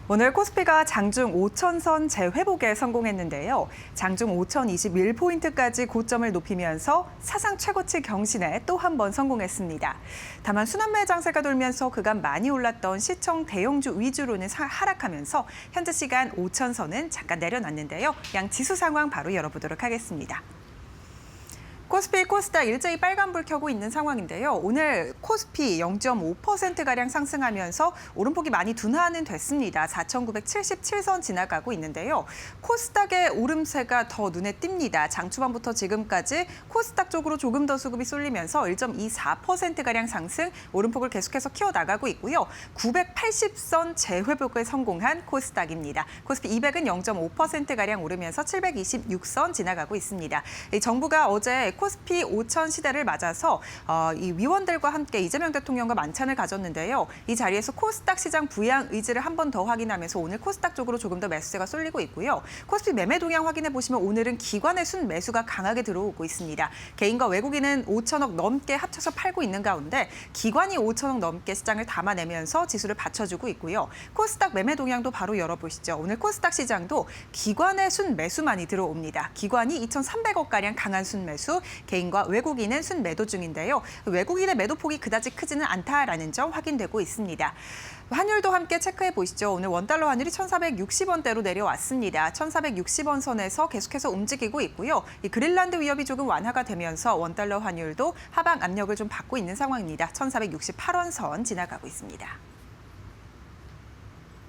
오늘 코스피가 장중 5천선 재회복에 성공했는데요. 장중 5,021포인트까지 고점을 높이면서 사상 최고치 경신에 또 한 번 성공했습니다. 다만 순환매 장세가 돌면서 그간 많이 올랐던 시청 대형주 위주로는 하락하면서 현재 시간 5천선은 잠깐 내려놨는데요. 양 지수 상황 바로 열어보도록 하겠습니다. 코스피, 코스닥 일제히 빨간불 켜고 있는 상황인데요. 오늘 코스피 0.5%가량 상승하면서 오름폭이 많이 둔화는 됐습니다. 4,977선 지나가고 있는데요. 코스닥의 오름세가 더 눈에 띕니다. 장 초반부터 지금까지 코스닥 쪽으로 조금 더 수급이 쏠리면서 1.24%가량 상승, 오름폭을 계속해서 키워나가고 있고요. 980선 재회복에 성공한 코스닥입니다. 코스피 200은 0.5%가량 오르면서 726선 지나가고 있습니다. 정부가 어제 코스피 5천 시대를 맞아서 이 위원들과 함께 이재명 대통령과 만찬을 가졌는데요. 이 자리에서 코스닥 시장 부양 의지를 한 번 더 확인하면서 오늘 코스닥 쪽으로 조금 더 매수세가 쏠리고 있고요. 코스피 매매 동향 확인해 보시면 오늘은 기관의 순매수가 강하게 들어오고 있습니다. 개인과 외국인은 5천억 넘게 합쳐서 팔고 있는 가운데 기관이 5천억 넘게 시장을 담아내면서 지수를 받쳐주고 있고요. 코스닥 매매 동향도 바로 열어보시죠. 오늘 코스닥 시장도 기관의 순매수만이 들어옵니다. 기관이 2,300억가량 강한 순매수, 개인과 외국인은 순매도 중인데요. 외국인의 매도폭이 그다지 크지는 않다라는 점 확인되고 있습니다. 환율도 함께 체크해 보시죠. 오늘 원달러 환율이 1,460원대로 내려왔습니다. 1,460원 선에서 계속해서 움직이고 있고요. 이 그린란드 위협이 조금 완화가 되면서 원달러 환율도 하방 압력을 좀 받고 있는 상황입니다. 1,468원 선 지나가고 있습니다.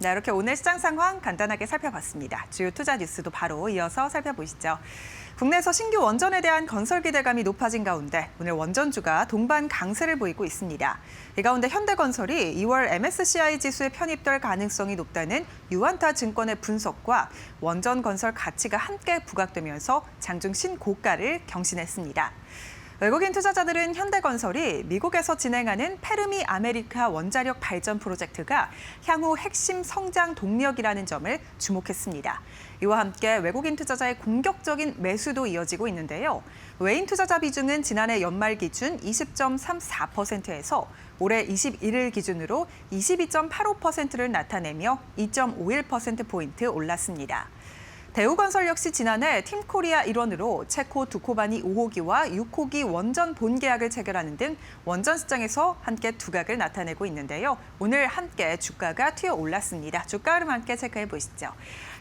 네, 이렇게 오늘 시장 상황 간단하게 살펴봤습니다. 주요 투자 뉴스도 바로 이어서 살펴보시죠. 국내에서 신규 원전에 대한 건설 기대감이 높아진 가운데 오늘 원전주가 동반 강세를 보이고 있습니다. 이 가운데 현대건설이 2월 MSCI 지수에 편입될 가능성이 높다는 유안타 증권의 분석과 원전 건설 가치가 함께 부각되면서 장중 신고가를 경신했습니다. 외국인 투자자들은 현대건설이 미국에서 진행하는 페르미 아메리카 원자력 발전 프로젝트가 향후 핵심 성장 동력이라는 점을 주목했습니다. 이와 함께 외국인 투자자의 공격적인 매수도 이어지고 있는데요. 외인 투자자 비중은 지난해 연말 기준 20.34%에서 올해 21일 기준으로 22.85%를 나타내며 2.51%포인트 올랐습니다. 대우건설 역시 지난해 팀코리아 일원으로 체코 두코바니 5호기와 6호기 원전 본계약을 체결하는 등 원전 시장에서 함께 두각을 나타내고 있는데요. 오늘 함께 주가가 튀어 올랐습니다. 주가 흐름 함께 체크해 보시죠.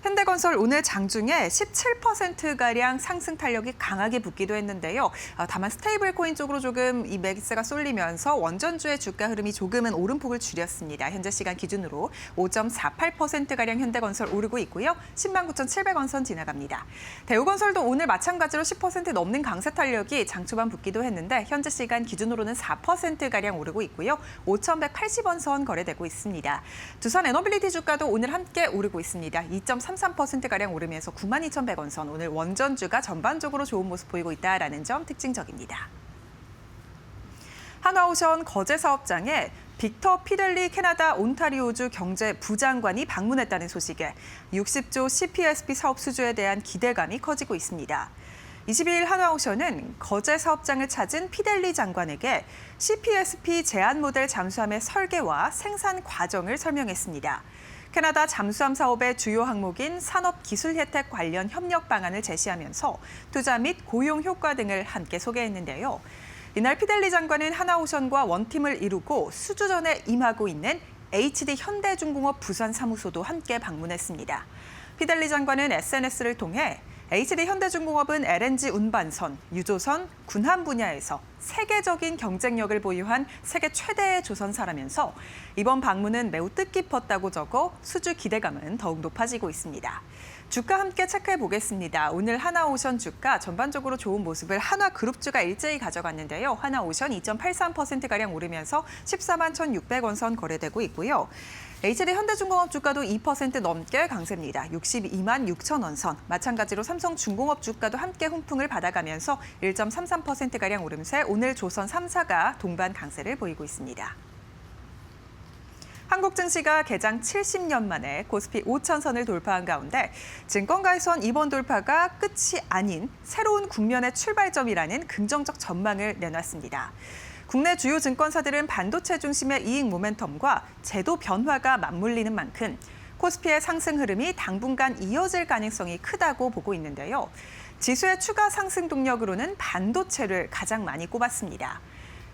현대건설 오늘 장중에 17%가량 상승 탄력이 강하게 붙기도 했는데요. 다만 스테이블 코인 쪽으로 조금 이 매기세가 쏠리면서 원전주의 주가 흐름이 조금은 오름폭을 줄였습니다. 현재 시간 기준으로 5.48%가량 현대건설 오르고 있고요. 109,700원 선 지나갑니다. 대우건설도 오늘 마찬가지로 10% 넘는 강세 탄력이 장 초반 붙기도 했는데 현재 시간 기준으로는 4%가량 오르고 있고요. 5,180원 선 거래되고 있습니다. 두산 에너빌리티 주가도 오늘 함께 오르고 있습니다. 2.33%가량 오르면서 92,100원 선, 오늘 원전주가 전반적으로 좋은 모습 보이고 있다는 점 특징적입니다. 한화오션 거제 사업장에 빅터 피델리 캐나다 온타리오주 경제부장관이 방문했다는 소식에 60조 CPSP 사업 수주에 대한 기대감이 커지고 있습니다. 22일 한화오션은 거제 사업장을 찾은 피델리 장관에게 CPSP 제한 모델 잠수함의 설계와 생산 과정을 설명했습니다. 캐나다 잠수함 사업의 주요 항목인 산업기술 혜택 관련 협력 방안을 제시하면서 투자 및 고용 효과 등을 함께 소개했는데요. 이날 피델리 장관은 한화오션과 원팀을 이루고 수주전에 임하고 있는 HD 현대중공업 부산 사무소도 함께 방문했습니다. 피델리 장관은 SNS를 통해 HD 현대중공업은 LNG 운반선, 유조선, 군함 분야에서 세계적인 경쟁력을 보유한 세계 최대의 조선사라면서 이번 방문은 매우 뜻깊었다고 적어 수주 기대감은 더욱 높아지고 있습니다. 주가 함께 체크해 보겠습니다. 오늘 하나오션 주가 전반적으로 좋은 모습을 한화그룹주가 일제히 가져갔는데요. 하나오션 2.83%가량 오르면서 14만 1,600원 선 거래되고 있고요. HD 현대중공업 주가도 2% 넘게 강세입니다. 62만 6천 원 선. 마찬가지로 삼성중공업 주가도 함께 훈풍을 받아가면서 1.33%가량 오름세 오늘 조선 3사가 동반 강세를 보이고 있습니다. 한국 증시가 개장 70년 만에 코스피 5,000선을 돌파한 가운데 증권가에선 이번 돌파가 끝이 아닌 새로운 국면의 출발점이라는 긍정적 전망을 내놨습니다. 국내 주요 증권사들은 반도체 중심의 이익 모멘텀과 제도 변화가 맞물리는 만큼 코스피의 상승 흐름이 당분간 이어질 가능성이 크다고 보고 있는데요. 지수의 추가 상승 동력으로는 반도체를 가장 많이 꼽았습니다.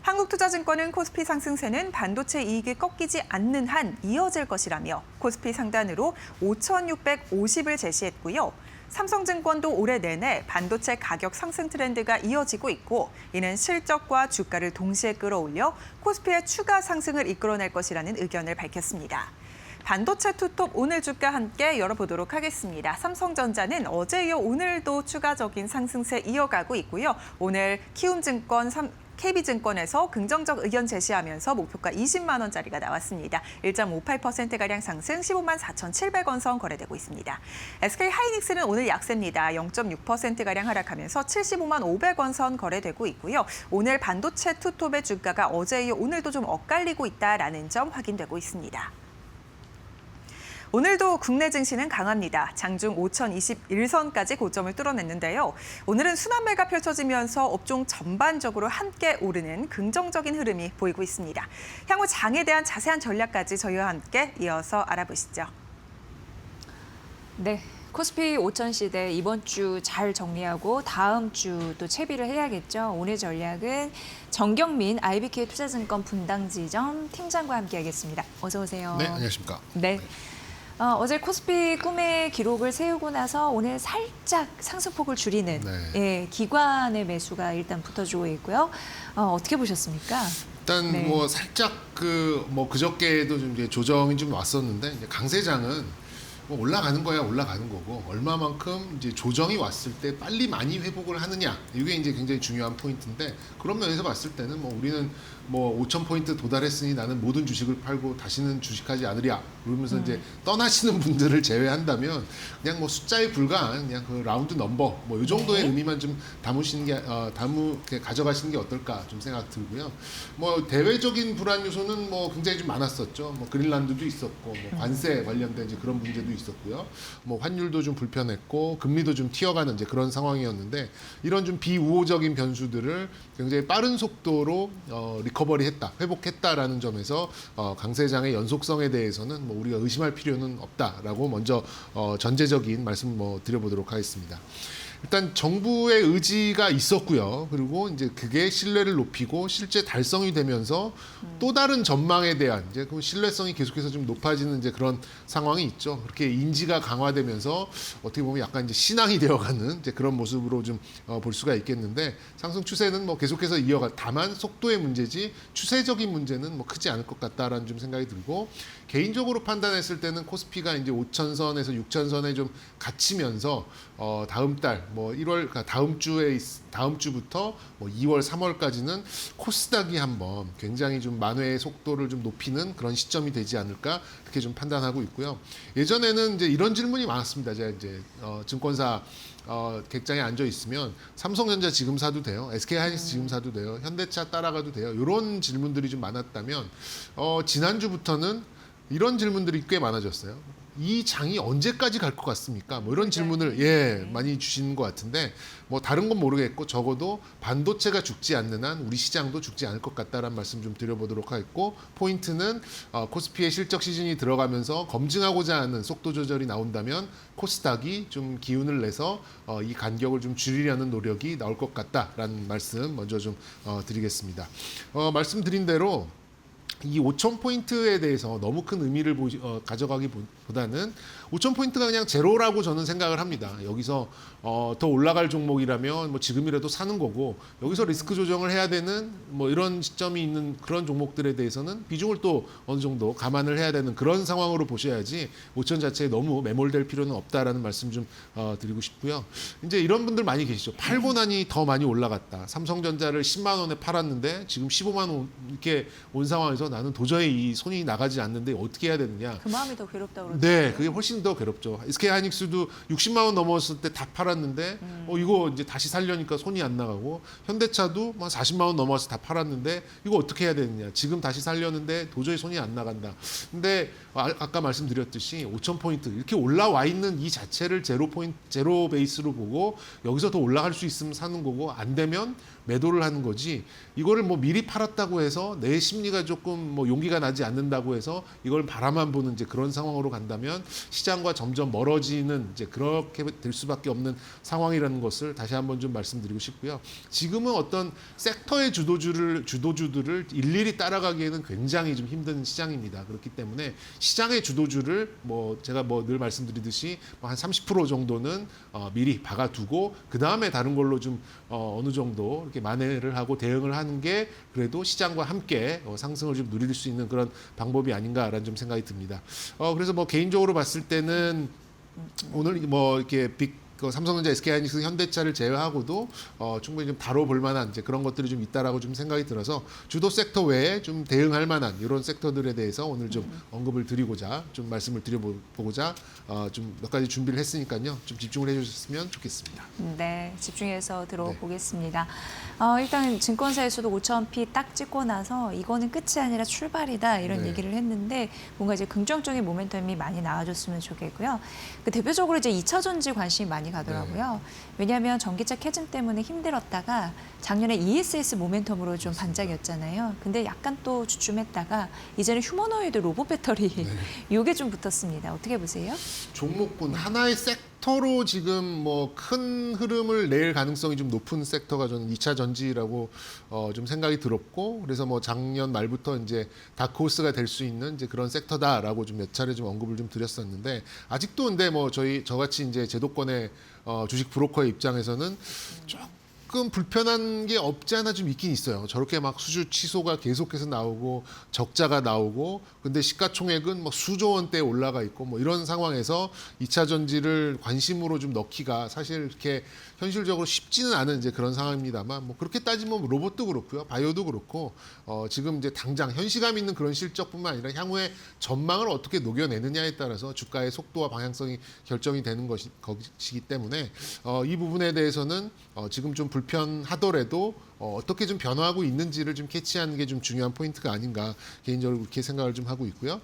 한국투자증권은 코스피 상승세는 반도체 이익이 꺾이지 않는 한 이어질 것이라며 코스피 상단으로 5,650을 제시했고요. 삼성증권도 올해 내내 반도체 가격 상승 트렌드가 이어지고 있고 이는 실적과 주가를 동시에 끌어올려 코스피의 추가 상승을 이끌어낼 것이라는 의견을 밝혔습니다. 반도체 투톱 오늘 주가 함께 열어보도록 하겠습니다. 삼성전자는 어제 이어 오늘도 추가적인 상승세 이어가고 있고요. 오늘 키움증권, KB증권에서 긍정적 의견 제시하면서 목표가 20만 원짜리가 나왔습니다. 1.58%가량 상승 15만 4,700원 선 거래되고 있습니다. SK하이닉스는 오늘 약세입니다. 0.6%가량 하락하면서 75만 500원 선 거래되고 있고요. 오늘 반도체 투톱의 주가가 어제 이어 오늘도 좀 엇갈리고 있다는 점 확인되고 있습니다. 오늘도 국내 증시는 강합니다. 장중 5,021선까지 고점을 뚫어냈는데요. 오늘은 순환매가 펼쳐지면서 업종 전반적으로 함께 오르는 긍정적인 흐름이 보이고 있습니다. 향후 장에 대한 자세한 전략까지 저희와 함께 이어서 알아보시죠. 네. 코스피 5천 시대 이번 주 잘 정리하고 다음 주 또 채비를 해야겠죠. 오늘 전략은 정경민 IBK 투자증권 분당지점 팀장과 함께하겠습니다. 어서 오세요. 네, 안녕하십니까. 네. 어제 코스피 꿈의 기록을 세우고 나서 오늘 살짝 상승폭을 줄이는 예, 기관의 매수가 일단 붙어주고 있고요. 어떻게 보셨습니까? 일단 네. 뭐 살짝 그저께도 좀 이제 조정이 좀 왔었는데 이제 강세장은 뭐 올라가는 거야 올라가는 거고 얼마만큼 이제 조정이 왔을 때 빨리 많이 회복을 하느냐 이게 이제 굉장히 중요한 포인트인데 그런 면에서 봤을 때는 뭐 우리는 뭐 5,000포인트 도달했으니 나는 모든 주식을 팔고 다시는 주식하지 않으랴 그러면서 이제 떠나시는 분들을 제외한다면 그냥 뭐 숫자에 불과한 그냥 그 라운드 넘버 뭐 이 정도의 의미만 좀 담으시는 게 이렇게 가져가시는 게 어떨까 좀 생각 들고요. 뭐 대외적인 불안 요소는 뭐 굉장히 좀 많았었죠. 뭐 그린란드도 있었고 뭐 관세 관련된 이제 그런 문제도 있었고요. 뭐 환율도 좀 불편했고 금리도 좀 튀어가는 이제 그런 상황이었는데 이런 좀 비우호적인 변수들을 굉장히 빠른 속도로 리커버리했다, 회복했다라는 점에서 강세장의 연속성에 대해서는 뭐 우리가 의심할 필요는 없다라고 먼저 전제적인 말씀 뭐 드려보도록 하겠습니다. 일단 정부의 의지가 있었고요. 그리고 이제 그게 신뢰를 높이고 실제 달성이 되면서 또 다른 전망에 대한 이제 그 신뢰성이 계속해서 좀 높아지는 이제 그런 상황이 있죠. 그렇게 인지가 강화되면서 어떻게 보면 약간 이제 신앙이 되어가는 이제 그런 모습으로 좀 볼 수가 있겠는데 상승 추세는 뭐 계속해서 다만 속도의 문제지 추세적인 문제는 뭐 크지 않을 것 같다라는 좀 생각이 들고 개인적으로 판단했을 때는 코스피가 이제 5,000선에서 6,000선에 좀 갇히면서 다음 달 뭐 1월 다음 주부터 뭐 2월 3월까지는 코스닥이 한번 굉장히 좀 만회의 속도를 좀 높이는 그런 시점이 되지 않을까 그렇게 좀 판단하고 있고요. 예전에는 이제 이런 질문이 많았습니다. 제가 이제 증권사 객장에 앉아 있으면 삼성전자 지금 사도 돼요? SK하이닉스 지금 사도 돼요? 현대차 따라가도 돼요? 이런 질문들이 좀 많았다면 지난주부터는 이런 질문들이 꽤 많아졌어요. 이 장이 언제까지 갈 것 같습니까? 뭐 이런 질문을 많이 주시는 것 같은데 뭐 다른 건 모르겠고 적어도 반도체가 죽지 않는 한 우리 시장도 죽지 않을 것 같다라는 말씀 좀 드려보도록 하겠고 포인트는 코스피의 실적 시즌이 들어가면서 검증하고자 하는 속도 조절이 나온다면 코스닥이 좀 기운을 내서 이 간격을 좀 줄이려는 노력이 나올 것 같다라는 말씀 먼저 좀 드리겠습니다. 말씀드린 대로 이 5,000포인트에 대해서 너무 큰 의미를 가져가기보다는 5,000포인트가 그냥 제로라고 저는 생각을 합니다. 여기서 더 올라갈 종목이라면 뭐 지금이라도 사는 거고 여기서 리스크 조정을 해야 되는 뭐 이런 시점이 있는 그런 종목들에 대해서는 비중을 또 어느 정도 감안을 해야 되는 그런 상황으로 보셔야지 5,000 자체에 너무 매몰될 필요는 없다라는 말씀 좀 드리고 싶고요. 이제 이런 분들 많이 계시죠. 팔고 나니 더 많이 올라갔다. 삼성전자를 10만 원에 팔았는데 지금 15만 원 이렇게 온 상황에서 나는 도저히 이 손이 나가지 않는데 어떻게 해야 되느냐. 그 마음이 더 괴롭다고 그러죠. 네, 그게 훨씬 더 괴롭죠. SK하이닉스도 60만 원 넘었을 때 다 팔았는데 이거 이제 다시 살려니까 손이 안 나가고 현대차도 뭐 40만 원 넘어서 다 팔았는데 이거 어떻게 해야 되느냐. 지금 다시 살려는데 도저히 손이 안 나간다. 근데 아까 말씀드렸듯이 5,000포인트 이렇게 올라와 있는 이 자체를 제로 베이스로 보고 여기서 더 올라갈 수 있으면 사는 거고 안 되면 매도를 하는 거지 이거를 뭐 미리 팔았다고 해서 내 심리가 조금 뭐 용기가 나지 않는다고 해서 이걸 바라만 보는 이제 그런 상황으로 간다면 시장과 점점 멀어지는 이제 그렇게 될 수밖에 없는 상황이라는 것을 다시 한번 좀 말씀드리고 싶고요. 지금은 어떤 섹터의 주도주들을 일일이 따라가기에는 굉장히 좀 힘든 시장입니다. 그렇기 때문에 시장의 주도주를 뭐 제가 뭐 늘 말씀드리듯이 한 30% 정도는 미리 박아두고 그 다음에 다른 걸로 좀 어느 정도 이렇게 만회를 하고 대응을 하는 게 그래도 시장과 함께 상승을 좀 누릴 수 있는 그런 방법이 아닌가라는 좀 생각이 듭니다. 그래서 뭐 개인적으로 봤을 때는 오늘 뭐 이렇게 삼성전자, SK하이닉스, 현대차를 제외하고도 충분히 좀 다뤄볼 만한 이제 그런 것들이 좀 있다라고 좀 생각이 들어서 주도 섹터 외에 좀 대응할 만한 이런 섹터들에 대해서 오늘 좀 언급을 드리고자 좀 말씀을 드려보고자 좀 몇 가지 준비를 했으니까요. 좀 집중을 해주셨으면 좋겠습니다. 네, 집중해서 들어보겠습니다. 일단 증권사에서도 5,000피 딱 찍고 나서 이거는 끝이 아니라 출발이다 이런 얘기를 했는데 뭔가 이제 긍정적인 모멘텀이 많이 나와줬으면 좋겠고요. 대표적으로 이제 2차 전지 관심이 많이 가더라고요. 왜냐하면 전기차 캐즘 때문에 힘들었다가 작년에 ESS 모멘텀으로 좀 반짝였잖아요. 근데 약간 또 주춤했다가 이제는 휴머노이드 로봇 배터리 이게 좀 붙었습니다. 어떻게 보세요? 종목군 하나의 섹터로 지금 뭐 큰 흐름을 낼 가능성이 좀 높은 섹터가 저는 2차 전지라고 좀 생각이 들었고 그래서 뭐 작년 말부터 이제 다크호스가 될 수 있는 이제 그런 섹터다라고 좀 몇 차례 좀 언급을 좀 드렸었는데 아직도 근데 뭐 저같이 이제 제도권의 주식 브로커의 입장에서는 조금 불편한 게 없지 않아 좀 있긴 있어요. 저렇게 막 수주 취소가 계속해서 나오고 적자가 나오고 근데 시가총액은 뭐 수조 원대에 올라가 있고 뭐 이런 상황에서 2차 전지를 관심으로 좀 넣기가 사실 이렇게 현실적으로 쉽지는 않은 이제 그런 상황입니다만 뭐 그렇게 따지면 로봇도 그렇고요. 바이오도 그렇고 지금 이제 당장 현시감 있는 그런 실적뿐만 아니라 향후에 전망을 어떻게 녹여내느냐에 따라서 주가의 속도와 방향성이 결정이 되는 것이기 때문에 이 부분에 대해서는 지금 좀 불편하더라도 어떻게 좀 변화하고 있는지를 좀 캐치하는 게 좀 중요한 포인트가 아닌가 개인적으로 그렇게 생각을 좀 하고 있고요.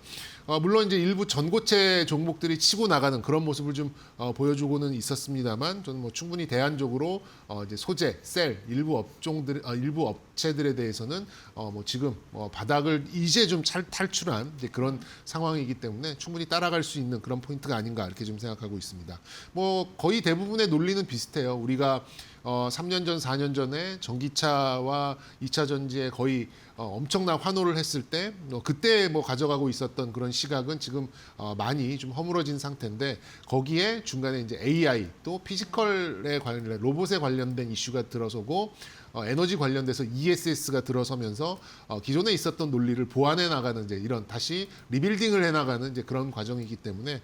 물론 이제 일부 전고체 종목들이 치고 나가는 그런 모습을 좀 보여주고는 있었습니다만 저는 뭐 충분히 대안적으로 이제 소재, 셀 일부 업종들 일부 업체들에 대해서는 뭐 지금 바닥을 이제 좀 탈출한 이제 그런 상황이기 때문에 충분히 따라갈 수 있는 그런 포인트가 아닌가 이렇게 좀 생각하고 있습니다. 뭐 거의 대부분의 논리는 비슷해요. 우리가 3년 전, 4년 전에 전기차와 2차 전지에 거의 엄청난 환호를 했을 때 그때 뭐 가져가고 있었던 그런 시각은 지금 많이 좀 허물어진 상태인데 거기에 중간에 이제 AI 또 피지컬에 관련 로봇에 관련된 이슈가 들어서고 에너지 관련돼서 ESS가 들어서면서 기존에 있었던 논리를 보완해 나가는 이제 이런 다시 리빌딩을 해 나가는 이제 그런 과정이기 때문에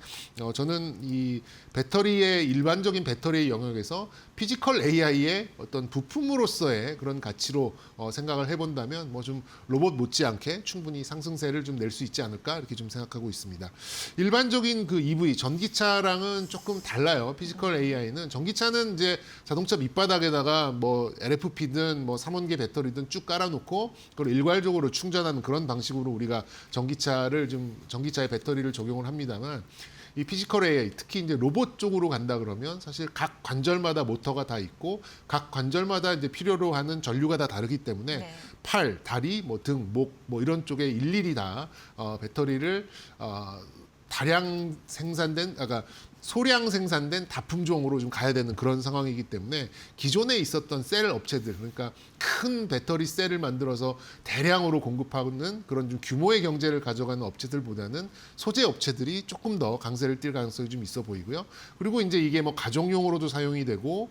저는 이 배터리의 일반적인 배터리의 영역에서 피지컬 AI의 어떤 부품으로서의 그런 가치로 생각을 해본다면 뭐 좀 로봇 못지않게 충분히 상승세를 좀 낼 수 있지 않을까 이렇게 좀 생각하고 있습니다. 일반적인 그 EV 전기차랑은 조금 달라요. 피지컬 AI는 전기차는 이제 자동차 밑바닥에다가 뭐 LFP든 뭐 3원계 배터리든 쭉 깔아놓고 그걸 일괄적으로 충전하는 그런 방식으로 우리가 전기차의 배터리를 적용을 합니다만. 이 피지컬 AI, 특히 이제 로봇 쪽으로 간다 그러면 사실 각 관절마다 모터가 다 있고 각 관절마다 이제 필요로 하는 전류가 다 다르기 때문에 네. 팔, 다리, 뭐 등, 목, 뭐 이런 쪽에 일일이 다 배터리를 다량 생산된, 그러니까 소량 생산된 다품종으로 좀 가야 되는 그런 상황이기 때문에 기존에 있었던 셀 업체들, 그러니까 큰 배터리 셀을 만들어서 대량으로 공급하는 그런 좀 규모의 경제를 가져가는 업체들보다는 소재 업체들이 조금 더 강세를 띨 가능성이 좀 있어 보이고요. 그리고 이제 이게 뭐 가정용으로도 사용이 되고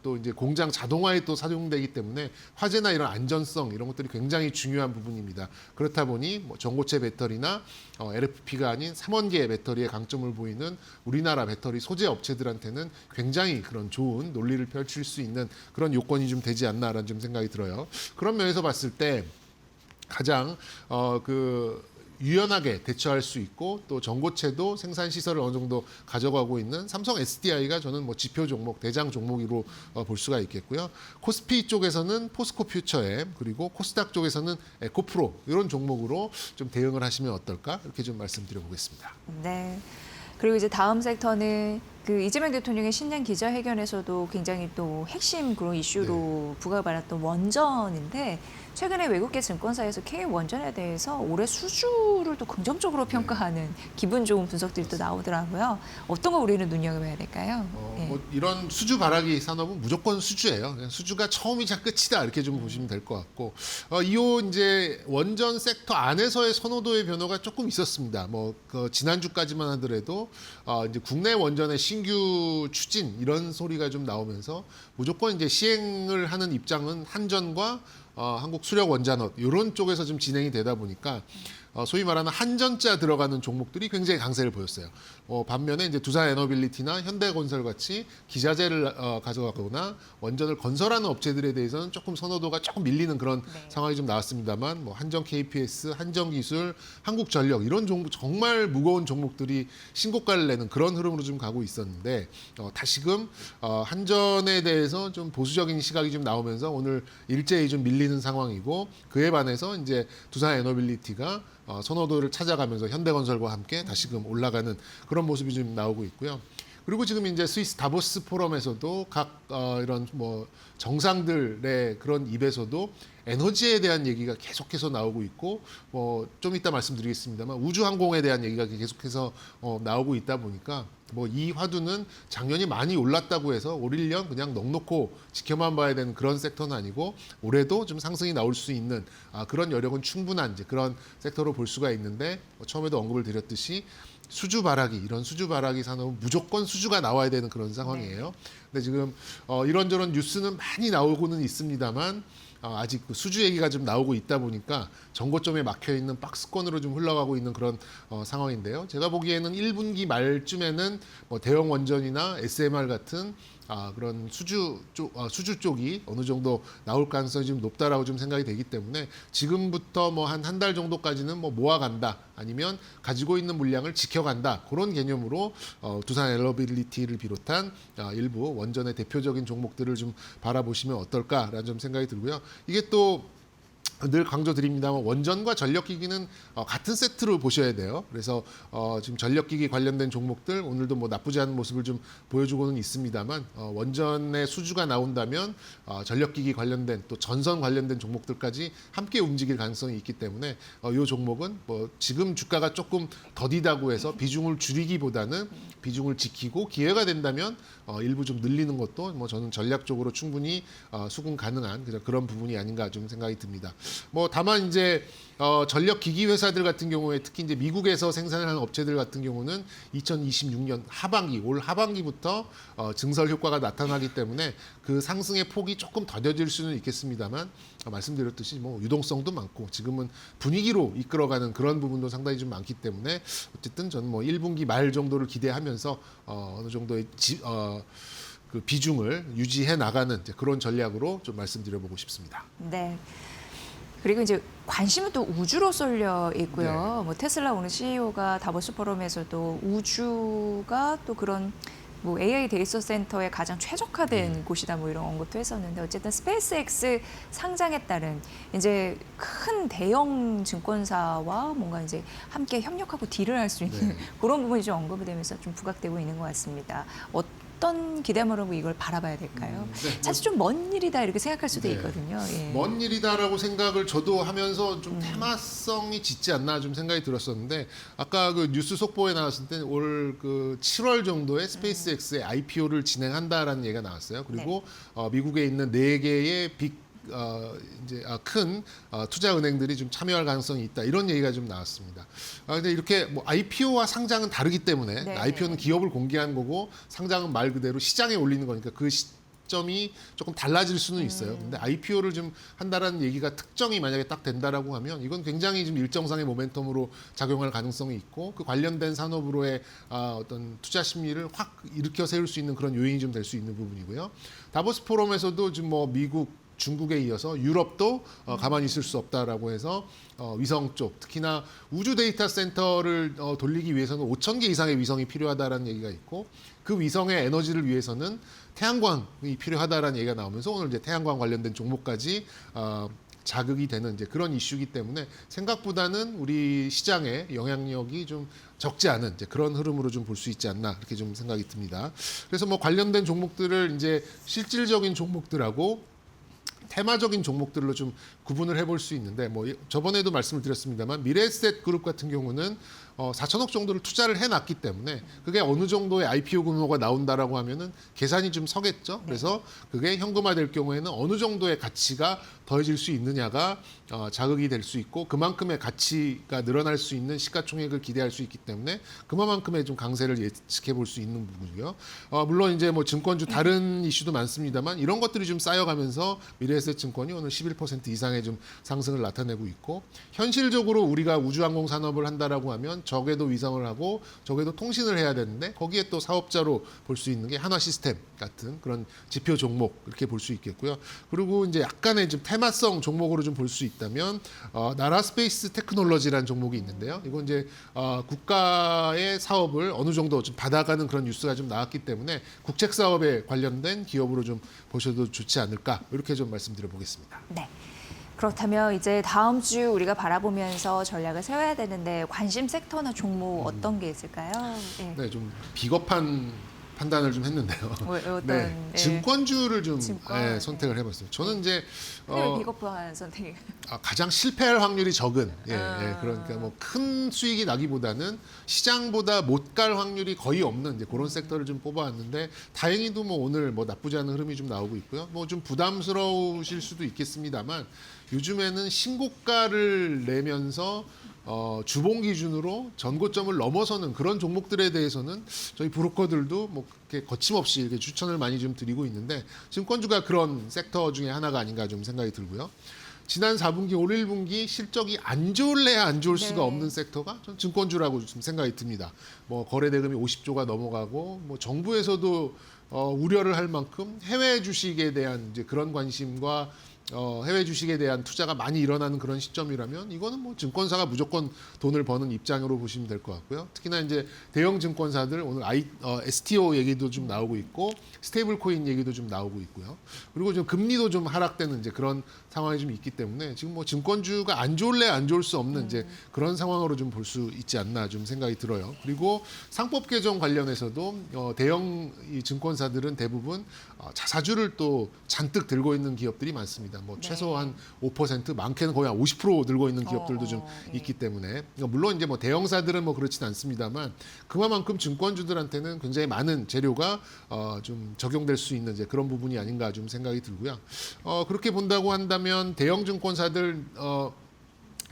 또 이제 공장 자동화에 또 사용되기 때문에 화재나 이런 안전성 이런 것들이 굉장히 중요한 부분입니다. 그렇다 보니 뭐 전고체 배터리나 LFP가 아닌 3원계 배터리의 강점을 보이는 우리나라 배터리 소재 업체들한테는 굉장히 그런 좋은 논리를 펼칠 수 있는 그런 요건이 좀 되지 않나라는 좀 생각이 들어요. 그런 면에서 봤을 때 가장 유연하게 대처할 수 있고 또 전고체도 생산 시설을 어느 정도 가져가고 있는 삼성 SDI가 저는 뭐 지표 종목, 대장 종목으로 볼 수가 있겠고요. 코스피 쪽에서는 포스코 퓨처엠 그리고 코스닥 쪽에서는 에코프로 이런 종목으로 좀 대응을 하시면 어떨까 이렇게 좀 말씀드려보겠습니다. 네. 그리고 이제 다음 섹터는 그 이재명 대통령의 신년 기자회견에서도 굉장히 또 핵심 그런 이슈로 부각받았던 원전인데 최근에 외국계 증권사에서 K원전에 대해서 올해 수주를 또 긍정적으로 평가하는 기분 좋은 분석들이 또 나오더라고요. 어떤 거 우리는 눈여겨봐야 될까요? 뭐 이런 수주 발악이 산업은 무조건 수주예요. 그냥 수주가 처음이자 끝이다 이렇게 좀 보시면 될 것 같고 이후 이제 원전 섹터 안에서의 선호도의 변화가 조금 있었습니다. 뭐 그 지난주까지만 하더라도 이제 국내 원전의 신규 추진 이런 소리가 좀 나오면서 무조건 이제 시행을 하는 입장은 한전과 한국수력원자업 이런 쪽에서 좀 진행이 되다 보니까 소위 말하는 한전자 들어가는 종목들이 굉장히 강세를 보였어요. 반면에 이제 두산에너빌리티나 현대건설 같이 기자재를 가져가거나 원전을 건설하는 업체들에 대해서는 조금 선호도가 조금 밀리는 그런 상황이 좀 나왔습니다만 뭐 한전 KPS, 한전기술, 한국전력 이런 종목 정말 무거운 종목들이 신고가를 내는 그런 흐름으로 좀 가고 있었는데 다시금 한전에 대해서 좀 보수적인 시각이 좀 나오면서 오늘 일제히 좀 밀리는 상황이고 그에 반해서 이제 두산에너빌리티가 선호도를 찾아가면서 현대건설과 함께 다시금 올라가는 그런 모습이 좀 나오고 있고요. 그리고 지금 이제 스위스 다보스 포럼에서도 각 이런 뭐 정상들의 그런 입에서도 에너지에 대한 얘기가 계속해서 나오고 있고 뭐 좀 이따 말씀드리겠습니다만 우주항공에 대한 얘기가 계속해서 나오고 있다 보니까 뭐 이 화두는 작년이 많이 올랐다고 해서 올 1년 그냥 넉넉고 지켜만 봐야 되는 그런 섹터는 아니고 올해도 좀 상승이 나올 수 있는 그런 여력은 충분한 이제 그런 섹터로 볼 수가 있는데 처음에도 언급을 드렸듯이 수주 발악이 이런 수주 발악이 산업은 무조건 수주가 나와야 되는 그런 상황이에요. 근데 지금 이런저런 뉴스는 많이 나오고는 있습니다만 아직 그 수주 얘기가 좀 나오고 있다 보니까 정고점에 막혀 있는 박스권으로 좀 흘러가고 있는 그런 상황인데요. 제가 보기에는 1분기 말쯤에는 뭐 대형 원전이나 SMR 같은 그런 수주 쪽이 어느 정도 나올 가능성이 좀 높다라고 좀 생각이 되기 때문에 지금부터 뭐 한 달 정도까지는 뭐 모아간다 아니면 가지고 있는 물량을 지켜간다 그런 개념으로 두산 엘러빌리티를 비롯한 일부 원전의 대표적인 종목들을 좀 바라보시면 어떨까라는 좀 생각이 들고요. 이게 또 늘 강조드립니다만 원전과 전력기기는 같은 세트로 보셔야 돼요. 그래서 지금 전력기기 관련된 종목들 오늘도 뭐 나쁘지 않은 모습을 좀 보여주고는 있습니다만 원전의 수주가 나온다면 전력기기 관련된 또 전선 관련된 종목들까지 함께 움직일 가능성이 있기 때문에 이 종목은 뭐 지금 주가가 조금 더디다고 해서 비중을 줄이기보다는 비중을 지키고 기회가 된다면 일부 좀 늘리는 것도 뭐 저는 전략적으로 충분히 수긍 가능한 그런 부분이 아닌가 좀 생각이 듭니다. 뭐 다만 이제 전력 기기 회사들 같은 경우에 특히 이제 미국에서 생산을 하는 업체들 같은 경우는 2026년 하반기 올 하반기부터 증설 효과가 나타나기 때문에 그 상승의 폭이 조금 더뎌질 수는 있겠습니다만 말씀드렸듯이 뭐 유동성도 많고 지금은 분위기로 이끌어가는 그런 부분도 상당히 좀 많기 때문에 어쨌든 저는 뭐 1분기 말 정도를 기대하면서 어느 정도의 그 비중을 유지해 나가는 이제 그런 전략으로 좀 말씀드려보고 싶습니다. 네. 그리고 이제 관심은 또 우주로 쏠려 있고요. 뭐 테슬라 오늘 CEO가 다보스 포럼에서도 우주가 또 그런 뭐 AI 데이터 센터에 가장 최적화된 곳이다 뭐 이런 언급도 했었는데 어쨌든 스페이스X 상장에 따른 이제 큰 대형 증권사와 뭔가 이제 함께 협력하고 딜을 할 수 있는 그런 부분이 좀 언급이 되면서 좀 부각되고 있는 것 같습니다. 어떤 기대감으로 이걸 바라봐야 될까요? 사실 좀 먼 일이다 이렇게 생각할 수도 있거든요. 예. 먼 일이다라고 생각을 저도 하면서 좀 테마성이 짙지 않나 좀 생각이 들었었는데 아까 그 뉴스 속보에 나왔을 때 올 그 7월 정도에 스페이스X의 IPO를 진행한다라는 얘기가 나왔어요. 그리고 미국에 있는 4개의 큰 투자 은행들이 좀 참여할 가능성이 있다 이런 얘기가 좀 나왔습니다. 근데 이렇게 뭐 IPO와 상장은 다르기 때문에 네. IPO는 기업을 공개한 거고 상장은 말 그대로 시장에 올리는 거니까 그 시점이 조금 달라질 수는 있어요. 근데 IPO를 좀 한다라는 얘기가 특정이 만약에 딱 된다라고 하면 이건 굉장히 좀 일정상의 모멘텀으로 작용할 가능성이 있고 그 관련된 산업으로의 어떤 투자 심리를 확 일으켜 세울 수 있는 그런 요인이 좀 될 수 있는 부분이고요. 다보스 포럼에서도 지금 뭐 미국 중국에 이어서 유럽도 가만히 있을 수 없다라고 해서 위성 쪽 특히나 우주 데이터 센터를 돌리기 위해서는 5,000개 이상의 위성이 필요하다라는 얘기가 있고 그 위성의 에너지를 위해서는 태양광이 필요하다라는 얘기가 나오면서 오늘 이제 태양광 관련된 종목까지 자극이 되는 이제 그런 이슈이기 때문에 생각보다는 우리 시장의 영향력이 좀 적지 않은 이제 그런 흐름으로 좀 볼 수 있지 않나 그렇게 좀 생각이 듭니다. 그래서 뭐 관련된 종목들을 이제 실질적인 종목들하고 테마적인 종목들로 좀 구분을 해볼 수 있는데 뭐 저번에도 말씀을 드렸습니다만 미래에셋 그룹 같은 경우는 4천억 정도를 투자를 해놨기 때문에 그게 어느 정도의 IPO 규모가 나온다라고 하면은 계산이 좀 서겠죠. 그래서 그게 현금화될 경우에는 어느 정도의 가치가 더해질 수 있느냐가 자극이 될 수 있고 그만큼의 가치가 늘어날 수 있는 시가총액을 기대할 수 있기 때문에 그만큼의 좀 강세를 예측해 볼 수 있는 부분이고요. 물론 이제 뭐 증권주 다른 이슈도 많습니다만 이런 것들이 좀 쌓여가면서 미래에셋 증권이 오늘 11% 이상의 좀 상승을 나타내고 있고 현실적으로 우리가 우주항공 산업을 한다라고 하면 적에도 위성을 하고 적에도 통신을 해야 되는데 거기에 또 사업자로 볼 수 있는 게 한화 시스템 같은 그런 지표 종목 이렇게 볼 수 있겠고요. 그리고 이제 약간의 좀 테마성 종목으로 좀 볼 수 있다면 나라 스페이스 테크놀로지라는 종목이 있는데요. 이건 이제 국가의 사업을 어느 정도 좀 받아가는 그런 뉴스가 좀 나왔기 때문에 국책 사업에 관련된 기업으로 좀 보셔도 좋지 않을까 이렇게 좀 말씀드려 보겠습니다. 네. 그렇다면 이제 다음 주 우리가 바라보면서 전략을 세워야 되는데 관심 섹터나 종목 어떤 게 있을까요? 네. 네, 좀 비겁한 판단을 좀 했는데요. 어떤 네, 증권주를 좀 증권? 선택을 해봤어요. 저는 이제 왜 비겁한 선택이? 가장 실패할 확률이 적은 그러니까 뭐 큰 수익이 나기보다는 시장보다 못 갈 확률이 거의 없는 이제 그런 섹터를 좀 뽑아왔는데 다행히도 뭐 오늘 뭐 나쁘지 않은 흐름이 좀 나오고 있고요. 뭐 좀 부담스러우실 수도 있겠습니다만 요즘에는 신고가를 내면서 주봉 기준으로 전고점을 넘어서는 그런 종목들에 대해서는 저희 브로커들도 뭐 그렇게 거침없이 이렇게 추천을 많이 좀 드리고 있는데 증권주가 그런 섹터 중에 하나가 아닌가 좀 생각이 들고요. 지난 4분기, 올 1분기 실적이 안 좋을래야 안 좋을 수가 없는 섹터가 전 증권주라고 좀 생각이 듭니다. 뭐 거래 대금이 50조가 넘어가고 뭐 정부에서도 우려를 할 만큼 해외 주식에 대한 이제 그런 관심과 해외 주식에 대한 투자가 많이 일어나는 그런 시점이라면 이거는 뭐 증권사가 무조건 돈을 버는 입장으로 보시면 될 것 같고요. 특히나 이제 대형 증권사들 오늘 STO 얘기도 좀 나오고 있고 스테이블 코인 얘기도 좀 나오고 있고요. 그리고 좀 금리도 좀 하락되는 이제 그런 상황이 좀 있기 때문에 지금 뭐 증권주가 안 좋을래 안 좋을 수 없는 이제 그런 상황으로 좀 볼 수 있지 않나 좀 생각이 들어요. 그리고 상법 개정 관련해서도 대형 이 증권사들은 대부분 자사주를 또 잔뜩 들고 있는 기업들이 많습니다. 뭐 최소한 5% 많게는 거의 한 50% 들고 있는 기업들도 좀 있기 때문에 그러니까 물론 이제 뭐 대형사들은 뭐 그렇진 않습니다만 그만큼 증권주들한테는 굉장히 많은 재료가 좀 적용될 수 있는 이제 그런 부분이 아닌가 좀 생각이 들고요. 그렇게 본다고 한다면 대형 증권사들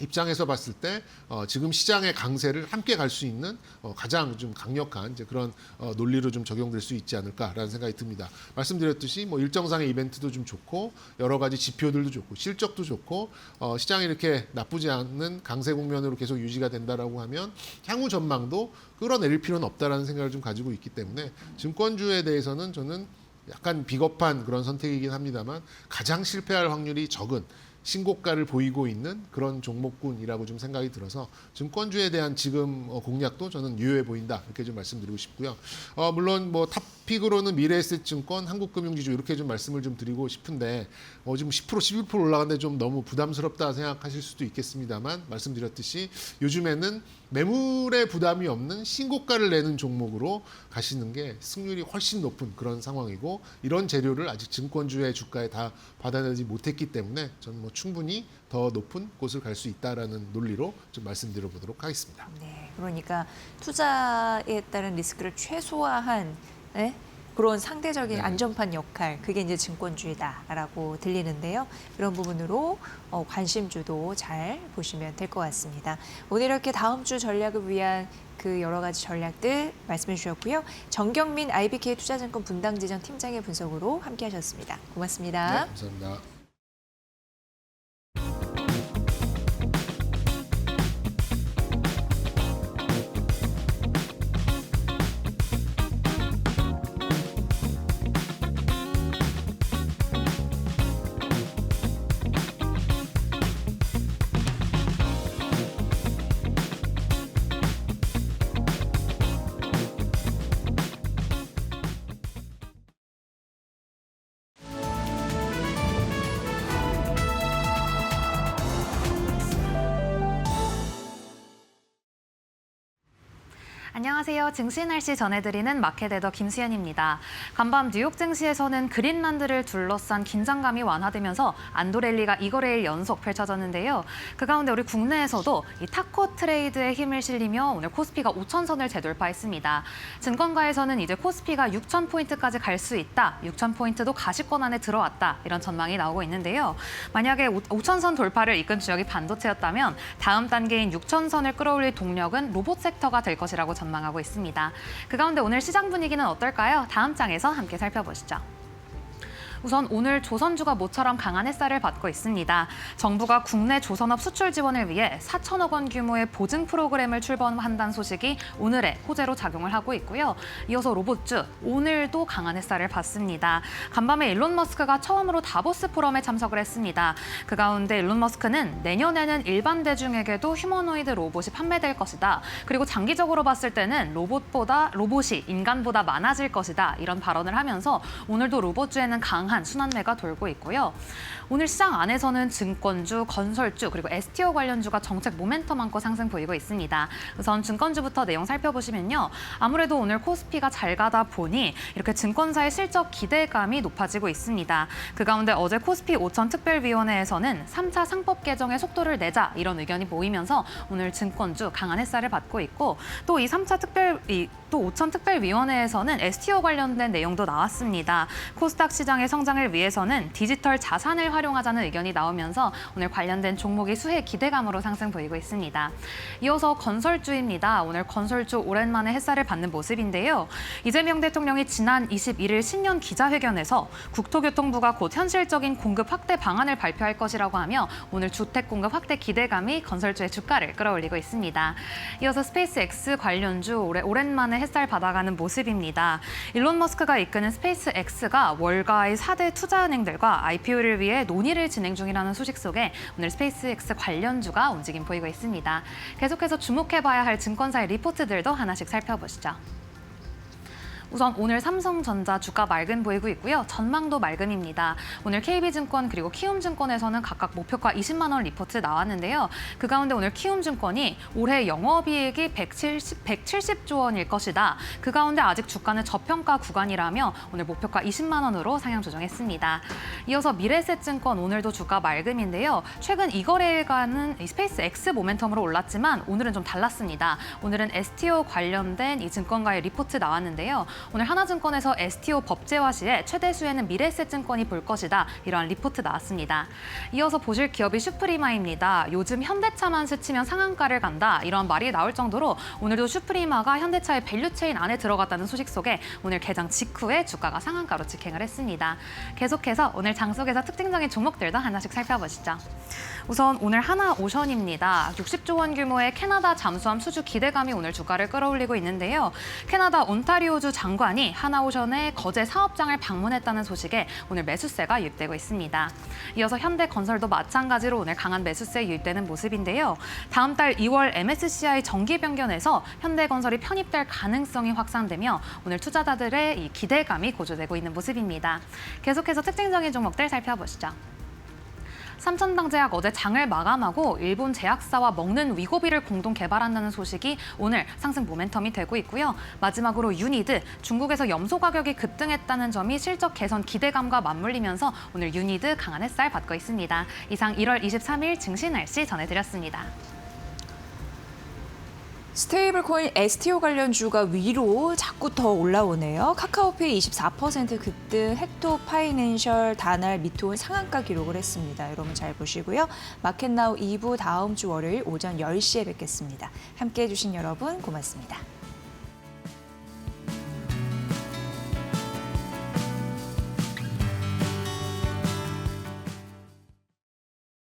입장에서 봤을 때 지금 시장의 강세를 함께 갈 수 있는 가장 좀 강력한 이제 그런 논리로 좀 적용될 수 있지 않을까라는 생각이 듭니다. 말씀드렸듯이 뭐 일정상의 이벤트도 좀 좋고 여러 가지 지표들도 좋고 실적도 좋고 시장이 이렇게 나쁘지 않는 강세 국면으로 계속 유지가 된다라고 하면 향후 전망도 끌어내릴 필요는 없다라는 생각을 좀 가지고 있기 때문에 증권주에 대해서는 저는 약간 비겁한 그런 선택이긴 합니다만 가장 실패할 확률이 적은 신고가를 보이고 있는 그런 종목군이라고 좀 생각이 들어서 증권주에 대한 지금 공략도 저는 유효해 보인다 이렇게 좀 말씀드리고 싶고요. 물론 뭐 탑픽으로는 미래에셋증권, 한국금융지주 이렇게 좀 말씀을 좀 드리고 싶은데 지금 10% 11% 올라가는데 좀 너무 부담스럽다 생각하실 수도 있겠습니다만 말씀드렸듯이 요즘에는 매물에 부담이 없는 신고가를 내는 종목으로 가시는 게 승률이 훨씬 높은 그런 상황이고 이런 재료를 아직 증권주의 주가에 다 받아내지 못했기 때문에 저는 뭐 충분히 더 높은 곳을 갈 수 있다라는 논리로 좀 말씀드려 보도록 하겠습니다. 네, 그러니까 투자에 따른 리스크를 최소화한 그런 상대적인 안전판 역할, 그게 이제 증권주의다라고 들리는데요. 이런 부분으로 관심주도 잘 보시면 될 것 같습니다. 오늘 이렇게 다음 주 전략을 위한 그 여러 가지 전략들 말씀해 주셨고요. 정경민 IBK 투자증권 분당지점 팀장의 분석으로 함께하셨습니다. 고맙습니다. 네, 감사합니다. 안녕하세요. 증시 날씨 전해드리는 마켓에더 김수현입니다. 간밤 뉴욕 증시에서는 그린란드를 둘러싼 긴장감이 완화되면서 안도 랠리가 이거래일 연속 펼쳐졌는데요. 그 가운데 우리 국내에서도 이 타코 트레이드에 힘을 실리며 오늘 코스피가 5,000선을 재돌파했습니다. 증권가에서는 이제 코스피가 6,000포인트까지 갈 수 있다, 6,000포인트도 가시권 안에 들어왔다 이런 전망이 나오고 있는데요. 만약에 5,000선 돌파를 이끈 주역이 반도체였다면 다음 단계인 6,000선을 끌어올릴 동력은 로봇 섹터가 될 것이라고 전망하고 있습니다. 그 가운데 오늘 시장 분위기는 어떨까요? 다음 장에서 함께 살펴보시죠. 우선 오늘 조선주가 모처럼 강한 햇살을 받고 있습니다. 정부가 국내 조선업 수출 지원을 위해 4천억 원 규모의 보증 프로그램을 출범한다는 소식이 오늘의 호재로 작용을 하고 있고요. 이어서 로봇주, 오늘도 강한 햇살을 받습니다. 간밤에 일론 머스크가 처음으로 다보스 포럼에 참석을 했습니다. 그 가운데 일론 머스크는 내년에는 일반 대중에게도 휴머노이드 로봇이 판매될 것이다. 그리고 장기적으로 봤을 때는 로봇이 인간보다 많아질 것이다. 이런 발언을 하면서 오늘도 로봇주에는 강한 강한 순환매가 돌고 있고요. 오늘 시장 안에서는 증권주, 건설주, 그리고 STO 관련주가 정책 모멘텀 안고 상승 보이고 있습니다. 우선 증권주부터 내용 살펴보시면요. 아무래도 오늘 코스피가 잘 가다 보니 이렇게 증권사의 실적 기대감이 높아지고 있습니다. 그 가운데 어제 코스피 5천 특별위원회에서는 3차 상법 개정의 속도를 내자 이런 의견이 모이면서 오늘 증권주 강한 햇살을 받고 있고 또 이 5천 특별위원회에서는 STO 관련된 내용도 나왔습니다. 코스닥 시장의 성장을 위해서는 디지털 자산을 활용하자는 의견이 나오면서 오늘 관련된 종목이 수혜 기대감으로 상승 보이고 있습니다. 이어서 건설주입니다. 오늘 건설주 오랜만에 햇살을 받는 모습인데요. 이재명 대통령이 지난 21일 신년 기자회견에서 국토교통부가 곧 현실적인 공급 확대 방안을 발표할 것이라고 하며 오늘 주택 공급 확대 기대감이 건설주의 주가를 끌어올리고 있습니다. 이어서 스페이스X 관련주 오랜만에 햇살 받아가는 모습입니다. 일론 머스크가 이끄는 스페이스X가 월가의 4대 투자은행들과 IPO를 위해 논의를 진행 중이라는 소식 속에 오늘 스페이스X 관련주가 움직임 보이고 있습니다. 계속해서 주목해봐야 할 증권사의 리포트들도 하나씩 살펴보시죠. 우선 오늘 삼성전자 주가 맑음 보이고 있고요. 전망도 맑음입니다. 오늘 KB증권 그리고 키움증권에서는 각각 목표가 20만 원 리포트 나왔는데요. 그 가운데 오늘 키움증권이 올해 영업이익이 170조 원일 것이다. 그 가운데 아직 주가는 저평가 구간이라며 오늘 목표가 20만 원으로 상향 조정했습니다. 이어서 미래에셋증권 오늘도 주가 맑음인데요. 최근 이 거래일간은 스페이스X 모멘텀으로 올랐지만 오늘은 좀 달랐습니다. 오늘은 STO 관련된 이 증권가의 리포트 나왔는데요. 오늘 하나증권에서 STO 법제화 시에 최대 수혜는 미래에셋증권이 볼 것이다. 이러한 리포트 나왔습니다. 이어서 보실 기업이 슈프리마입니다. 요즘 현대차만 스치면 상한가를 간다. 이런 말이 나올 정도로 오늘도 슈프리마가 현대차의 밸류체인 안에 들어갔다는 소식 속에 오늘 개장 직후에 주가가 상한가로 직행을 했습니다. 계속해서 오늘 장 속에서 특징적인 종목들도 하나씩 살펴보시죠. 우선 오늘 하나오션입니다. 60조 원 규모의 캐나다 잠수함 수주 기대감이 오늘 주가를 끌어올리고 있는데요. 캐나다 온타리오주 장관이 하나오션의 거제 사업장을 방문했다는 소식에 오늘 매수세가 유입되고 있습니다. 이어서 현대건설도 마찬가지로 오늘 강한 매수세 유입되는 모습인데요. 다음 달 2월 MSCI 정기 변경에서 현대건설이 편입될 가능성이 확산되며 오늘 투자자들의 이 기대감이 고조되고 있는 모습입니다. 계속해서 특징적인 종목들 살펴보시죠. 삼천당제약 어제 장을 마감하고 일본 제약사와 먹는 위고비를 공동 개발한다는 소식이 오늘 상승 모멘텀이 되고 있고요. 마지막으로 유니드, 중국에서 염소 가격이 급등했다는 점이 실적 개선 기대감과 맞물리면서 오늘 유니드 강한 햇살 받고 있습니다. 이상 1월 23일 증시 날씨 전해드렸습니다. 스테이블 코인 STO 관련주가 위로 자꾸 더 올라오네요. 카카오페이 24% 급등, 헥토 파이낸셜 단알 미토은 상한가 기록을 했습니다. 여러분 잘 보시고요. 마켓나우 2부 다음 주 월요일 오전 10시에 뵙겠습니다. 함께해 주신 여러분 고맙습니다.